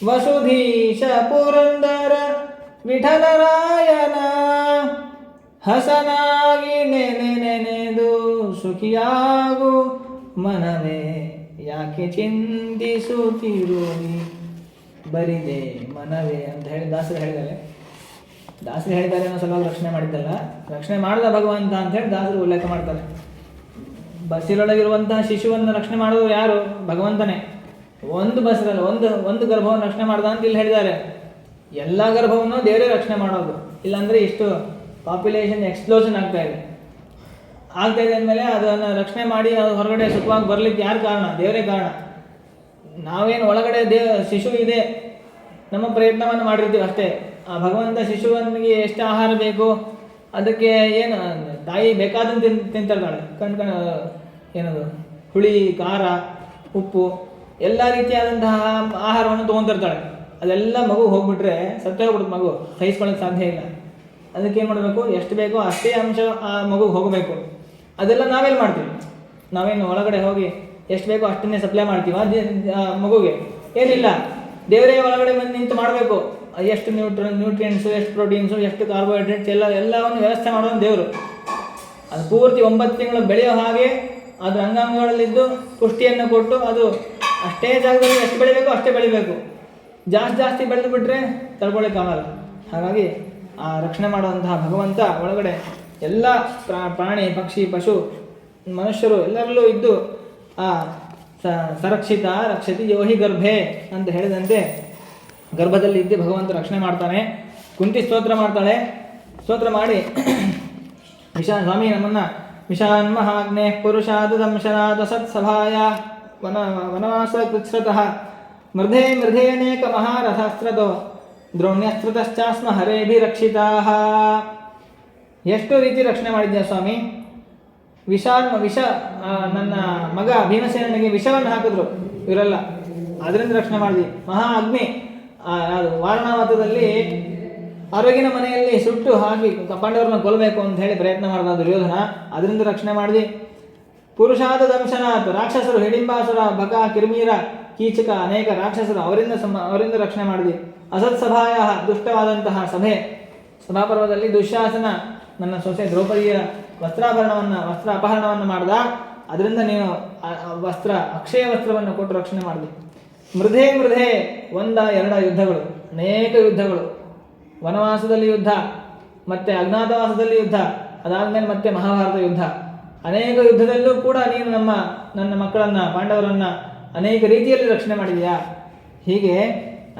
ವಸುಧೀಶ ಪುರಂದರ ವಿಠಲರಾಯನ ಹಸನಾಗಿ ನೆನೆದು ಸುಖಿಯಾಗು ಮನವೇ, ಯಾಕೆ ಚಿಂತಿಸುತ್ತಿರುವಿ ಬರಿದೆ ಮನವೇ ಅಂತ ಹೇಳಿ ದಾಸರು ಹೇಳಿದ್ದಾರೆ ಅನ್ನೋ ಸಲುವಾಗಿ ರಕ್ಷಣೆ ಮಾಡಿದ್ದಲ್ಲ, ರಕ್ಷಣೆ ಮಾಡಿದ ಭಗವಂತ ಅಂತ ಹೇಳಿ ದಾಸರು ಉಲ್ಲೇಖ ಮಾಡ್ತಾರೆ. ಬಸ್ಸಿರೊಳಗಿರುವಂತಹ ಶಿಶುವನ್ನು ರಕ್ಷಣೆ ಮಾಡೋದು ಯಾರು? ಭಗವಂತನೇ. ಒಂದು ಬಸ್ಸಿರಲ್ಲ, ಒಂದು ಗರ್ಭವನ್ನು ರಕ್ಷಣೆ ಮಾಡ್ದ ಅಂತ ಇಲ್ಲಿ ಹೇಳಿದ್ದಾರೆ. ಎಲ್ಲ ಗರ್ಭವನ್ನು ದೇವರೇ ರಕ್ಷಣೆ ಮಾಡೋದು. ಇಲ್ಲಾಂದರೆ ಇಷ್ಟು ಪಾಪ್ಯುಲೇಷನ್ ಎಕ್ಸ್ಪ್ಲೋಷನ್ ಆಗ್ತಾ ಇದೆ ಅಂದಮೇಲೆ ಅದನ್ನು ರಕ್ಷಣೆ ಮಾಡಿ ಅದು ಹೊರಗಡೆ ಸುಖವಾಗಿ ಬರಲಿಕ್ಕೆ ಯಾರು ಕಾರಣ? ದೇವರೇ ಕಾರಣ. ನಾವೇನು ಒಳಗಡೆ ಶಿಶು ಇದೆ, ನಮ್ಮ ಪ್ರಯತ್ನವನ್ನು ಮಾಡಿರ್ತೀವಿ ಅಷ್ಟೇ. ಆ ಭಗವಂತ ಶಿಶುವನಿಗೆ ಎಷ್ಟು ಆಹಾರ ಬೇಕು ಅದಕ್ಕೆ ಏನು ತಾಯಿ ಬೇಕಾದಂತೆ ತಿಂತಿರ್ತಾಳೆ. ಏನದು ಹುಳಿ, ಖಾರ, ಉಪ್ಪು ಎಲ್ಲ ರೀತಿಯಾದಂತಹ ಆಹಾರವನ್ನು ತೊಗೊತಿರ್ತಾಳೆ. ಅದೆಲ್ಲ ಮಗು ಹೋಗ್ಬಿಟ್ರೆ ಸತ್ತೇ ಹೋಗ್ಬಿಡುತ್ತೆ. ಮಗು ಸಹಿಸ್ಕೊಳ್ಳೋಕ್ಕೆ ಸಾಧ್ಯ ಇಲ್ಲ. ಅದಕ್ಕೆ ಏನು ಮಾಡಬೇಕು? ಎಷ್ಟು ಬೇಕೋ ಅಷ್ಟೇ ಅಂಶ ಆ ಮಗುಗೆ ಹೋಗಬೇಕು. ಅದೆಲ್ಲ ನಾವೆಲ್ಲಿ ಮಾಡ್ತೀವಿ? ನಾವೇನು ಒಳಗಡೆ ಹೋಗಿ ಎಷ್ಟು ಬೇಕೋ ಅಷ್ಟನ್ನೇ ಸಪ್ಲೈ ಮಾಡ್ತೀವಿ ಮಗುಗೆ? ಏನಿಲ್ಲ, ದೇವರೇ ಒಳಗಡೆ ಬಂದು ನಿಂತು ಮಾಡಬೇಕು. ಎಷ್ಟು ನ್ಯೂಟ್ರಿಯೆಂಟ್ಸು, ಎಷ್ಟು ಪ್ರೋಟೀನ್ಸು, ಎಷ್ಟು ಕಾರ್ಬೋಹೈಡ್ರೇಟ್ಸ್ ಎಲ್ಲವನ್ನು ವ್ಯವಸ್ಥೆ ಮಾಡೋದು ದೇವರು. ಅದು ಪೂರ್ತಿ 9 ತಿಂಗಳು ಬೆಳೆಯೋ ಹಾಗೆ ಅದರ ಅಂಗಾಂಗಗಳಲ್ಲಿದ್ದು ಪುಷ್ಟಿಯನ್ನು ಕೊಟ್ಟು ಅದು ಅಷ್ಟೇ ಜಾಗದಲ್ಲಿ ಎಷ್ಟು ಬೆಳಿಬೇಕು ಅಷ್ಟೇ ಬೆಳಿಬೇಕು. ಜಾಸ್ತಿ ಬೆಳೆದು ಬಿಟ್ಟರೆ ತಡ್ಕೊಳ್ಳಿಕ್ಕಾಗಲ್ಲ. ಹಾಗಾಗಿ ಆ ರಕ್ಷಣೆ ಮಾಡುವಂತಹ ಭಗವಂತ ಒಳಗಡೆ ಎಲ್ಲ ಪ್ರಾಣಿ ಪಕ್ಷಿ ಪಶು ಮನುಷ್ಯರು ಎಲ್ಲರಲ್ಲೂ ಇದ್ದು ಆ ಸರಕ್ಷಿತ ರಕ್ಷತಿ ಯೋಹಿ ಗರ್ಭೆ ಅಂತ ಹೇಳಿದಂತೆ ಗರ್ಭದಲ್ಲಿ ಇದ್ದು ಭಗವಂತ ರಕ್ಷಣೆ ಮಾಡ್ತಾನೆ. ಕುಂತಿ ಸ್ತೋತ್ರ ಮಾಡ್ತಾಳೆ. ಸ್ತೋತ್ರ ಮಾಡಿ ಸ್ವಾಮಿ ನಮ್ಮನ್ನು ವಿಷಾನ್ಮಹಾಗ್ನೇ ಪುರುಷಾದ ದಂಶನಾದ ಸತ್ಸಭಾಯ ವನವಾಸ ಕೃಚ್ಛ್ರತಃ ಮೃಧೇನೇಕ ಮಹಾರಥಾಸ್ತ್ರತೋ ದ್ರೋಣ್ಯಸ್ತ್ರತಶ್ಚಾಸ್ಮ ಹರೇಭಿರಕ್ಷಿತಾ. ಎಷ್ಟು ರೀತಿ ರಕ್ಷಣೆ ಮಾಡಿದ್ಯಾ ಸ್ವಾಮಿ. ವಿಷ ನನ್ನ ಮಗ ಭೀಮಸೇನಿಗೆ ವಿಷವನ್ನು ಹಾಕಿದ್ರು ಇವರೆಲ್ಲ, ಅದರಿಂದ ರಕ್ಷಣೆ ಮಾಡಿದ್ವಿ. ಮಹಾ ಅಗ್ನಿ ಅದು ವಾರಣಾವತದಲ್ಲಿ ಆರೋಗ್ಯನ ಮನೆಯಲ್ಲಿ ಸುಟ್ಟು ಹಾಕಿ ಪಾಂಡವರನ್ನ ಕೊಲ್ಲಬೇಕು ಅಂತ ಹೇಳಿ ಪ್ರಯತ್ನ ಮಾಡಿದ ದುರ್ಯೋಧನ, ಅದರಿಂದ ರಕ್ಷಣೆ ಮಾಡಿದ್ವಿ. ಪುರುಷಾದ ದಂಶನಾಥ್ ರಾಕ್ಷಸರು ಹಿಡಿಂಬಾಸುರ ಬಕ ಕಿರ್ಮೀರ ಕೀಚಕ ಅನೇಕ ರಾಕ್ಷಸರು ಅವರಿಂದ ರಕ್ಷಣೆ ಮಾಡಿದ್ವಿ. ಅಸತ್ಸಭಾಯ ದುಷ್ಟವಾದಂತಹ ಸಭೆ ಸಭಾಪರ್ವದಲ್ಲಿ ದುಶ್ಯಾಸನ ನನ್ನ ಸೊಸೆ ದ್ರೌಪದಿಯ ವಸ್ತ್ರ ಅಪಹರಣವನ್ನು ಮಾಡ್ದ, ಅದರಿಂದ ನೀನು ಅಕ್ಷಯ ವಸ್ತ್ರವನ್ನು ಕೊಟ್ಟು ರಕ್ಷಣೆ ಮಾಡಿದ್ವಿ. ಮೃಧೆ 1-2 ಯುದ್ಧಗಳು, ಅನೇಕ ಯುದ್ಧಗಳು, ವನವಾಸದಲ್ಲಿ ಯುದ್ಧ, ಮತ್ತೆ ಅಜ್ಞಾತವಾಸದಲ್ಲಿ ಯುದ್ಧ, ಅದಾದ್ಮೇಲೆ ಮತ್ತೆ ಮಹಾಭಾರತ ಯುದ್ಧ, ಅನೇಕ ಯುದ್ಧದಲ್ಲೂ ಕೂಡ ನೀನು ನನ್ನ ಮಕ್ಕಳನ್ನು ಪಾಂಡವರನ್ನು ಅನೇಕ ರೀತಿಯಲ್ಲಿ ರಕ್ಷಣೆ ಮಾಡಿದೆಯಾ. ಹೀಗೆ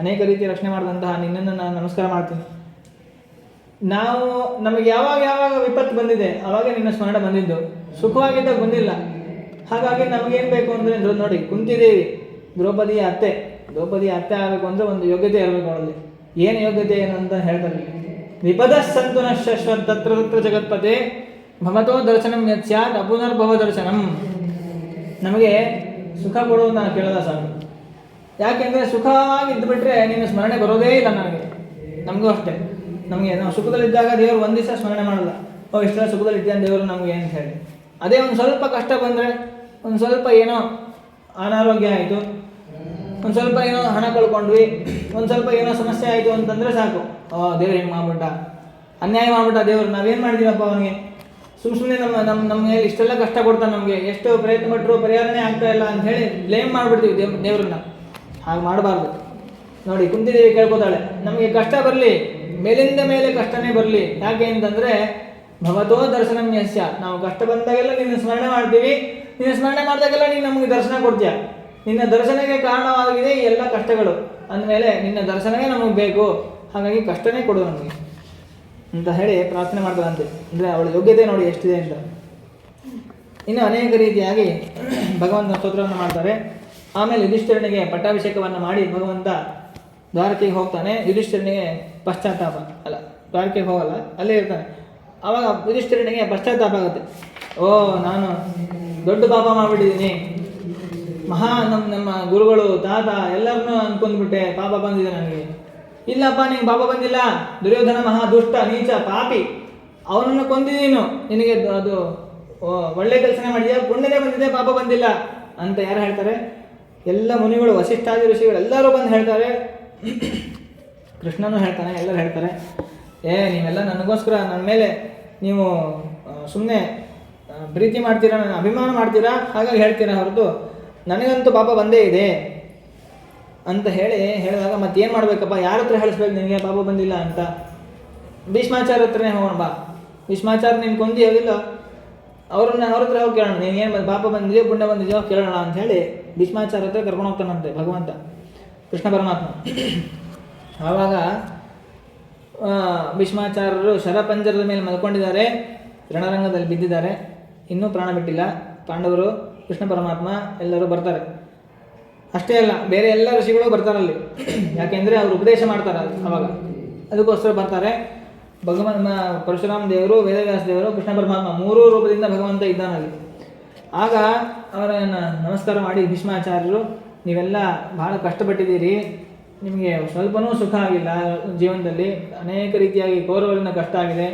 ಅನೇಕ ರೀತಿಯ ರಕ್ಷಣೆ ಮಾಡಿದಂತಹ ನಿನ್ನನ್ನು ನಾನು ನಮಸ್ಕಾರ ಮಾಡ್ತೀನಿ. ನಮಗೆ ಯಾವಾಗ ವಿಪತ್ತು ಬಂದಿದೆ ಆವಾಗ ನಿನ್ನ ಸ್ಮರಣ ಬಂದಿದ್ದು, ಸುಖವಾಗಿದ್ದಾಗ ಬಂದಿಲ್ಲ. ಹಾಗಾಗಿ ನಮಗೇನು ಬೇಕು ಅಂದರೆ ನೋಡಿ, ಕುಂತಿದೇವಿ ದ್ರೌಪದಿಯ ಅತ್ತೆ ಆಗಬೇಕು ಅಂದರೆ ಒಂದು ಯೋಗ್ಯತೆ ಇರಬೇಕು ಅವಳಲ್ಲಿ. ಏನು ಯೋಗ್ಯತೆ ಏನು ಅಂತ ಹೇಳ್ತಾರೆ, ವಿಪದ ಸಂತು ನಶ್ವತ್ ತತ್ರ ಜಗತ್ಪತೆ ಭವತೋ ದರ್ಶನಂ ಯತ್ ಸ್ಯಾತ್ ಅಪುನರ್ಭವ ದರ್ಶನಂ. ನಮಗೆ ಸುಖ ಕೊಡುವುದು ನಾನು ಕೇಳದ ಸ್ವಾಮಿ. ಯಾಕೆಂದರೆ ಸುಖವಾಗಿ ಇದ್ದುಬಿಟ್ರೆ ನಿನ್ನ ಸ್ಮರಣೆ ಬರೋದೇ ಇಲ್ಲ ನಮಗೂ ಅಷ್ಟೇ. ನಮಗೆ ನಾವು ಸುಖದಲ್ಲಿದ್ದಾಗ ದೇವರು ಒಂದು ದಿವಸ ಸ್ಮರಣೆ ಮಾಡಲ್ಲ, ಇಷ್ಟೆಲ್ಲ ಸುಖದಲ್ಲಿದ್ದಾನೆ ದೇವರು ನಮಗೆ ಅಂತ ಹೇಳಿ. ಅದೇ ಒಂದು ಸ್ವಲ್ಪ ಕಷ್ಟ ಬಂದರೆ, ಒಂದು ಸ್ವಲ್ಪ ಏನೋ ಅನಾರೋಗ್ಯ ಆಯಿತು, ಒಂದು ಸ್ವಲ್ಪ ಏನೋ ಹಣ ಕಳ್ಕೊಂಡ್ವಿ, ಒಂದು ಸ್ವಲ್ಪ ಏನೋ ಸಮಸ್ಯೆ ಆಯಿತು ಅಂತಂದರೆ ಸಾಕು, ದೇವ್ರು ಹೆಂಗೆ ಮಾಡ್ಬಿಟ್ಟ, ಅನ್ಯಾಯ ಮಾಡ್ಬಿಟ್ಟ ದೇವರು, ನಾವೇನು ಮಾಡಿದ್ದೀವಪ್ಪ ಅವನಿಗೆ, ಸುಮ್ಮನೆ ನಮ್ಮ ಮೇಲೆ ಇಷ್ಟೆಲ್ಲ ಕಷ್ಟ ಕೊಡ್ತಾನೆ, ನಮಗೆ ಎಷ್ಟು ಪ್ರಯತ್ನ ಪಟ್ಟರು ಪರಿಹಾರನೇ ಆಗ್ತಾ ಇಲ್ಲ ಅಂತ ಹೇಳಿ ಬ್ಲೇಮ್ ಮಾಡಿಬಿಡ್ತೀವಿ ದೇವ್ರನ್ನ. ಹಾಗೆ ಮಾಡಬಾರ್ದು. ನೋಡಿ, ಕುಂತಿದೇವಿ ಕೇಳ್ಕೊತಾಳೆ, ನಮಗೆ ಕಷ್ಟ ಬರಲಿ, ಮೇಲಿಂದ ಮೇಲೆ ಕಷ್ಟನೇ ಬರಲಿ. ಯಾಕೆ ಅಂತಂದರೆ ಭವತೋ ದರ್ಶನಂ ಯಸ್ಯ, ನಾವು ಕಷ್ಟ ಬಂದಾಗೆಲ್ಲ ನಿನ್ನ ಸ್ಮರಣೆ ಮಾಡ್ತೀವಿ, ನಿನ್ನ ಸ್ಮರಣೆ ಮಾಡಿದಾಗೆಲ್ಲ ನೀನು ನಮಗೆ ದರ್ಶನ ಕೊಡ್ತೀಯ. ನಿನ್ನ ದರ್ಶನಕ್ಕೆ ಕಾರಣವಾಗಿದೆ ಈ ಎಲ್ಲ ಕಷ್ಟಗಳು ಅಂದಮೇಲೆ ನಿನ್ನ ದರ್ಶನವೇ ನಮಗೆ ಬೇಕು, ಹಾಗಾಗಿ ಕಷ್ಟನೇ ಕೊಡು ನಮಗೆ ಅಂತ ಹೇಳಿ ಪ್ರಾರ್ಥನೆ ಮಾಡ್ತಾರಂತೆ. ಅಂದರೆ ಅವಳ ಯೋಗ್ಯತೆ ನೋಡಿ ಎಷ್ಟಿದೆ ಅಂತ. ಇನ್ನು ಅನೇಕ ರೀತಿಯಾಗಿ ಭಗವಂತನ ಸ್ತೋತ್ರವನ್ನು ಮಾಡ್ತಾರೆ. ಆಮೇಲೆ ಯುಧಿಷ್ಠಿರನಿಗೆ ಪಟ್ಟಾಭಿಷೇಕವನ್ನು ಮಾಡಿ ಭಗವಂತ ದ್ವಾರಕೆಗೆ ಹೋಗ್ತಾನೆ. ಯುಧಿಷ್ಠಿರನಿಗೆ ಪಶ್ಚಾತ್ತಾಪ ಅಲ್ಲ, ದ್ವಾರಕೆಗೆ ಹೋಗಲ್ಲ, ಅಲ್ಲೇ ಇರ್ತಾನೆ. ಆವಾಗ ಯುಧಿಷ್ಠಿರನಿಗೆ ಪಶ್ಚಾತ್ತಾಪ ಆಗುತ್ತೆ. ನಾನು ದೊಡ್ಡ ಪಾಪ ಮಾಡಿಬಿಟ್ಟಿದ್ದೀನಿ, ನಮ್ಮ ಗುರುಗಳು ತಾತ ಎಲ್ಲರನ್ನೂ ಅನ್ಕೊಂಡ್ಬಿಟ್ಟೆ, ಪಾಪ ಬಂದಿದೆ ನನಗೆ. ಇಲ್ಲಪ್ಪ, ನಿಂಗೆ ಪಾಪ ಬಂದಿಲ್ಲ, ದುರ್ಯೋಧನ ಮಹಾ ದುಷ್ಟ ನೀಚ ಪಾಪಿ, ಅವನನ್ನು ಕೊಂದಿದ್ದೀನು, ನಿನಗೆ ಅದು ಒಳ್ಳೆ ಕೆಲಸನೇ ಮಾಡಿದ್ಯಾ, ಪುಣ್ಯನೇ ಬಂದಿದೆ, ಪಾಪ ಬಂದಿಲ್ಲ ಅಂತ ಯಾರು ಹೇಳ್ತಾರೆ? ಎಲ್ಲ ಮುನಿಗಳು, ವಸಿಷ್ಠಾದಿ ಋಷಿಗಳು ಎಲ್ಲರೂ ಬಂದು ಹೇಳ್ತಾರೆ. ಕೃಷ್ಣನೂ ಹೇಳ್ತಾನೆ, ಎಲ್ಲರೂ ಹೇಳ್ತಾರೆ, ನೀವೆಲ್ಲ ನನಗೋಸ್ಕರ ನನ್ನ ಮೇಲೆ ನೀವು ಸುಮ್ಮನೆ ಪ್ರೀತಿ ಮಾಡ್ತೀರಾ, ನನ್ನ ಅಭಿಮಾನ ಮಾಡ್ತೀರಾ, ಹಾಗಾಗಿ ಹೇಳ್ತೀರಾ ಹೊರತು ನನಗಂತೂ ಪಾಪ ಬಂದೇ ಇದೆ ಅಂತ ಹೇಳಿದಾಗ ಮತ್ತೇನು ಮಾಡಬೇಕಪ್ಪ, ಯಾರ ಹತ್ರ ಹೇಳಿಸ್ಬೇಕು ನಿನಗೆ ಪಾಪ ಬಂದಿಲ್ಲ ಅಂತ? ಭೀಷ್ಮಾಚಾರ್ಯ ಹತ್ರನೇ ಹೋಗೋಣ ಬಾ, ಭೀಷ್ಮಾಚಾರ್ಯ ನೀನು ಕೊಂದಿ ಹೋಗಿಲ್ಲ, ಅವ್ರ ಹತ್ರ ಹೋಗಿ ಕೇಳೋಣ, ನೀನೇನು ಪಾಪ ಬಂದಿದೆಯೋ ಪುಣ್ಯ ಬಂದಿದೆಯೋ ಕೇಳೋಣ ಅಂತ ಹೇಳಿ ಭೀಷ್ಮಾಚಾರ್ಯ ಹತ್ರ ಕರ್ಕೊಂಡು ಹೋಗ್ತಾನಂತೆ ಭಗವಂತ ಕೃಷ್ಣ ಪರಮಾತ್ಮ. ಆವಾಗ ಭೀಷ್ಮಾಚಾರ್ಯರು ಶರಪಂಜರದ ಮೇಲೆ ಮಲ್ಕೊಂಡಿದ್ದಾರೆ, ರಣರಂಗದಲ್ಲಿ ಬಿದ್ದಿದ್ದಾರೆ, ಇನ್ನೂ ಪ್ರಾಣ ಬಿಟ್ಟಿಲ್ಲ. ಪಾಂಡವರು, ಕೃಷ್ಣ ಪರಮಾತ್ಮ ಎಲ್ಲರೂ ಬರ್ತಾರೆ. ಅಷ್ಟೇ ಅಲ್ಲ, ಬೇರೆ ಎಲ್ಲ ಋಷಿಗಳು ಬರ್ತಾರಲ್ಲಿ, ಯಾಕೆಂದರೆ ಅವರು ಉಪದೇಶ ಮಾಡ್ತಾರೆ ಅವಾಗ, ಅದಕ್ಕೋಸ್ಕರ ಬರ್ತಾರೆ. ಪರಶುರಾಮ ದೇವರು, ವೇದವ್ಯಾಸ ದೇವರು, ಕೃಷ್ಣ ಪರಮಾತ್ಮ 3 ರೂಪದಿಂದ ಭಗವಂತ ಇದ್ದಾನಲ್ಲಿ. ಆಗ ಅವರನ್ನು ನಮಸ್ಕಾರ ಮಾಡಿ ಭೀಷ್ಮಾಚಾರ್ಯರು, ನೀವೆಲ್ಲ ಬಹಳ ಕಷ್ಟಪಟ್ಟಿದ್ದೀರಿ, ನಿಮಗೆ ಸ್ವಲ್ಪನೂ ಸುಖ ಆಗಿಲ್ಲ ಜೀವನದಲ್ಲಿ, ಅನೇಕ ರೀತಿಯಾಗಿ ಕೌರವರಿಂದ ಕಷ್ಟ ಆಗಿದೆ,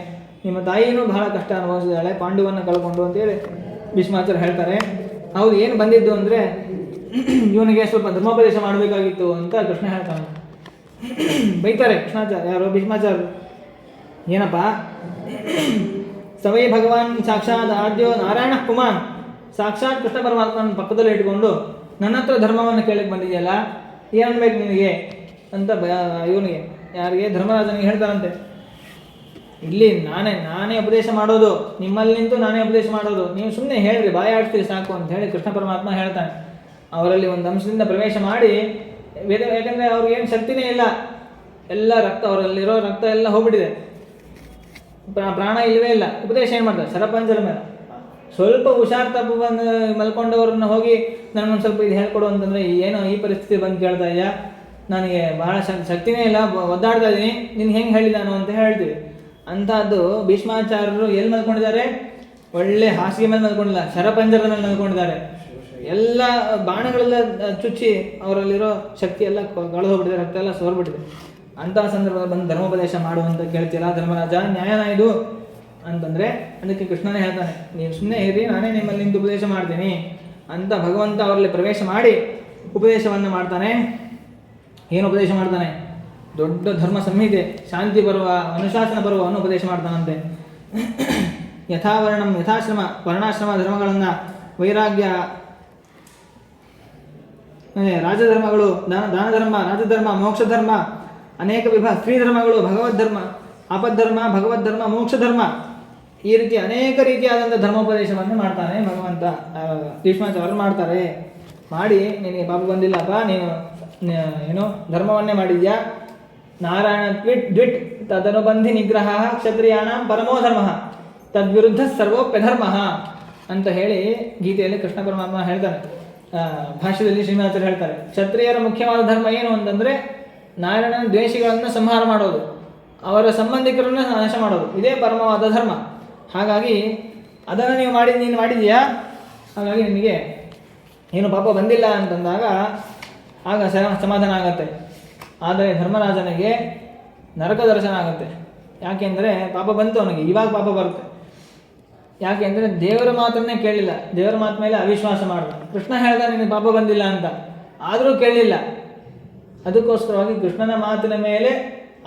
ನಿಮ್ಮ ತಾಯಿಯೂ ಬಹಳ ಕಷ್ಟ ಅನುಭವಿಸಿದ್ದಾಳೆ ಪಾಂಡುವನ್ನು ಕಳ್ಕೊಂಡು ಅಂತೇಳಿ ಭೀಷ್ಮಾಚಾರ್ಯ ಹೇಳ್ತಾರೆ. ಹೌದು, ಏನು ಬಂದಿದ್ದು ಅಂದರೆ ಇವನಿಗೆ ಸ್ವಲ್ಪ ಧರ್ಮೋಪದೇಶ ಮಾಡಬೇಕಾಗಿತ್ತು ಅಂತ ಕೃಷ್ಣ ಹೇಳ್ತಾನೆ. ಬೈತಾರೆ ಕೃಷ್ಣಾಚಾರ್ಯ, ಯಾರೋ ಭೀಷ್ಮಾಚಾರ್ಯರು, ಏನಪ್ಪ, ಸವೈ ಭಗವಾನ್ ಸಾಕ್ಷಾತ್ ಆದ್ಯೋ ನಾರಾಯಣ ಪುಮಾನ್ ಸಾಕ್ಷಾತ್ ಕೃಷ್ಣ ಪರಮಾತ್ಮನ ಪಕ್ಕದಲ್ಲಿ ಇಟ್ಕೊಂಡು ನನ್ನ ಹತ್ರ ಧರ್ಮವನ್ನು ಕೇಳಕ್ಕೆ ಬಂದಿದೆಯಲ್ಲ, ಏನು ಬೇಕು ನಿನಗೆ ಅಂತ ಇವನಿಗೆ, ಯಾರಿಗೆ, ಧರ್ಮರಾಜನಿಗೆ ಹೇಳ್ತಾರಂತೆ. ಇಲ್ಲಿ ನಾನೇ ಉಪದೇಶ ಮಾಡೋದು, ನಿಮ್ಮಲ್ಲಿ ನಿಂತು ನಾನೇ ಉಪದೇಶ ಮಾಡೋದು, ನೀವು ಸುಮ್ಮನೆ ಹೇಳ್ರಿ, ಬಾಯಿ ಆಡ್ತೀರಿ ಸಾಕು ಅಂತ ಹೇಳಿ ಕೃಷ್ಣ ಪರಮಾತ್ಮ ಹೇಳ್ತಾನೆ. ಅವರಲ್ಲಿ ಒಂದು ಅಂಶದಿಂದ ಪ್ರವೇಶ ಮಾಡಿ ಯಾಕಂದರೆ ಅವ್ರಿಗೇನು ಶಕ್ತಿನೇ ಇಲ್ಲ, ಎಲ್ಲ ರಕ್ತ, ಅವರಲ್ಲಿರೋ ರಕ್ತ ಎಲ್ಲ ಹೋಗ್ಬಿಟ್ಟಿದೆ, ಪ್ರಾಣ ಇಲ್ಲವೇ ಇಲ್ಲ. ಉಪದೇಶ ಏನು ಮಾಡ್ತಾರೆ? ಶರಪಂಜರ ಮೇಲೆ ಸ್ವಲ್ಪ ಹುಷಾರ್ ತಪ್ಪು ಬಂದು ಮಲ್ಕೊಂಡವ್ರನ್ನ ಹೋಗಿ ನನಗೊಂದು ಸ್ವಲ್ಪ ಇದು ಹೇಳ್ಕೊಡು ಅಂತಂದರೆ, ಏನೋ ಈ ಪರಿಸ್ಥಿತಿ ಬಂದು ಕೇಳ್ತಾ ಇದೆಯಾ, ನನಗೆ ಬಹಳ ಶಕ್ತಿನೇ ಇಲ್ಲ, ಒದ್ದಾಡ್ತಾ ಇದ್ದೀನಿ, ನಿನ್ಗೆ ಹೆಂಗೆ ಹೇಳಿದಾನು ಅಂತ ಹೇಳ್ತೀವಿ. ಅಂಥದ್ದು ಭೀಷ್ಮಾಚಾರ್ಯರು ಎಲ್ಲಿ ಮಲ್ಕೊಂಡಿದ್ದಾರೆ? ಒಳ್ಳೆ ಹಾಸಿಗೆ ಮೇಲೆ ಮಲ್ಕೊಂಡಿಲ್ಲ, ಶರಪಂಜರದ ಮೇಲೆ ಮಲ್ಕೊಂಡಿದ್ದಾರೆ. ಎಲ್ಲ ಬಾಣಗಳೆಲ್ಲ ಚುಚ್ಚಿ ಅವರಲ್ಲಿರೋ ಶಕ್ತಿ ಎಲ್ಲ ಕಳೆದು ಹೋಗ್ಬಿಟ್ಟಿದೆ, ರಕ್ತ ಎಲ್ಲ ಸೋರ್ಬಿಟ್ಟಿದೆ. ಅಂತಹ ಸಂದರ್ಭದಲ್ಲಿ ಬಂದು ಧರ್ಮೋಪದೇಶ ಮಾಡುವಂತ ಕೇಳ್ತೀರಾ ಧರ್ಮರಾಜ, ನ್ಯಾಯನ ಇದು ಅಂತಂದರೆ ಅದಕ್ಕೆ ಕೃಷ್ಣನೇ ಹೇಳ್ತಾನೆ, ನೀವು ಸುಮ್ಮನೆ ಇರಿ, ನಾನೇ ನಿಮ್ಮಲ್ಲಿ ನಿಂತು ಉಪದೇಶ ಮಾಡ್ತೀನಿ ಅಂತ ಭಗವಂತ ಅವರಲ್ಲಿ ಪ್ರವೇಶ ಮಾಡಿ ಉಪದೇಶವನ್ನು ಮಾಡ್ತಾನೆ. ಏನು ಉಪದೇಶ ಮಾಡ್ತಾನೆ? ದೊಡ್ಡ ಧರ್ಮ ಸಂಹಿತೆ, ಶಾಂತಿ ಪರ್ವ, ಅನುಶಾಸನ ಪರ್ವವನ್ನು ಉಪದೇಶ ಮಾಡ್ತಾನಂತೆ. ಯಥಾವರ್ಣಂ ಯಥಾಶ್ರಮ, ವರ್ಣಾಶ್ರಮ ಧರ್ಮಗಳನ್ನು, ವೈರಾಗ್ಯ, ರಾಜಧರ್ಮಗಳು, ದಾನ ಧರ್ಮ, ರಾಜಧರ್ಮ, ಮೋಕ್ಷ ಧರ್ಮ, ಅನೇಕ ಸ್ತ್ರೀ ಧರ್ಮಗಳು, ಭಗವದ್ ಧರ್ಮ, ಆಪದ್ಧರ್ಮ, ಭಗವದ್ ಧರ್ಮ, ಮೋಕ್ಷ ಧರ್ಮ, ಈ ರೀತಿ ಅನೇಕ ರೀತಿಯಾದಂಥ ಧರ್ಮೋಪದೇಶವನ್ನು ಮಾಡ್ತಾನೆ ಭಗವಂತ. ಭೀಷ್ಮಾಚಾರ್ಯರು ಮಾಡ್ತಾರೆ. ಮಾಡಿ, ನಿನಗೆ ಪಾಪ ಬಂದಿಲ್ಲಪ್ಪ, ನೀನು ಏನು ಧರ್ಮವನ್ನೇ ಮಾಡಿದ್ಯಾ, ನಾರಾಯಣ ದ್ವಿಟ್ ತದನುಬಂಧಿ ನಿಗ್ರಹ ಕ್ಷತ್ರಿಯಾಣ ಪರಮೋ ಧರ್ಮ ತದ್ವಿರುದ್ಧ ಸರ್ವೋಪ್ಯಧರ್ಮ ಅಂತ ಹೇಳಿ ಗೀತೆಯಲ್ಲಿ ಕೃಷ್ಣ ಪರಮಾತ್ಮ ಹೇಳ್ತಾನೆ. ಭಾಷ್ಯದಲ್ಲಿ ಶ್ರೀನಿವಾಸರು ಹೇಳ್ತಾರೆ, ಕ್ಷತ್ರಿಯರ ಮುಖ್ಯವಾದ ಧರ್ಮ ಏನು ಅಂತಂದರೆ ನಾರಾಯಣನ ದ್ವೇಷಿಗಳನ್ನು ಸಂಹಾರ ಮಾಡೋದು, ಅವರ ಸಂಬಂಧಿಕರನ್ನು ನಾಶ ಮಾಡೋದು, ಇದೇ ಪರಮವಾದ ಧರ್ಮ. ಹಾಗಾಗಿ ಅದನ್ನು ನೀನು ಮಾಡಿದೀಯಾ, ಹಾಗಾಗಿ ನಿನಗೆ ಏನು ಪಾಪ ಬಂದಿಲ್ಲ ಅಂತಂದಾಗ ಆಗ ಸಮಾಧಾನ ಆಗುತ್ತೆ. ಆದರೆ ಧರ್ಮರಾಜನಿಗೆ ನರಕ ದರ್ಶನ ಆಗುತ್ತೆ. ಯಾಕೆಂದರೆ ಪಾಪ ಬಂತು ಅವನಿಗೆ, ಇವಾಗ ಪಾಪ ಬರುತ್ತೆ. ಯಾಕೆ ಅಂದರೆ ದೇವರ ಮಾತನ್ನೇ ಕೇಳಲಿಲ್ಲ, ದೇವರ ಮಾತು ಮೇಲೆ ಅವಿಶ್ವಾಸ ಮಾಡಿದ. ಕೃಷ್ಣ ಹೇಳ್ದ ನಿನಗೆ ಪಾಪ ಬಂದಿಲ್ಲ ಅಂತ, ಆದರೂ ಕೇಳಲಿಲ್ಲ. ಅದಕ್ಕೋಸ್ಕರವಾಗಿ ಕೃಷ್ಣನ ಮಾತಿನ ಮೇಲೆ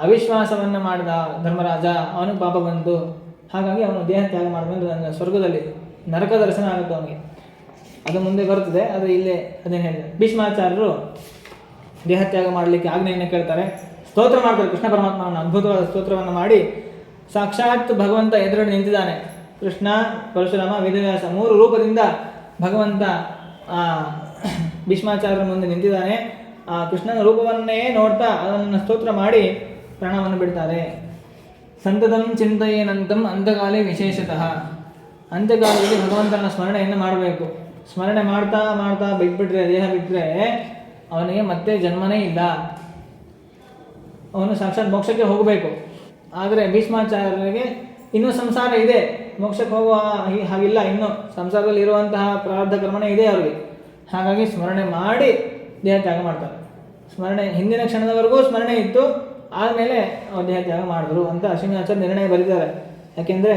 ಅವಿಶ್ವಾಸವನ್ನು ಮಾಡಿದ ಧರ್ಮರಾಜ, ಅವನಿಗೆ ಪಾಪ ಬಂತು. ಹಾಗಾಗಿ ಅವನು ದೇಹ ತ್ಯಾಗ ಮಾಡಿದ್ಮೇಲೆ ಸ್ವರ್ಗದಲ್ಲಿ ನರಕ ದರ್ಶನ ಆಗುತ್ತೆ ಅವನಿಗೆ. ಅದು ಮುಂದೆ ಬರ್ತದೆ, ಅದು ಇಲ್ಲೇ ಅದೇನು ಹೇಳಿದೆ. ಭೀಷ್ಮಾಚಾರ್ಯರು ದೇಹತ್ಯಾಗ ಮಾಡಲಿಕ್ಕೆ ಆಜ್ಞೆಯನ್ನು ಕೇಳ್ತಾರೆ, ಸ್ತೋತ್ರ ಮಾಡ್ತಾರೆ. ಕೃಷ್ಣ ಪರಮಾತ್ಮನ ಅದ್ಭುತವಾದ ಸ್ತೋತ್ರವನ್ನು ಮಾಡಿ ಸಾಕ್ಷಾತ್ ಭಗವಂತ ಎದುರುಗಡೆ ನಿಂತಿದ್ದಾನೆ. ಕೃಷ್ಣ, ಪರಶುರಾಮ, ವೇದವ್ಯಾಸ 3 ರೂಪದಿಂದ ಭಗವಂತ ಭೀಷ್ಮಾಚಾರ್ಯರ ಮುಂದೆ ನಿಂತಿದ್ದಾನೆ. ಆ ಕೃಷ್ಣನ ರೂಪವನ್ನೇ ನೋಡ್ತಾ ಅದನ್ನು ಸ್ತೋತ್ರ ಮಾಡಿ ಪ್ರಾಣವನ್ನು ಬಿಡ್ತಾರೆ. ಸಂತತಂ ಚಿಂತೆಯೇನಂತಂ ಅಂತಕಾಲೇ ವಿಶೇಷತಃ, ಅಂತ್ಯಕಾಲದಲ್ಲಿ ಭಗವಂತನ ಸ್ಮರಣೆಯನ್ನು ಮಾಡಬೇಕು. ಸ್ಮರಣೆ ಮಾಡ್ತಾ ಮಾಡ್ತಾ ಬಿಟ್ಬಿಟ್ರೆ, ದೇಹ ಬಿಟ್ಟರೆ ಅವನಿಗೆ ಮತ್ತೆ ಜನ್ಮನೇ ಇಲ್ಲ, ಅವನು ಸಾಕ್ಷಾತ್ ಮೋಕ್ಷಕ್ಕೆ ಹೋಗಬೇಕು. ಆದರೆ ಭೀಷ್ಮಾಚಾರ್ಯರಿಗೆ ಇನ್ನೂ ಸಂಸಾರ ಇದೆ, ಮೋಕ್ಷಕ್ಕೆ ಹೋಗುವ ಹಾಗಿಲ್ಲ, ಇನ್ನೂ ಸಂಸಾರದಲ್ಲಿ ಇರುವಂತಹ ಪ್ರಾರಬ್ಧ ಕರ್ಮನೇ ಇದೆ ಅವರಿಗೆ. ಹಾಗಾಗಿ ಸ್ಮರಣೆ ಮಾಡಿ ದೇಹ ತ್ಯಾಗ ಮಾಡ್ತಾರೆ. ಸ್ಮರಣೆ ಹಿಂದಿನ ಕ್ಷಣದವರೆಗೂ ಸ್ಮರಣೆ ಇತ್ತು, ಆದಮೇಲೆ ಅವ್ರು ದೇಹ ತ್ಯಾಗ ಮಾಡಿದ್ರು ಅಂತ ಶ್ರೀನಿವಾಚಾರ್ಯ ನಿರ್ಣಯ ಬರೀತಾರೆ. ಯಾಕೆಂದರೆ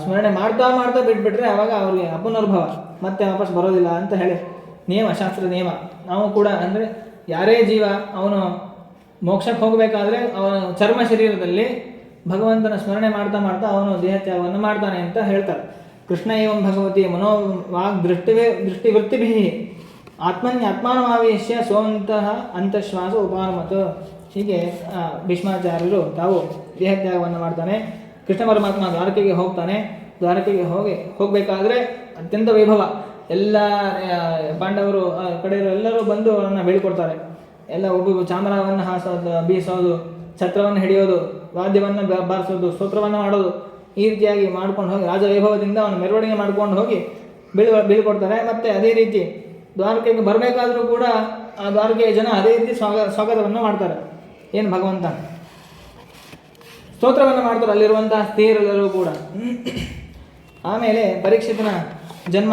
ಸ್ಮರಣೆ ಮಾಡ್ತಾ ಮಾಡ್ತಾ ಬಿಟ್ಬಿಟ್ರೆ ಆವಾಗ ಅವ್ರಿಗೆ ಅಪುನರ್ಭವ, ಮತ್ತೆ ವಾಪಸ್ ಬರೋದಿಲ್ಲ ಅಂತ ಹೇಳಿ ನಿಯಮ, ಶಾಸ್ತ್ರದ ನಿಯಮ. ನಾವು ಕೂಡ ಅಂದರೆ ಯಾರೇ ಜೀವ ಅವನು ಮೋಕ್ಷಕ್ಕೆ ಹೋಗಬೇಕಾದ್ರೆ ಅವನ ಚರ್ಮ ಶರೀರದಲ್ಲಿ ಭಗವಂತನ ಸ್ಮರಣೆ ಮಾಡ್ತಾ ಮಾಡ್ತಾ ಅವನು ದೇಹತ್ಯಾಗವನ್ನು ಮಾಡ್ತಾನೆ ಅಂತ ಹೇಳ್ತಾರೆ. ಕೃಷ್ಣ ಏವಂ ಭಗವತಿ ಮನೋವಾಗ್ ದೃಷ್ಟಿವೃತ್ತಿಭಿ ಆತ್ಮಾನಮಾವೇಶ್ಯ ಸೋಂತಹ ಅಂತಶ್ವಾಸ ಉಪಾನುಮತ. ಹೀಗೆ ಭೀಷ್ಮಾಚಾರ್ಯರು ತಾವು ದೇಹತ್ಯಾಗವನ್ನು ಮಾಡ್ತಾನೆ. ಕೃಷ್ಣ ಪರಮಾತ್ಮ ದ್ವಾರಕೆಗೆ ಹೋಗ್ತಾನೆ. ದ್ವಾರಕೆಗೆ ಹೋಗಬೇಕಾದ್ರೆ ಅತ್ಯಂತ ವೈಭವ. ಎಲ್ಲ ಪಾಂಡವರು ಕಡೆಯವರು ಎಲ್ಲರೂ ಬಂದು ಅವರನ್ನು ಬೀಳ್ಕೊಡ್ತಾರೆ. ಎಲ್ಲ ಒಬ್ಬೊಬ್ಬ ಚಾಮರವನ್ನು ಬೀಸೋದು, ಛತ್ರವನ್ನು ಹಿಡಿಯೋದು, ವಾದ್ಯವನ್ನು ಬಾರಿಸೋದು, ಸ್ತೋತ್ರವನ್ನು ಮಾಡೋದು, ಈ ರೀತಿಯಾಗಿ ಮಾಡ್ಕೊಂಡು ಹೋಗಿ ರಾಜವೈಭವದಿಂದ ಅವನು ಮೆರವಣಿಗೆ ಮಾಡ್ಕೊಂಡು ಹೋಗಿ ಬೀಳ್ಕೊಡ್ತಾರೆ. ಮತ್ತು ಅದೇ ರೀತಿ ದ್ವಾರಕೆಗೆ ಬರಬೇಕಾದ್ರೂ ಕೂಡ ಆ ದ್ವಾರಕೆಯ ಜನ ಅದೇ ರೀತಿ ಸ್ವಾಗತವನ್ನು ಮಾಡ್ತಾರೆ. ಏನು ಭಗವಂತ ಸ್ತೋತ್ರವನ್ನು ಮಾಡ್ತಾರೆ ಅಲ್ಲಿರುವಂತಹ ಸ್ತ್ರೀಯರೆಲ್ಲರೂ ಕೂಡ. ಆಮೇಲೆ ಪರೀಕ್ಷಿತನ ಜನ್ಮ,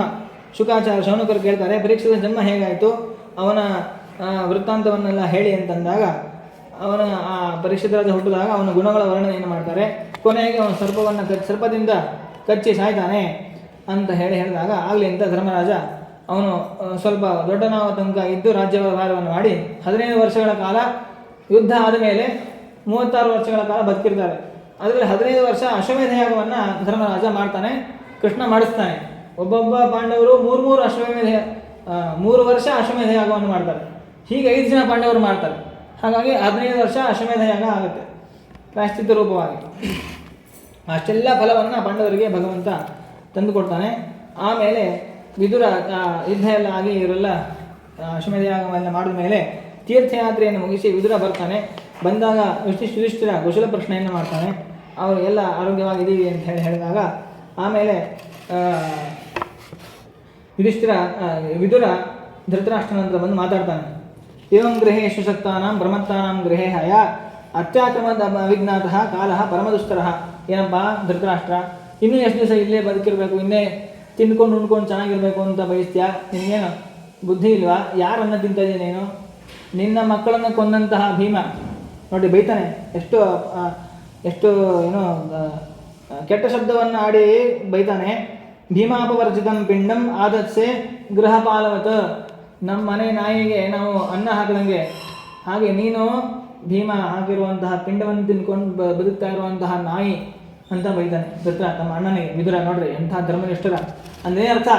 ಶೌನಕರು ಕೇಳ್ತಾರೆ, ಪರೀಕ್ಷಿತ ಜನ್ಮ ಹೇಗಾಯಿತು, ಅವನ ವೃತ್ತಾಂತವನ್ನೆಲ್ಲ ಹೇಳಿ ಅಂತಂದಾಗ ಅವನ ಆ ಪರೀಕ್ಷಿತರಾದ ಹುಟ್ಟಿದಾಗ ಅವನ ಗುಣಗಳ ವರ್ಣನೆಯನ್ನು ಮಾಡ್ತಾರೆ. ಕೊನೆಗೆ ಅವನು ಸರ್ಪದಿಂದ ಕಚ್ಚಿ ಸಾಯ್ತಾನೆ ಅಂತ ಹೇಳಿದಾಗ ಆಗಲಿ ಅಂತ ಧರ್ಮರಾಜ ಅವನು ಸ್ವಲ್ಪ ದೊಡ್ಡನಾವ ತನಕ ಇದ್ದು ರಾಜ್ಯಭಾರವನ್ನು ಮಾಡಿ 15 ವರ್ಷಗಳ ಕಾಲ ಯುದ್ಧ ಆದ ಮೇಲೆ 36 ವರ್ಷಗಳ ಕಾಲ ಬದುಕಿರ್ತಾರೆ. ಅದರಲ್ಲಿ 15 ವರ್ಷ ಅಶ್ವಮೇಧ ಯಾಗವನ್ನು ಧರ್ಮರಾಜ ಮಾಡ್ತಾನೆ, ಕೃಷ್ಣ ಮಾಡಿಸ್ತಾನೆ. ಒಬ್ಬೊಬ್ಬ ಪಾಂಡವರು ಮೂರು ಅಶ್ವಮೇಧ 3 ವರ್ಷ ಅಶ್ವಮೇಧ ಯಾಗವನ್ನು ಮಾಡ್ತಾರೆ. ಹೀಗೆ 5 ಜನ ಪಾಂಡವರು ಮಾಡ್ತಾರೆ. ಹಾಗಾಗಿ 15 ವರ್ಷ ಅಶ್ವಮೇಧ ಯಾಗ ಆಗುತ್ತೆ ಪ್ರಾಯಶ್ಚಿತ್ತ ರೂಪವಾಗಿ. ಅಷ್ಟೆಲ್ಲ ಫಲವನ್ನು ಪಾಂಡವರಿಗೆ ಭಗವಂತ ತಂದು ಕೊಡ್ತಾನೆ. ಆಮೇಲೆ ವಿದುರ ಯುದ್ಧ ಎಲ್ಲ ಆಗಿ ಇವರೆಲ್ಲ ಅಶ್ವಮೇಧ ಯಾಗವನ್ನು ಮಾಡಿದ ಮೇಲೆ ತೀರ್ಥಯಾತ್ರೆಯನ್ನು ಮುಗಿಸಿ ವಿದುರ ಬರ್ತಾನೆ. ಬಂದಾಗ ಯುಧಿಷ್ಠಿರ ಕುಶಲ ಪ್ರಶ್ನೆಯನ್ನು ಮಾಡ್ತಾನೆ. ಅವರು ಎಲ್ಲ ಆರೋಗ್ಯವಾಗಿದ್ದೀವಿ ಅಂತ ಹೇಳಿದಾಗ ಆಮೇಲೆ ವಿದುರ ಧೃತರಾಷ್ಟ್ರನ ಹತ್ರ ಬಂದು ಮಾತಾಡ್ತಾನೆ. ಏವಂ ಗೃಹೇಶು ಶಕ್ತಾನಾಂ ಬ್ರಹ್ಮತ್ತಾನಾಂ ಗೃಹೇ ಹಯ ಅತ್ಯಾಕ್ರಮದ ಅವಿಜ್ಞಾತಃ ಕಾಲಃ ಪರಮದುಷ್ಟರಃ. ಏನಪ್ಪ ಧೃತರಾಷ್ಟ್ರ, ಇನ್ನೂ ಎಷ್ಟು ದಿವಸ ಇಲ್ಲೇ ಬದುಕಿರಬೇಕು, ಇನ್ನೇ ತಿಂದ್ಕೊಂಡು ಉಣ್ಕೊಂಡು ಚೆನ್ನಾಗಿರ್ಬೇಕು ಅಂತ ಬಯಸ್ತೀಯ? ನಿನಗೇನು ಬುದ್ಧಿ ಇಲ್ವಾ? ಯಾರನ್ನ ತಿಂತಿದ್ದೆ ನೀನು? ನಿನ್ನ ಮಕ್ಕಳನ್ನು ಕೊಂದಂತಹ ಭೀಮ ನೋಡಿ ಬೈತಾನೆ. ಎಷ್ಟು ಏನೋ ಕೆಟ್ಟ ಶಬ್ದವನ್ನು ಆಡಿ ಬೈತಾನೆ. ಭೀಮಾಪವರ್ಜಿತಂ ಪಿಂಡಂ ಆದತ್ಸೆ ಗೃಹಪಾಲವತ್. ನಮ್ಮ ಮನೆ ನಾಯಿಗೆ ನಾವು ಅನ್ನ ಹಾಕಿದಂಗೆ ಹಾಗೆ ನೀನು ಭೀಮ ಹಾಕಿರುವಂತಹ ಪಿಂಡವನ್ನು ತಿನ್ಕೊಂಡು ಬದುಕ್ತಾ ಇರುವಂತಹ ನಾಯಿ ಅಂತ ಬೈತಾನೆ ತಮ್ಮ ಅಣ್ಣನಿಗೆ. ವಿದುರ ನೋಡ್ರಿ ಎಂಥ ಧರ್ಮನಿಷ್ಠರ ಅಂದ್ರೆ ಅರ್ಥ.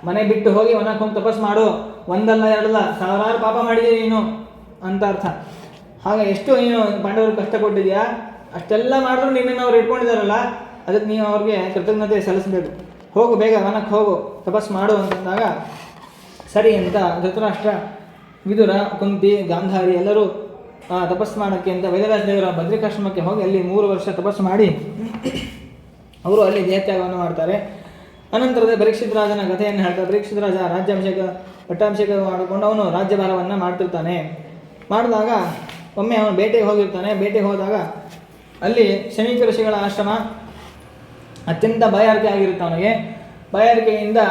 ಮನೆ ಬಿಟ್ಟು ಹೋಗಿ ವನಕ್ಕೆ ಹೋಗಿ ತಪಸ್ ಮಾಡು, ಒಂದಲ್ಲ ಎರಡಲ್ಲ 1000 ಪಾಪ ಮಾಡಿದೆ ನೀನು ಅಂತ ಅರ್ಥ. ಹಾಗೆ ಎಷ್ಟು ನೀನು ಪಾಂಡವರು ಕಷ್ಟಪಟ್ಟಿದ್ಯಾ, ಅಷ್ಟೆಲ್ಲ ಮಾಡಿದ್ರು ನಿನ್ನನ್ನು ಅವ್ರು ಇಟ್ಕೊಂಡಿದ್ದಾರಲ್ಲ, ಅದಕ್ಕೆ ನೀವು ಅವ್ರಿಗೆ ಕೃತಜ್ಞತೆ ಸಲ್ಲಿಸಬೇಕು. ಹೋಗು ಬೇಗ ವನಕ್ಕೆ ಹೋಗು, ತಪಸ್ ಮಾಡು ಅಂತಂದಾಗ ಸರಿ ಅಂತ ಧೃತರಾಷ್ಟ್ರ, ವಿದುರ, ಕುಂತಿ, ಗಾಂಧಾರಿ ಎಲ್ಲರೂ ತಪಸ್ಸು ಮಾಡೋಕ್ಕೆ ಅಂತ ವೇದವ್ಯಾಸ ದೇವರ ಬದ್ರಿಕಾಶ್ರಮಕ್ಕೆ ಹೋಗಿ ಅಲ್ಲಿ 3 ವರ್ಷ ತಪಸ್ಸು ಮಾಡಿ ಅವರು ಅಲ್ಲಿ ದೇಹತ್ಯಾಗವನ್ನು ಮಾಡ್ತಾರೆ. ಅನಂತರದ ಪರೀಕ್ಷಿತ್ ರಾಜನ ಕಥೆಯನ್ನು ಹೇಳ್ತಾರೆ. ಪರೀಕ್ಷಿತ್ ರಾಜ ಪಟ್ಟಾಭಿಷೇಕ ಮಾಡಿಕೊಂಡು ಅವನು ರಾಜ್ಯಭಾರವನ್ನು ಮಾಡ್ತಿರ್ತಾನೆ. ಮಾಡಿದಾಗ ಒಮ್ಮೆ ಅವನು ಬೇಟೆಗೆ ಹೋಗಿರ್ತಾನೆ. ಬೇಟೆಗೆ ಹೋದಾಗ ಅಲ್ಲಿ ಶಮೀಕ ಋಷಿಗಳ ಆಶ್ರಮ ಅತ್ಯಂತ ಬಾಯಾರಿಕೆ ಆಗಿರುತ್ತೆ ಅವನಿಗೆ. ಬಾಯಾರಿಕೆಯಿಂದ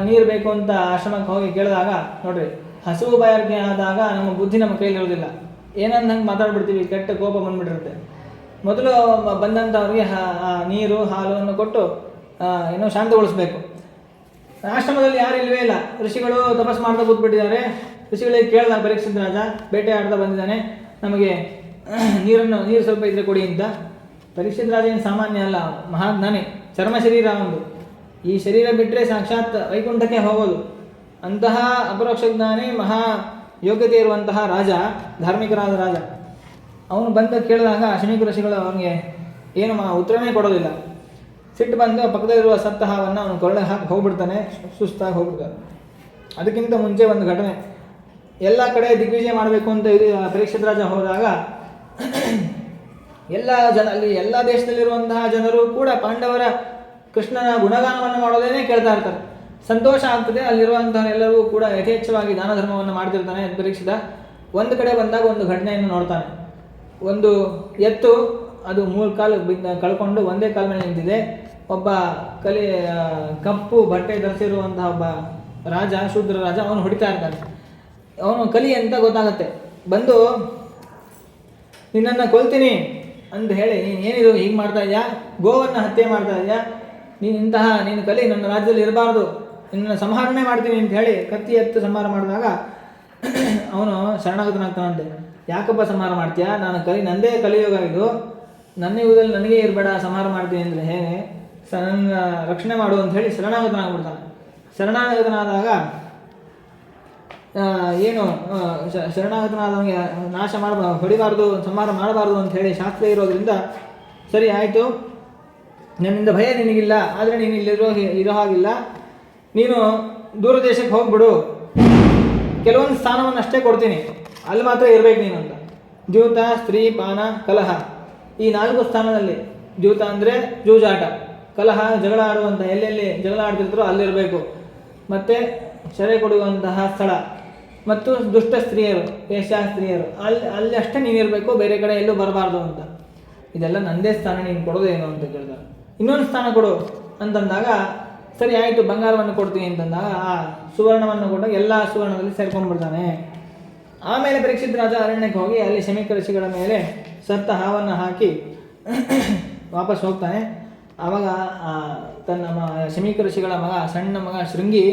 ನೀರು ಬೇಕು ಅಂತ ಆಶ್ರಮಕ್ಕೆ ಹೋಗಿ ಕೇಳಿದಾಗ ನೋಡ್ರಿ, ಹಸಿವು ಬಾಯಾರಿಕೆ ಆದಾಗ ನಮ್ಮ ಬುದ್ಧಿ ನಮ್ಮ ಕೈಲಿರೋದಿಲ್ಲ, ಏನಂತ ಹಂಗೆ ಮಾತಾಡ್ಬಿಡ್ತೀವಿ, ಕೆಟ್ಟ ಕೋಪ ಬಂದ್ಬಿಟ್ಟಿರುತ್ತೆ. ಮೊದಲು ಬಂದಂಥವ್ರಿಗೆ ನೀರು ಹಾಲನ್ನು ಕೊಟ್ಟು ಏನೋ ಶಾಂತಗೊಳಿಸ್ಬೇಕು. ಆಶ್ರಮದಲ್ಲಿ ಯಾರು ಇಲ್ಲವೇ ಇಲ್ಲ, ಋಷಿಗಳು ತಪಸ್ ಮಾಡ್ತಾ ಕೂತ್ಬಿಟ್ಟಿದ್ದಾರೆ. ಋಷಿಗಳಿಗೆ ಕೇಳಿದಾಗ ಪರೀಕ್ಷಿತ್ ರಾಜ ಬೇಟೆ ಆಡ್ತಾ ಬಂದಿದ್ದಾನೆ, ನಮಗೆ ನೀರು ಸ್ವಲ್ಪ ಇದ್ರೆ ಕೊಡಿ ಅಂತ. ಪರೀಕ್ಷಿತ್ ರಾಜ ಏನು ಸಾಮಾನ್ಯ ಅಲ್ಲ, ಮಹಾಜ್ಞಾನಿ, ಚರ್ಮ ಶರೀರ ಒಂದು. ಈ ಶರೀರ ಬಿಟ್ಟರೆ ಸಾಕ್ಷಾತ್ ವೈಕುಂಠಕ್ಕೆ ಹೋಗೋದು. ಅಂತಹ ಅಪರೋಕ್ಷ ಜ್ಞಾನಿ, ಮಹಾ ಯೋಗ್ಯತೆ ಇರುವಂತಹ ರಾಜ, ಧಾರ್ಮಿಕರಾದ ರಾಜ. ಅವನು ಬಂದು ಕೇಳಿದಾಗ ಶಮೀಕ ಋಷಿಗಳು ಅವನಿಗೆ ಏನು ಉತ್ತರನೇ ಕೊಡೋದಿಲ್ಲ. ಸಿಟ್ಟು ಬಂದು ಪಕ್ಕದಲ್ಲಿರುವ ಸತ್ತ ಹಾವನ್ನು ಅವನು ಕೊರಳೆ ಹಾಕಿ ಹೋಗ್ಬಿಡ್ತಾನೆ, ಸುಸ್ತಾಗಿ ಹೋಗ್ಬಿಡ್ತಾನೆ. ಅದಕ್ಕಿಂತ ಮುಂಚೆ ಒಂದು ಘಟನೆ, ಎಲ್ಲ ಕಡೆ ದಿಗ್ವಿಜಯ ಮಾಡಬೇಕು ಅಂತ ಪರೀಕ್ಷಿತ್ ರಾಜ ಹೋದಾಗ ಅಲ್ಲಿ ಎಲ್ಲ ದೇಶದಲ್ಲಿರುವಂತಹ ಜನರು ಕೂಡ ಪಾಂಡವರ ಕೃಷ್ಣನ ಗುಣಗಾನವನ್ನು ಮಾಡೋದೇನೆ ಕೇಳ್ತಾ ಇರ್ತಾರೆ. ಸಂತೋಷ ಆಗ್ತದೆ. ಅಲ್ಲಿರುವಂತಹ ಎಲ್ಲರೂ ಕೂಡ ಯಥೇಚ್ಛವಾಗಿ ದಾನ ಧರ್ಮವನ್ನು ಮಾಡ್ತಿರ್ತಾನೆ ಪರೀಕ್ಷಿತ. ಒಂದು ಕಡೆ ಬಂದಾಗ ಒಂದು ಘಟನೆಯನ್ನು ನೋಡ್ತಾನೆ. ಒಂದು ಎತ್ತು ಅದು 3 ಕಾಲು ಕಳ್ಕೊಂಡು ಒಂದೇ ಕಾಲ ಮೇಲೆ ನಿಂತಿದೆ. ಒಬ್ಬ ಕಪ್ಪು ಬಟ್ಟೆ ಧರಿಸಿರುವಂತಹ ಒಬ್ಬ ರಾಜ, ಶೂದ್ರ ರಾಜ, ಅವನು ಹೊಡಿತಾ ಇರ್ತಾನೆ. ಅವನು ಕಲಿ ಅಂತ ಗೊತ್ತಾಗತ್ತೆ. ಬಂದು ನಿನ್ನನ್ನು ಕೊಲ್ತೀನಿ ಅಂತ ಹೇಳಿ, ನೀನು ಏನಿದು ಹೀಗೆ ಮಾಡ್ತಾ ಇದೆಯಾ, ಗೋವನ್ನು ಹತ್ಯೆ ಮಾಡ್ತಾ ಇದೆಯಾ, ನೀನು ಕಲಿ ನನ್ನ ರಾಜ್ಯದಲ್ಲಿ ಇರಬಾರ್ದು, ನಿನ್ನನ್ನು ಸಂಹಾರಣೆ ಮಾಡ್ತೀನಿ ಅಂತ ಹೇಳಿ ಕತ್ತಿ ಎತ್ತು ಸಂಹಾರ ಮಾಡಿದಾಗ ಅವನು ಶರಣಾಗತನಾಗ್ತಾನಂತೆ. ಯಾಕಪ್ಪ ಸಂಹಾರ ಮಾಡ್ತೀಯಾ, ನಾನು ನಂದೇ ಕಲಿಯುಗ ಇದು, ನನ್ನ ಯುಗದಲ್ಲಿ ನನಗೇ ಇರಬೇಡ, ಸಂಹಾರ ಮಾಡ್ತೀನಿ ಅಂದರೆ ಹೇಗೆ, ನನ್ನ ರಕ್ಷಣೆ ಮಾಡು ಅಂತ ಹೇಳಿ ಶರಣಾಗತನಾಗ್ಬಿಡ್ತಾನೆ. ಶರಣಾಗತನಾದಾಗ ಶರಣಾಗತನಾದವನಿಗೆ ನಾಶ ಹೊಡಿಬಾರ್ದು, ಸಂಹಾರ ಮಾಡಬಾರ್ದು ಅಂತ ಹೇಳಿ ಶಾಸ್ತ್ರ ಇರೋದ್ರಿಂದ ಸರಿ ಆಯಿತು, ನನ್ನಿಂದ ಭಯ ನಿನಗಿಲ್ಲ, ಆದರೆ ನೀನು ಇರೋ ಹಾಗಿಲ್ಲ, ನೀನು ದೂರ ದೇಶಕ್ಕೆ ಹೋಗ್ಬಿಡು, ಕೆಲವೊಂದು ಸ್ಥಾನವನ್ನು ಅಷ್ಟೇ ಕೊಡ್ತೀನಿ, ಅಲ್ಲಿ ಮಾತ್ರ ಇರಬೇಕು ನೀನು ಅಂತ. ದ್ಯೂತ, ಸ್ತ್ರೀ, ಪಾನ, ಕಲಹ, ಈ 4 ಸ್ಥಾನದಲ್ಲಿ, ದ್ಯೂತ ಅಂದರೆ ಜೂಜಾಟ, ಕಲಹ ಜಗಳ ಆಡುವಂಥ, ಎಲ್ಲೆಲ್ಲಿ ಜಗಳ ಆಡ್ತಿರ್ತಾರೋ ಅಲ್ಲಿರಬೇಕು, ಮತ್ತು ಸೆರೆ ಕೊಡುವಂತಹ ಸ್ಥಳ, ಮತ್ತು ದುಷ್ಟ ಸ್ತ್ರೀಯರು, ವೇಶ್ಯಾ ಸ್ತ್ರೀಯರು, ಅಲ್ಲಿ ಅಷ್ಟೇ ನೀನಿರಬೇಕು, ಬೇರೆ ಕಡೆ ಎಲ್ಲೂ ಬರಬಾರ್ದು ಅಂತ. ಇದೆಲ್ಲ ನಂದೇ ಸ್ಥಾನ, ನೀನು ಕೊಡೋದೇನು ಅಂತ ಕೇಳಿದಾಗ, ಇನ್ನೊಂದು ಸ್ಥಾನ ಕೊಡು ಅಂತಂದಾಗ ಸರಿ ಆಯಿತು ಬಂಗಾರವನ್ನು ಕೊಡ್ತೀನಿ ಅಂತಂದಾಗ ಆ ಸುವರ್ಣವನ್ನು ಕೊಟ್ಟಾಗ ಎಲ್ಲ ಸುವರ್ಣದಲ್ಲಿ ಸೇರ್ಕೊಂಡ್ಬಿಡ್ತಾನೆ. ಆಮೇಲೆ ಪರೀಕ್ಷಿತ್ ರಾಜ ಅರಣ್ಯಕ್ಕೆ ಹೋಗಿ ಅಲ್ಲಿ ಶಮೀಕ ಋಷಿಗಳ ಮೇಲೆ ಸತ್ತ ಹಾವನ್ನು ಹಾಕಿ ವಾಪಸ್ ಹೋಗ್ತಾನೆ. ಆವಾಗ ತನ್ನ ಶಮೀಕ ಋಷಿಗಳ ಸಣ್ಣ ಮಗ ಶೃಂಗಿ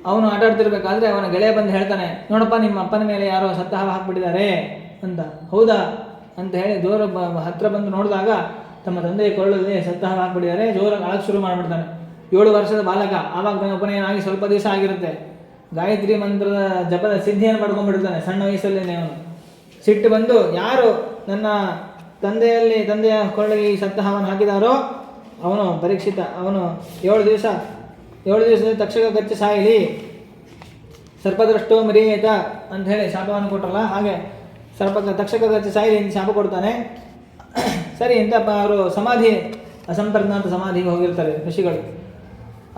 ಅವನು ಆಟಾಡ್ತಿರ್ಬೇಕಾದ್ರೆ ಅವನ ಗೆಳೆಯ ಬಂದು ಹೇಳ್ತಾನೆ, ನೋಡಪ್ಪ ನಿಮ್ಮ ಅಪ್ಪನ ಮೇಲೆ ಯಾರೋ ಸತ್ತ ಹಾವು ಹಾಕ್ಬಿಟ್ಟಿದ್ದಾರೆ ಅಂತ. ಹೌದಾ ಅಂತ ಹೇಳಿ ಜೋರ ಹತ್ರ ಬಂದು ನೋಡಿದಾಗ ತಮ್ಮ ತಂದೆಯ ಕೊಳ್ಳಲ್ಲಿ ಸತ್ತ ಹಾವು ಹಾಕ್ಬಿಟ್ಟಿದ್ದಾರೆ. ಜೋರಾಗಿ ಆಳಕ್ಕೆ ಶುರು ಮಾಡಿಬಿಡ್ತಾನೆ. 7 ವರ್ಷದ ಬಾಲಕ. ಆವಾಗ ನನ್ನ ಉಪನಯನ ಆಗಿ ಸ್ವಲ್ಪ ದಿವಸ ಆಗಿರುತ್ತೆ. ಗಾಯತ್ರಿ ಮಂತ್ರದ ಜಪದ ಸಿದ್ಧಿಯನ್ನು ಪಡ್ಕೊಂಡ್ಬಿಡ್ತಾನೆ ಸಣ್ಣ ವಯಸ್ಸಲ್ಲೇ ಅವನು. ಸಿಟ್ಟು ಬಂದು ಯಾರು ನನ್ನ ತಂದೆಯ ಕೊಳ್ಳಿಗೆ ಈ ಸಪ್ತಾಹವನ್ನು ಹಾಕಿದಾರೋ ಅವನು ಪರೀಕ್ಷಿತ, ಅವನು 7 ದಿವಸದಲ್ಲಿ ತಕ್ಷಕ ಕಚ್ಚಿ ಸಾಯಲಿ, ಸರ್ಪದೃಷ್ಟೋ ಮರಿಯೇತ ಅಂತ ಹೇಳಿ ಶಾಪವನ್ನು ಕೊಟ್ಟರಲ್ಲ, ಹಾಗೆ ತಕ್ಷಕ ಕಚ್ಚಿ ಸಾಯಲಿ ಅಂತ ಶಾಪ ಕೊಡ್ತಾನೆ. ಸರಿ ಅಂತ ಅವರು ಅಸಂಪರ್ನಾಥ ಸಮಾಧಿಗೆ ಹೋಗಿರ್ತಾರೆ ಋಷಿಗಳು.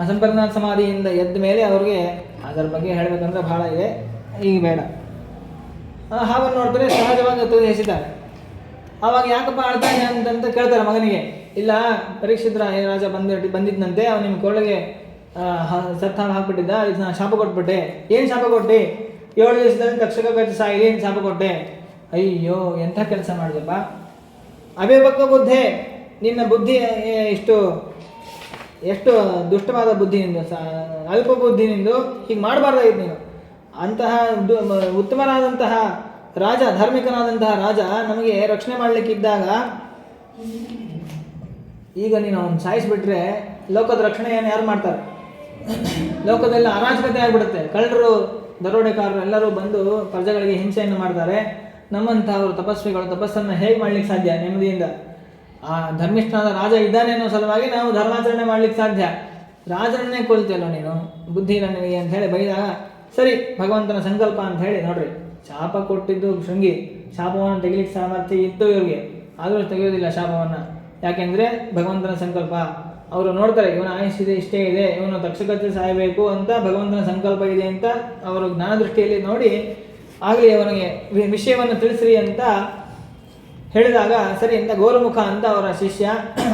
ಅಸಂಪರ್ನಾಥ ಸಮಾಧಿಯಿಂದ ಎದ್ದ ಮೇಲೆ ಅವ್ರಿಗೆ ಅದರ ಬಗ್ಗೆ ಹೇಳಬೇಕಂದ್ರೆ ಬಹಳ ಇದೆ, ಈಗ ಬೇಡ. ಹಾವನ್ನು ನೋಡ್ತಾರೆ, ಸಹಜವಾಗಿ ಹೆಸಿತಾರೆ. ಆವಾಗ ಯಾಕಪ್ಪ ಆಡ್ತಾನೆ ಅಂತ ಕೇಳ್ತಾರೆ ಮಗನಿಗೆ. ಇಲ್ಲ, ಪರೀಕ್ಷಿತ ರಾಜ ಬಂದಿದ್ದಂತೆ, ಅವನು ನಿಮ್ಮ ಕೊಳ್ಳಗೆ ಸತ್ತ ಹಾಕ್ಬಿಟ್ಟಿದ್ದ, ಇದನ್ನ ಶಾಪ ಕೊಟ್ಬಿಟ್ಟೆ. ಏನು ಶಾಪ ಕೊಟ್ಟೆ? 7 ದಿವಸದಲ್ಲಿ ತಕ್ಷಕ ಕಚ್ಚಿ ಸಾಯಿಲಿ ಏನು ಶಾಪ ಕೊಟ್ಟೆ? ಅಯ್ಯೋ, ಎಂಥ ಕೆಲಸ ಮಾಡಿದೆಪ್ಪ. ಅವಿವೇಕ ಬುದ್ಧಿ, ನಿನ್ನ ಬುದ್ಧಿ ಎಷ್ಟು ದುಷ್ಟವಾದ ಬುದ್ಧಿ ನಿಂದು, ಅಲ್ಪ ಬುದ್ಧಿ ನಿಂದು. ಹೀಗೆ ಮಾಡಬಾರ್ದಾಗಿತ್ತು ನೀನು. ಅಂತಹ ಉತ್ತಮನಾದಂತಹ ರಾಜ, ಧಾರ್ಮಿಕನಾದಂತಹ ರಾಜ ನಮಗೆ ರಕ್ಷಣೆ ಮಾಡಲಿಕ್ಕಿದ್ದಾಗ ಈಗ ನೀನು ಅವನು ಸಾಯಿಸಿಬಿಟ್ರೆ ಲೋಕದ ರಕ್ಷಣೆಯನ್ನು ಯಾರು ಮಾಡ್ತಾರೆ? ಲೋಕದಲ್ಲಿ ಅರಾಜಕತೆ ಆಗಿಬಿಡುತ್ತೆ. ಕಳ್ಳರು, ದರೋಡೆಕಾರರು ಎಲ್ಲರೂ ಬಂದು ಪ್ರಜೆಗಳಿಗೆ ಹಿಂಸೆಯನ್ನು ಮಾಡ್ತಾರೆ. ನಮ್ಮಂತಹವರು ತಪಸ್ವಿಗಳು ತಪಸ್ಸನ್ನು ಹೇಗೆ ಮಾಡ್ಲಿಕ್ಕೆ ಸಾಧ್ಯ ನೆಮ್ಮದಿಯಿಂದ? ಆ ಧರ್ಮಿಷ್ಠನಾದ ರಾಜ ಇದ್ದಾನೆ ಅನ್ನೋ ಸಲುವಾಗಿ ನಾವು ಧರ್ಮಾಚರಣೆ ಮಾಡ್ಲಿಕ್ಕೆ ಸಾಧ್ಯ. ರಾಜನನ್ನೇ ಕೊಲ್ತಿಯಲ್ಲ ನೀನು, ಬುದ್ಧಿ ಇಲ್ಲ ನಿನಗೆ ಅಂತ ಹೇಳಿ ಬೈದಾಗ, ಸರಿ ಭಗವಂತನ ಸಂಕಲ್ಪ ಅಂತ ಹೇಳಿ ನೋಡ್ರಿ, ಶಾಪ ಕೊಟ್ಟಿದ್ದು ಶೃಂಗಿ, ಶಾಪವನ್ನು ತೆಗಿಲಿಕ್ಕೆ ಸಾಮರ್ಥ್ಯ ಇತ್ತು ಇವ್ರಿಗೆ, ಆದರೂ ತೆಗೆಯೋದಿಲ್ಲ ಶಾಪವನ್ನು. ಯಾಕೆಂದರೆ ಭಗವಂತನ ಸಂಕಲ್ಪ. ಅವರು ನೋಡ್ತಾರೆ, ಇವನ ಆಯುಷ್ಯಿದೆ, ಇಷ್ಟೇ ಇದೆ, ಇವನು ತಕ್ಷಕಚ್ಚಿ ಸಾಯಬೇಕು ಅಂತ ಭಗವಂತನ ಸಂಕಲ್ಪ ಇದೆ ಅಂತ ಅವರು ಜ್ಞಾನದೃಷ್ಟಿಯಲ್ಲಿ ನೋಡಿ, ಆಗಲಿ ಅವನಿಗೆ ವಿಷಯವನ್ನು ತಿಳಿಸ್ರಿ ಅಂತ ಹೇಳಿದಾಗ ಸರಿ ಅಂತ ಗೋರುಮುಖ ಅಂತ ಅವರ ಶಿಷ್ಯ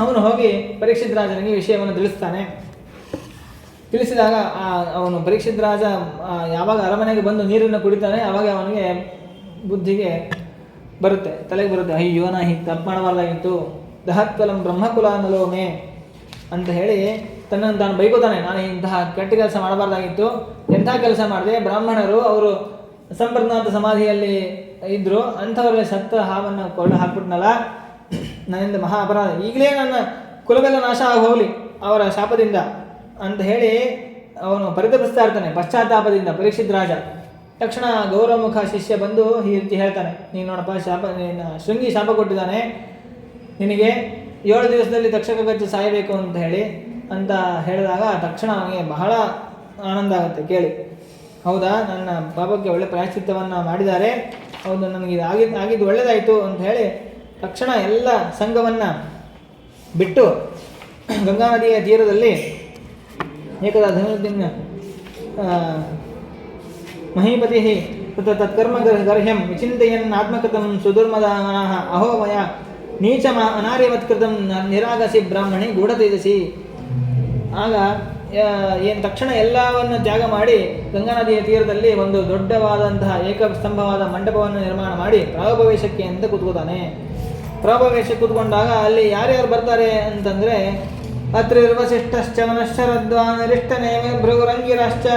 ಅವನು ಹೋಗಿ ಪರೀಕ್ಷಿತ ರಾಜನಿಗೆ ವಿಷಯವನ್ನು ತಿಳಿಸ್ತಾನೆ. ತಿಳಿಸಿದಾಗ ಅವನು ಪರೀಕ್ಷಿತ ರಾಜ ಯಾವಾಗ ಅರಮನೆಗೆ ಬಂದು ನೀರನ್ನು ಕುಡಿತಾನೆ ಆವಾಗ ಅವನಿಗೆ ಬುದ್ಧಿಗೆ ಬರುತ್ತೆ, ತಲೆಗೆ ಬರುತ್ತೆ, ಅಯ್ಯೋ ನಾ ಹೀಗೆ ತಪ್ಪು ಮಾಡಬಾರ್ದಾಗಿತ್ತು, ದಹತ್ಕಲಂ ಬ್ರಹ್ಮಕುಲಾನಲೋಮೆ ಅಂತ ಹೇಳಿ ತನ್ನನ್ನು ತಾನು ಬೈಕೋತಾನೆ. ನಾನು ಇಂತಹ ಕೆಟ್ಟ ಕೆಲಸ ಮಾಡಬಾರ್ದಾಗಿತ್ತು, ಎಂಥ ಕೆಲಸ ಮಾಡಿದೆ. ಬ್ರಾಹ್ಮಣರು ಅವರು ಸಂಪ್ರದಾತ ಸಮಾಧಿಯಲ್ಲಿ ಇದ್ದರು, ಅಂಥವ್ರಿಗೆ ಸತ್ತ ಹಾವನ್ನು ಕೊಳ್ಳ ಹಾಕ್ಬಿಟ್ನಲ್ಲ, ನನ್ನಿಂದ ಮಹಾ ಅಪರಾಧ, ಈಗಲೇ ನನ್ನ ಕುಲವೆಲ್ಲ ನಾಶ ಆಗಿ ಹೋಗಲಿ ಅವರ ಶಾಪದಿಂದ ಅಂತ ಹೇಳಿ ಅವನು ಪರಿತಪಿಸ್ತಾ ಇರ್ತಾನೆ ಪಶ್ಚಾತ್ತಾಪದಿಂದ ಪರೀಕ್ಷಿತ ರಾಜ. ತಕ್ಷಣ ಗೌರವಮುಖ ಶಿಷ್ಯ ಬಂದು ಈ ರೀತಿ ಹೇಳ್ತಾನೆ, ನೀನು ನೋಡಪ್ಪ, ಶೃಂಗಿ ಶಾಪ ಕೊಟ್ಟಿದ್ದಾನೆ ನಿನಗೆ 7 ದಿವಸದಲ್ಲಿ ತಕ್ಷಕ ಕಚ್ಚಿ ಸಾಯಬೇಕು ಅಂತ ಹೇಳಿದಾಗ ತಕ್ಷಣ ಅವನಿಗೆ ಬಹಳ ಆನಂದ ಆಗುತ್ತೆ ಕೇಳಿ. ಹೌದಾ, ನನ್ನ ಪಾಪಕ್ಕೆ ಒಳ್ಳೆ ಪ್ರಾಯಶ್ಚಿತ್ತವನ್ನು ಮಾಡಿದ್ದಾರೆ, ಹೌದು ನನಗೆ ಆಗಿದ್ದು ಒಳ್ಳೆಯದಾಯಿತು ಅಂತ ಹೇಳಿ ತಕ್ಷಣ ಎಲ್ಲ ಸಂಘವನ್ನು ಬಿಟ್ಟು ಗಂಗಾ ನದಿಯ ತೀರದಲ್ಲಿ ಏಕದಾ ಧನುರ್ದಿನ ಮಹೀಪತಿ ತತ್ಕರ್ಮ ಗರ್ಹ್ಯಂ ವಿಚಿಂತೆಯನ್ ಆತ್ಮಕೃತಂ ಸುದುರ್ಮದಾನಃ ಅಹೋ ಮಯ ನೀಚಮ ಅನಾರ್ಯವತ್ಕೃತಂ ನಿರಾಗಸಿ ಬ್ರಾಹ್ಮಣಿ ಗೂಢತೇಜಸಿ. ಆಗ ಏನು ತಕ್ಷಣ ಎಲ್ಲವನ್ನು ತ್ಯಾಗ ಮಾಡಿ ಗಂಗಾ ನದಿಯ ತೀರದಲ್ಲಿ ಒಂದು ದೊಡ್ಡವಾದಂತಹ ಏಕಸ್ತಂಭವಾದ ಮಂಟಪವನ್ನು ನಿರ್ಮಾಣ ಮಾಡಿ ಪ್ರಾಗಪ್ರವೇಶಕ್ಕೆ ಅಂತ ಕೂತ್ಕೋತಾನೆ. ಪ್ರಾಗಪ್ರವೇಶಕ್ಕೆ ಕೂತ್ಕೊಂಡಾಗ ಅಲ್ಲಿ ಯಾರ್ಯಾರು ಬರ್ತಾರೆ ಅಂತಂದರೆ ಅತ್ರಿರ್ವಸಿಷ್ಠಶ್ಚ ಮನಶ್ಚರದ್ವಾನರಿಷ್ಟನೇಮೇ ಭೃಗುರಂಗಿರಾಶ್ಚ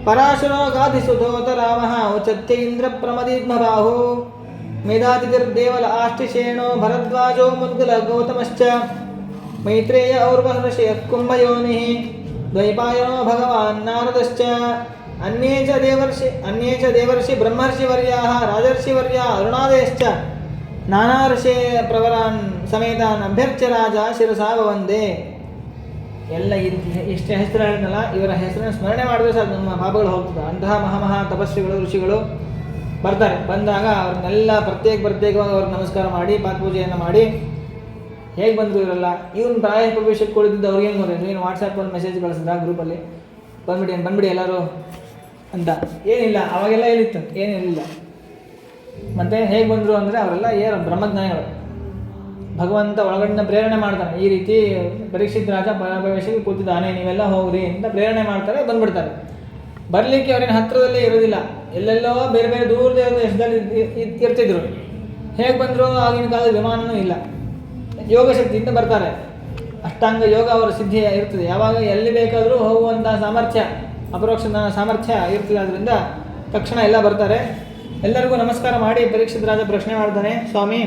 ಪರಾಶರೋ ಗಾಧಿಸುಧೋತ ರಾಮಃ ಉಚತ್ಯೈಂದ್ರ ಪ್ರಮದೀದ್ಮಬಾಹು ಮೇಧಾತಿರ್ದೇವಲ ಆಷ್ಟಿಶೇಣೋ ಭರದ್ವಾಜೋ ಮುದ್ಗಲ ಗೌತಮಶ್ಚ ಮೈತ್ರೇಯ ಔರ್ವಹರ್ಷಯ ಕುಂಭಯೋನಿಃ ದ್ವೈಪಾಯನೋ ಭಗವಾನ್ ನಾರದಶ್ಚ ಅನ್ಯೇ ಚ ದೇವರ್ಷಿ ಬ್ರಹ್ಮರ್ಷಿವರ್ಯಾಃ ರಾಜರ್ಷಿವರ್ಯಾ ಅರುಣಾದಯಶ್ಚ ನಾನಾ ಋಷೇ ಪ್ರವರಾನ್ ಸಮೇತಾನ್ ಅಭ್ಯರ್ಚ್ಯ ರಾಜ ಶಿರಸಾ ವಂದೇ. ಎಲ್ಲ ಇಷ್ಟೇ ಹೆಸರು ಹೇಳಿದ್ನಲ್ಲ, ಇವರ ಹೆಸರನ್ನು ಸ್ಮರಣೆ ಮಾಡಿದ್ರೆ ಸಾಕು ನಮ್ಮ ಪಾಪಗಳು ಹೋಗ್ತದೆ. ಅಂತಹ ಮಹಾ ತಪಸ್ವಿಗಳು ಋಷಿಗಳು ಬರ್ತಾರೆ. ಬಂದಾಗ ಅವ್ರನ್ನೆಲ್ಲ ಪ್ರತ್ಯೇಕವಾಗಿ ಅವ್ರಿಗೆ ನಮಸ್ಕಾರ ಮಾಡಿ ಪಾದಪೂಜೆಯನ್ನು ಮಾಡಿ ಹೇಗೆ ಬಂದರು ಇವರೆಲ್ಲ. ಇವನು ಪ್ರಾಯ ಪ್ರವೇಶಕ್ಕೆ ಕುಳಿತಿದ್ದು ಅವ್ರಿಗೇನು ಗೊತ್ತಿಲ್ಲ, ನೀನು ವಾಟ್ಸಪ್ಪಲ್ಲಿ ಮೆಸೇಜ್ ಕಳಿಸಿದ ಗ್ರೂಪಲ್ಲಿ ಬಂದ್ಬಿಡಿ ಎಲ್ಲರೂ ಅಂತ. ಏನಿಲ್ಲ, ಅವಾಗೆಲ್ಲ ಏನಿತ್ತು, ಏನಿರಲಿಲ್ಲ. ಮತ್ತು ಹೇಗೆ ಬಂದರು ಅಂದರೆ ಅವರೆಲ್ಲ ಬ್ರಹ್ಮಜ್ಞಾನಿಗಳು. ಭಗವಂತ ಒಳಗಡೆ ಪ್ರೇರಣೆ ಮಾಡ್ತಾನೆ, ಈ ರೀತಿ ಪರೀಕ್ಷಿತ ರಾಜ ಪ್ರವೇಶಕ್ಕೆ ಕೂತಿದ್ದಾನೆ, ನೀವೆಲ್ಲ ಹೋಗ್ರಿ ಅಂತ ಪ್ರೇರಣೆ ಮಾಡ್ತಾರೆ, ಬಂದ್ಬಿಡ್ತಾರೆ. ಬರಲಿಕ್ಕೆ ಅವ್ರೇನು ಹತ್ತಿರದಲ್ಲೇ ಇರೋದಿಲ್ಲ, ಎಲ್ಲೆಲ್ಲೋ ಬೇರೆ ಬೇರೆ ದೂರ ದೇಶದಲ್ಲಿ ಇರ್ತಿದ್ರು. ಹೇಗೆ ಬಂದರು? ಆಗಿನ ಕಾಲದ ವಿಮಾನವೂ ಇಲ್ಲ, ಯೋಗ ಶಕ್ತಿಯಿಂದ ಬರ್ತಾರೆ. ಅಷ್ಟಾಂಗ ಯೋಗ ಅವರ ಸಿದ್ಧಿ ಇರ್ತದೆ, ಯಾವಾಗ ಎಲ್ಲಿ ಬೇಕಾದರೂ ಹೋಗುವಂಥ ಸಾಮರ್ಥ್ಯ, ಅಪರೋಕ್ಷ ಸಾಮರ್ಥ್ಯ ಇರ್ತದೆ. ಆದ್ದರಿಂದ ತಕ್ಷಣ ಎಲ್ಲ ಬರ್ತಾರೆ. ಎಲ್ಲರಿಗೂ ನಮಸ್ಕಾರ ಮಾಡಿ ಪರೀಕ್ಷಿತ ರಾಜ ಪ್ರಶ್ನೆ ಮಾಡ್ತಾನೆ, ಸ್ವಾಮಿ,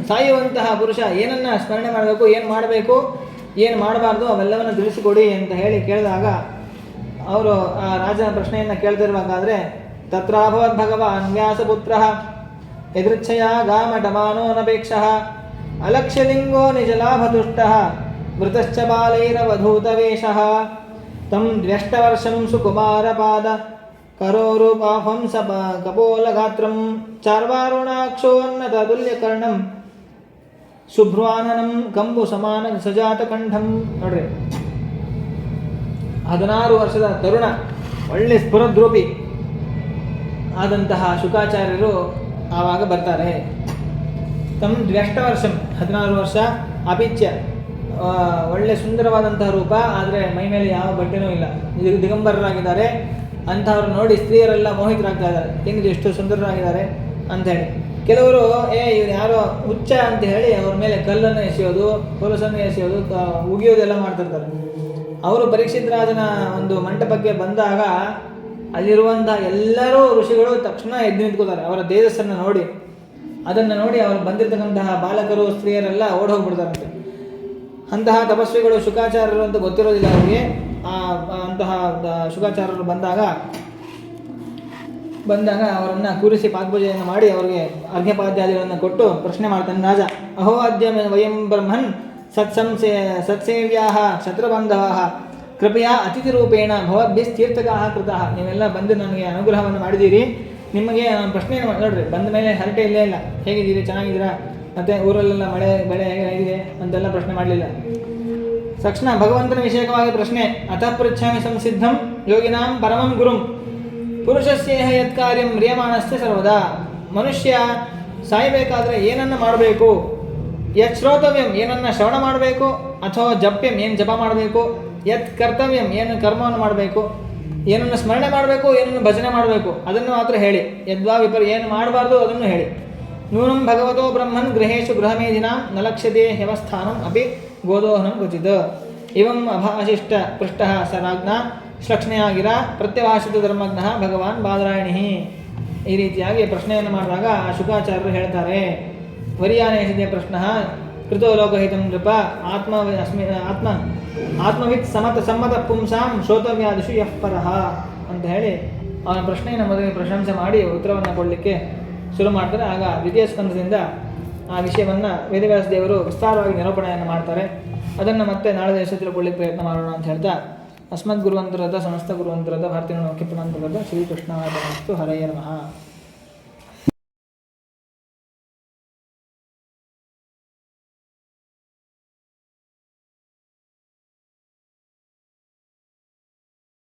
ಸಾಯುವಂತಹ ಪುರುಷ ಏನನ್ನ ಸ್ಮರಣೆ ಮಾಡಬೇಕು, ಏನು ಮಾಡಬೇಕು ಏನು ಮಾಡಬಾರ್ದು ಅವೆಲ್ಲವನ್ನು ತಿಳಿಸಿಕೊಡಿ ಅಂತ ಹೇಳಿ ಕೇಳಿದಾಗ ಅವರು ಆ ರಾಜನ ಪ್ರಶ್ನೆಯನ್ನು ಕೇಳ್ತಿರ್ಬೇಕಾದ್ರೆ ತತ್ರಾಭವದ್ ಭಗವಾನ್ ವ್ಯಾಸಪುತ್ರ ಯದೃಚ್ಛಯ ಗಾಮಟಮಾನೋನಪೇಕ್ಷ ಅಲಕ್ಷ್ಯಲಿಂಗೋ ನಿಜಲಾಭತುಷ್ಟ ಮೃತಶ್ಚ ಬಾಲೈರವಧೂತವೇಷ ತಂ ದ್ವ್ಯಷ್ಟವರ್ಷಂ ಸುಕುಮಾರಪಾದ ಕರೋರೂಪಾಫಂ ಕಪೋಲಗಾತ್ರಂ ಚಾರ್ವಾರುಣಾಕ್ಷೋನ್ನತುಲ್ಯಕರ್ಣಂ ಶುಭ್ರ್ವಾನನಂ ಕಂಬು ಸಮಾನ ಸಜಾತಕಂಠಂ. ನೋಡ್ರಿ, 16 ವರ್ಷದ ತರುಣ, ಒಳ್ಳೆ ಸ್ಫುರದ್ರೂಪಿ ಆದಂತಹ ಶುಕಾಚಾರ್ಯರು ಆವಾಗ ಬರ್ತಾರೆ. ತಮ್ಮ ದ್ವ್ಯಷ್ಟವರ್ಷಂ 16 ವರ್ಷ, ಅಪಿಚ್ಯ ಒಳ್ಳೆ ಸುಂದರವಾದಂತಹ ರೂಪ, ಆದರೆ ಮೈ ಮೇಲೆ ಯಾವ ಬಟ್ಟೆನೂ ಇಲ್ಲ, ದಿಗಂಬರರಾಗಿದ್ದಾರೆ. ಅಂಥವ್ರು ನೋಡಿ ಸ್ತ್ರೀಯರೆಲ್ಲ ಮೋಹಿತರಾಗ್ತಾ ಇದ್ದಾರೆ, ಹೆಂಗಿದೆ ಎಷ್ಟು ಸುಂದರರಾಗಿದ್ದಾರೆ ಅಂಥೇಳಿ. ಕೆಲವರು ಇವ್ರು ಯಾರೋ ಹುಚ್ಚ ಅಂತ ಹೇಳಿ ಅವ್ರ ಮೇಲೆ ಕಲ್ಲನ್ನು ಎಸೆಯೋದು, ಹೊಲಸನ್ನು ಎಸೆಯೋದು, ಉಗಿಯೋದೆಲ್ಲ ಮಾಡ್ತಿರ್ತಾರೆ. ಅವರು ಪರೀಕ್ಷಿತ್ ರಾಜನ ಒಂದು ಮಂಟಪಕ್ಕೆ ಬಂದಾಗ ಅಲ್ಲಿರುವಂಥ ಎಲ್ಲರೂ ಋಷಿಗಳು ತಕ್ಷಣ ಎದ್ದು ನಿಂತ್ಕೋತಾರೆ. ಅವರ ತೇಜಸ್ಸನ್ನು ನೋಡಿ, ಅದನ್ನು ನೋಡಿ ಅವರು ಬಂದಿರತಕ್ಕಂತಹ ಬಾಲಕರು ಸ್ತ್ರೀಯರೆಲ್ಲ ಓಡಿ ಹೋಗ್ಬಿಡ್ತಾರಂತೆ. ಅಂತಹ ತಪಸ್ವಿಗಳು ಶುಕಾಚಾರ್ಯರು ಅಂತ ಗೊತ್ತಿರೋದಿಲ್ಲ ಅವರಿಗೆ. ಅಂತಹ ಶುಕಾಚಾರ್ಯರು ಬಂದಾಗ ಅವರನ್ನು ಕೂರಿಸಿ ಪಾದಪೂಜೆಯನ್ನು ಮಾಡಿ ಅವರಿಗೆ ಅರ್ಘ್ಯಪಾದ್ಯಾದಿಗಳನ್ನು ಕೊಟ್ಟು ಪ್ರಶ್ನೆ ಮಾಡ್ತಾನೆ ರಾಜ. ಅಹೋ ಅದ್ಯ ವಯಂ ಬ್ರಹ್ಮನ್ ಸತ್ಸೇವ್ಯಾ ಶತ್ರುಬಂಧವ ಕೃಪೆಯ ಅತಿಥಿರೂಪೇಣ ಭವದ್ಭಿಸ್ತೀರ್ಥಕಾ ಕೃತಃ. ನೀವೆಲ್ಲ ಬಂದು ನನಗೆ ಅನುಗ್ರಹವನ್ನು ಮಾಡಿದ್ದೀರಿ. ನಿಮಗೆ ನಾನು ಪ್ರಶ್ನೆ ನೋಡ್ರಿ, ಬಂದ ಮೇಲೆ ಹರಟೆ ಇಲ್ಲೇ ಇಲ್ಲ, ಹೇಗಿದ್ದೀರಿ, ಚೆನ್ನಾಗಿದ್ದೀರಾ, ಮತ್ತು ಊರಲ್ಲೆಲ್ಲ ಮಳೆ ಬೆಳೆ ಹೇಗಿದೆ ಅಂತೆಲ್ಲ ಪ್ರಶ್ನೆ ಮಾಡಲಿಲ್ಲ. ತಕ್ಷಣ ಭಗವಂತನ ವಿಷಯಕವಾಗಿ ಪ್ರಶ್ನೆ. ಅತಃ ಪೃಚ್ಛಾಮಿ ಸಂಸಿದ್ಧಂ ಯೋಗಿನಾಂ ಪರಮಂ ಗುರುಂ ಪುರುಷಸ್ಯೇಹ ಯತ್ಕಾರ್ಯಂ ಮ್ರಿಯಮಾಣಸ್ಯ ಸರ್ವದಾ. ಮನುಷ್ಯ ಸಾಯಬೇಕಾದ್ರೆ ಏನನ್ನು ಮಾಡಬೇಕು, ಯತ್ ಶ್ರೋತವ್ಯಂ ಏನನ್ನು ಶ್ರವಣ ಮಾಡಬೇಕು, ಅಥವಾ ಜಪ್ಯಂ ಏನು ಜಪ ಮಾಡಬೇಕು, ಯತ್ ಕರ್ತವ್ಯಂ ಏನು ಕರ್ಮವನ್ನು ಮಾಡಬೇಕು, ಏನನ್ನು ಸ್ಮರಣೆ ಮಾಡಬೇಕು, ಏನನ್ನು ಭಜನೆ ಮಾಡಬೇಕು ಅದನ್ನು ಮಾತ್ರ ಹೇಳಿ. ಯದ್ವಾ ಏನು ಮಾಡಬಾರ್ದು ಅದನ್ನು ಹೇಳಿ. ನೂನಂ ಭಗವತೋ ಬ್ರಹ್ಮನ್ ಗೃಹೇಶು ಗೃಹಮೇಧಿನ ನ ಲಕ್ಷ್ಯತೆ ಹ್ಯವಸ್ಥಾನಂ ಅಪಿ ಗೋದೋಹನಂ ಕ್ವಚಿತ್. ಇವಂ ಅಭಾಶಿಷ್ಟ ಪೃಷ್ಟ ಸ ರಾಜ್ಞ ಶ್ಲಕ್ಷ್ಣೆಯಾಗಿರ ಪ್ರತ್ಯಭಾಷಿತ ಧರ್ಮಜ್ಞ ಭಗವಾನ್ ಬಾದರಾಯಣಿ. ಈ ರೀತಿಯಾಗಿ ಪ್ರಶ್ನೆಯನ್ನು ಮಾಡಿದಾಗ ಶುಕಾಚಾರ್ಯರು ಹೇಳ್ತಾರೆ, ವರಿಯಾನೇಷಿದೆ ಪ್ರಶ್ನ ಕೃತೋ ಲೋಕಹಿತಂ ನೃಪ ಆತ್ಮವಿತ್ ಸಮ್ಮತ ಪುಂಸಾಂ ಶ್ರೋತವ್ಯಾದಿಷು ಯಃ ಪರಃ ಅಂತ ಹೇಳಿ ಅವನ ಪ್ರಶ್ನೆಯನ್ನು ಮೊದಲಿಗೆ ಪ್ರಶಂಸೆ ಮಾಡಿ ಉತ್ತರವನ್ನು ಕೊಡಲಿಕ್ಕೆ ಶುರು ಮಾಡ್ತಾರೆ. ಆಗ ದ್ವಿತೀಯ ಸ್ಕಂದದಿಂದ ಆ ವಿಷಯವನ್ನು ವೇದವ್ಯಾಸ ದೇವರು ವಿಸ್ತಾರವಾಗಿ ನಿರೂಪಣೆಯನ್ನು ಮಾಡ್ತಾರೆ. ಅದನ್ನು ಮತ್ತೆ ನಾಳೆ ದಿವಸ ತಿಳ್ಕೊಳ್ಳಿಕ್ಕೆ ಪ್ರಯತ್ನ ಮಾಡೋಣ ಅಂತ ಹೇಳ್ತಾ, ಅಸ್ಮದ್ ಗುರುವಂತರದ ಸಮಸ್ತ ಗುರುವಂತರದ ಭಾರತೀಯ ನೌಕೆ ಪ್ರಣಾಂತರದ ಶ್ರೀಕೃಷ್ಣ ಹರೆಯ ನಮಃ.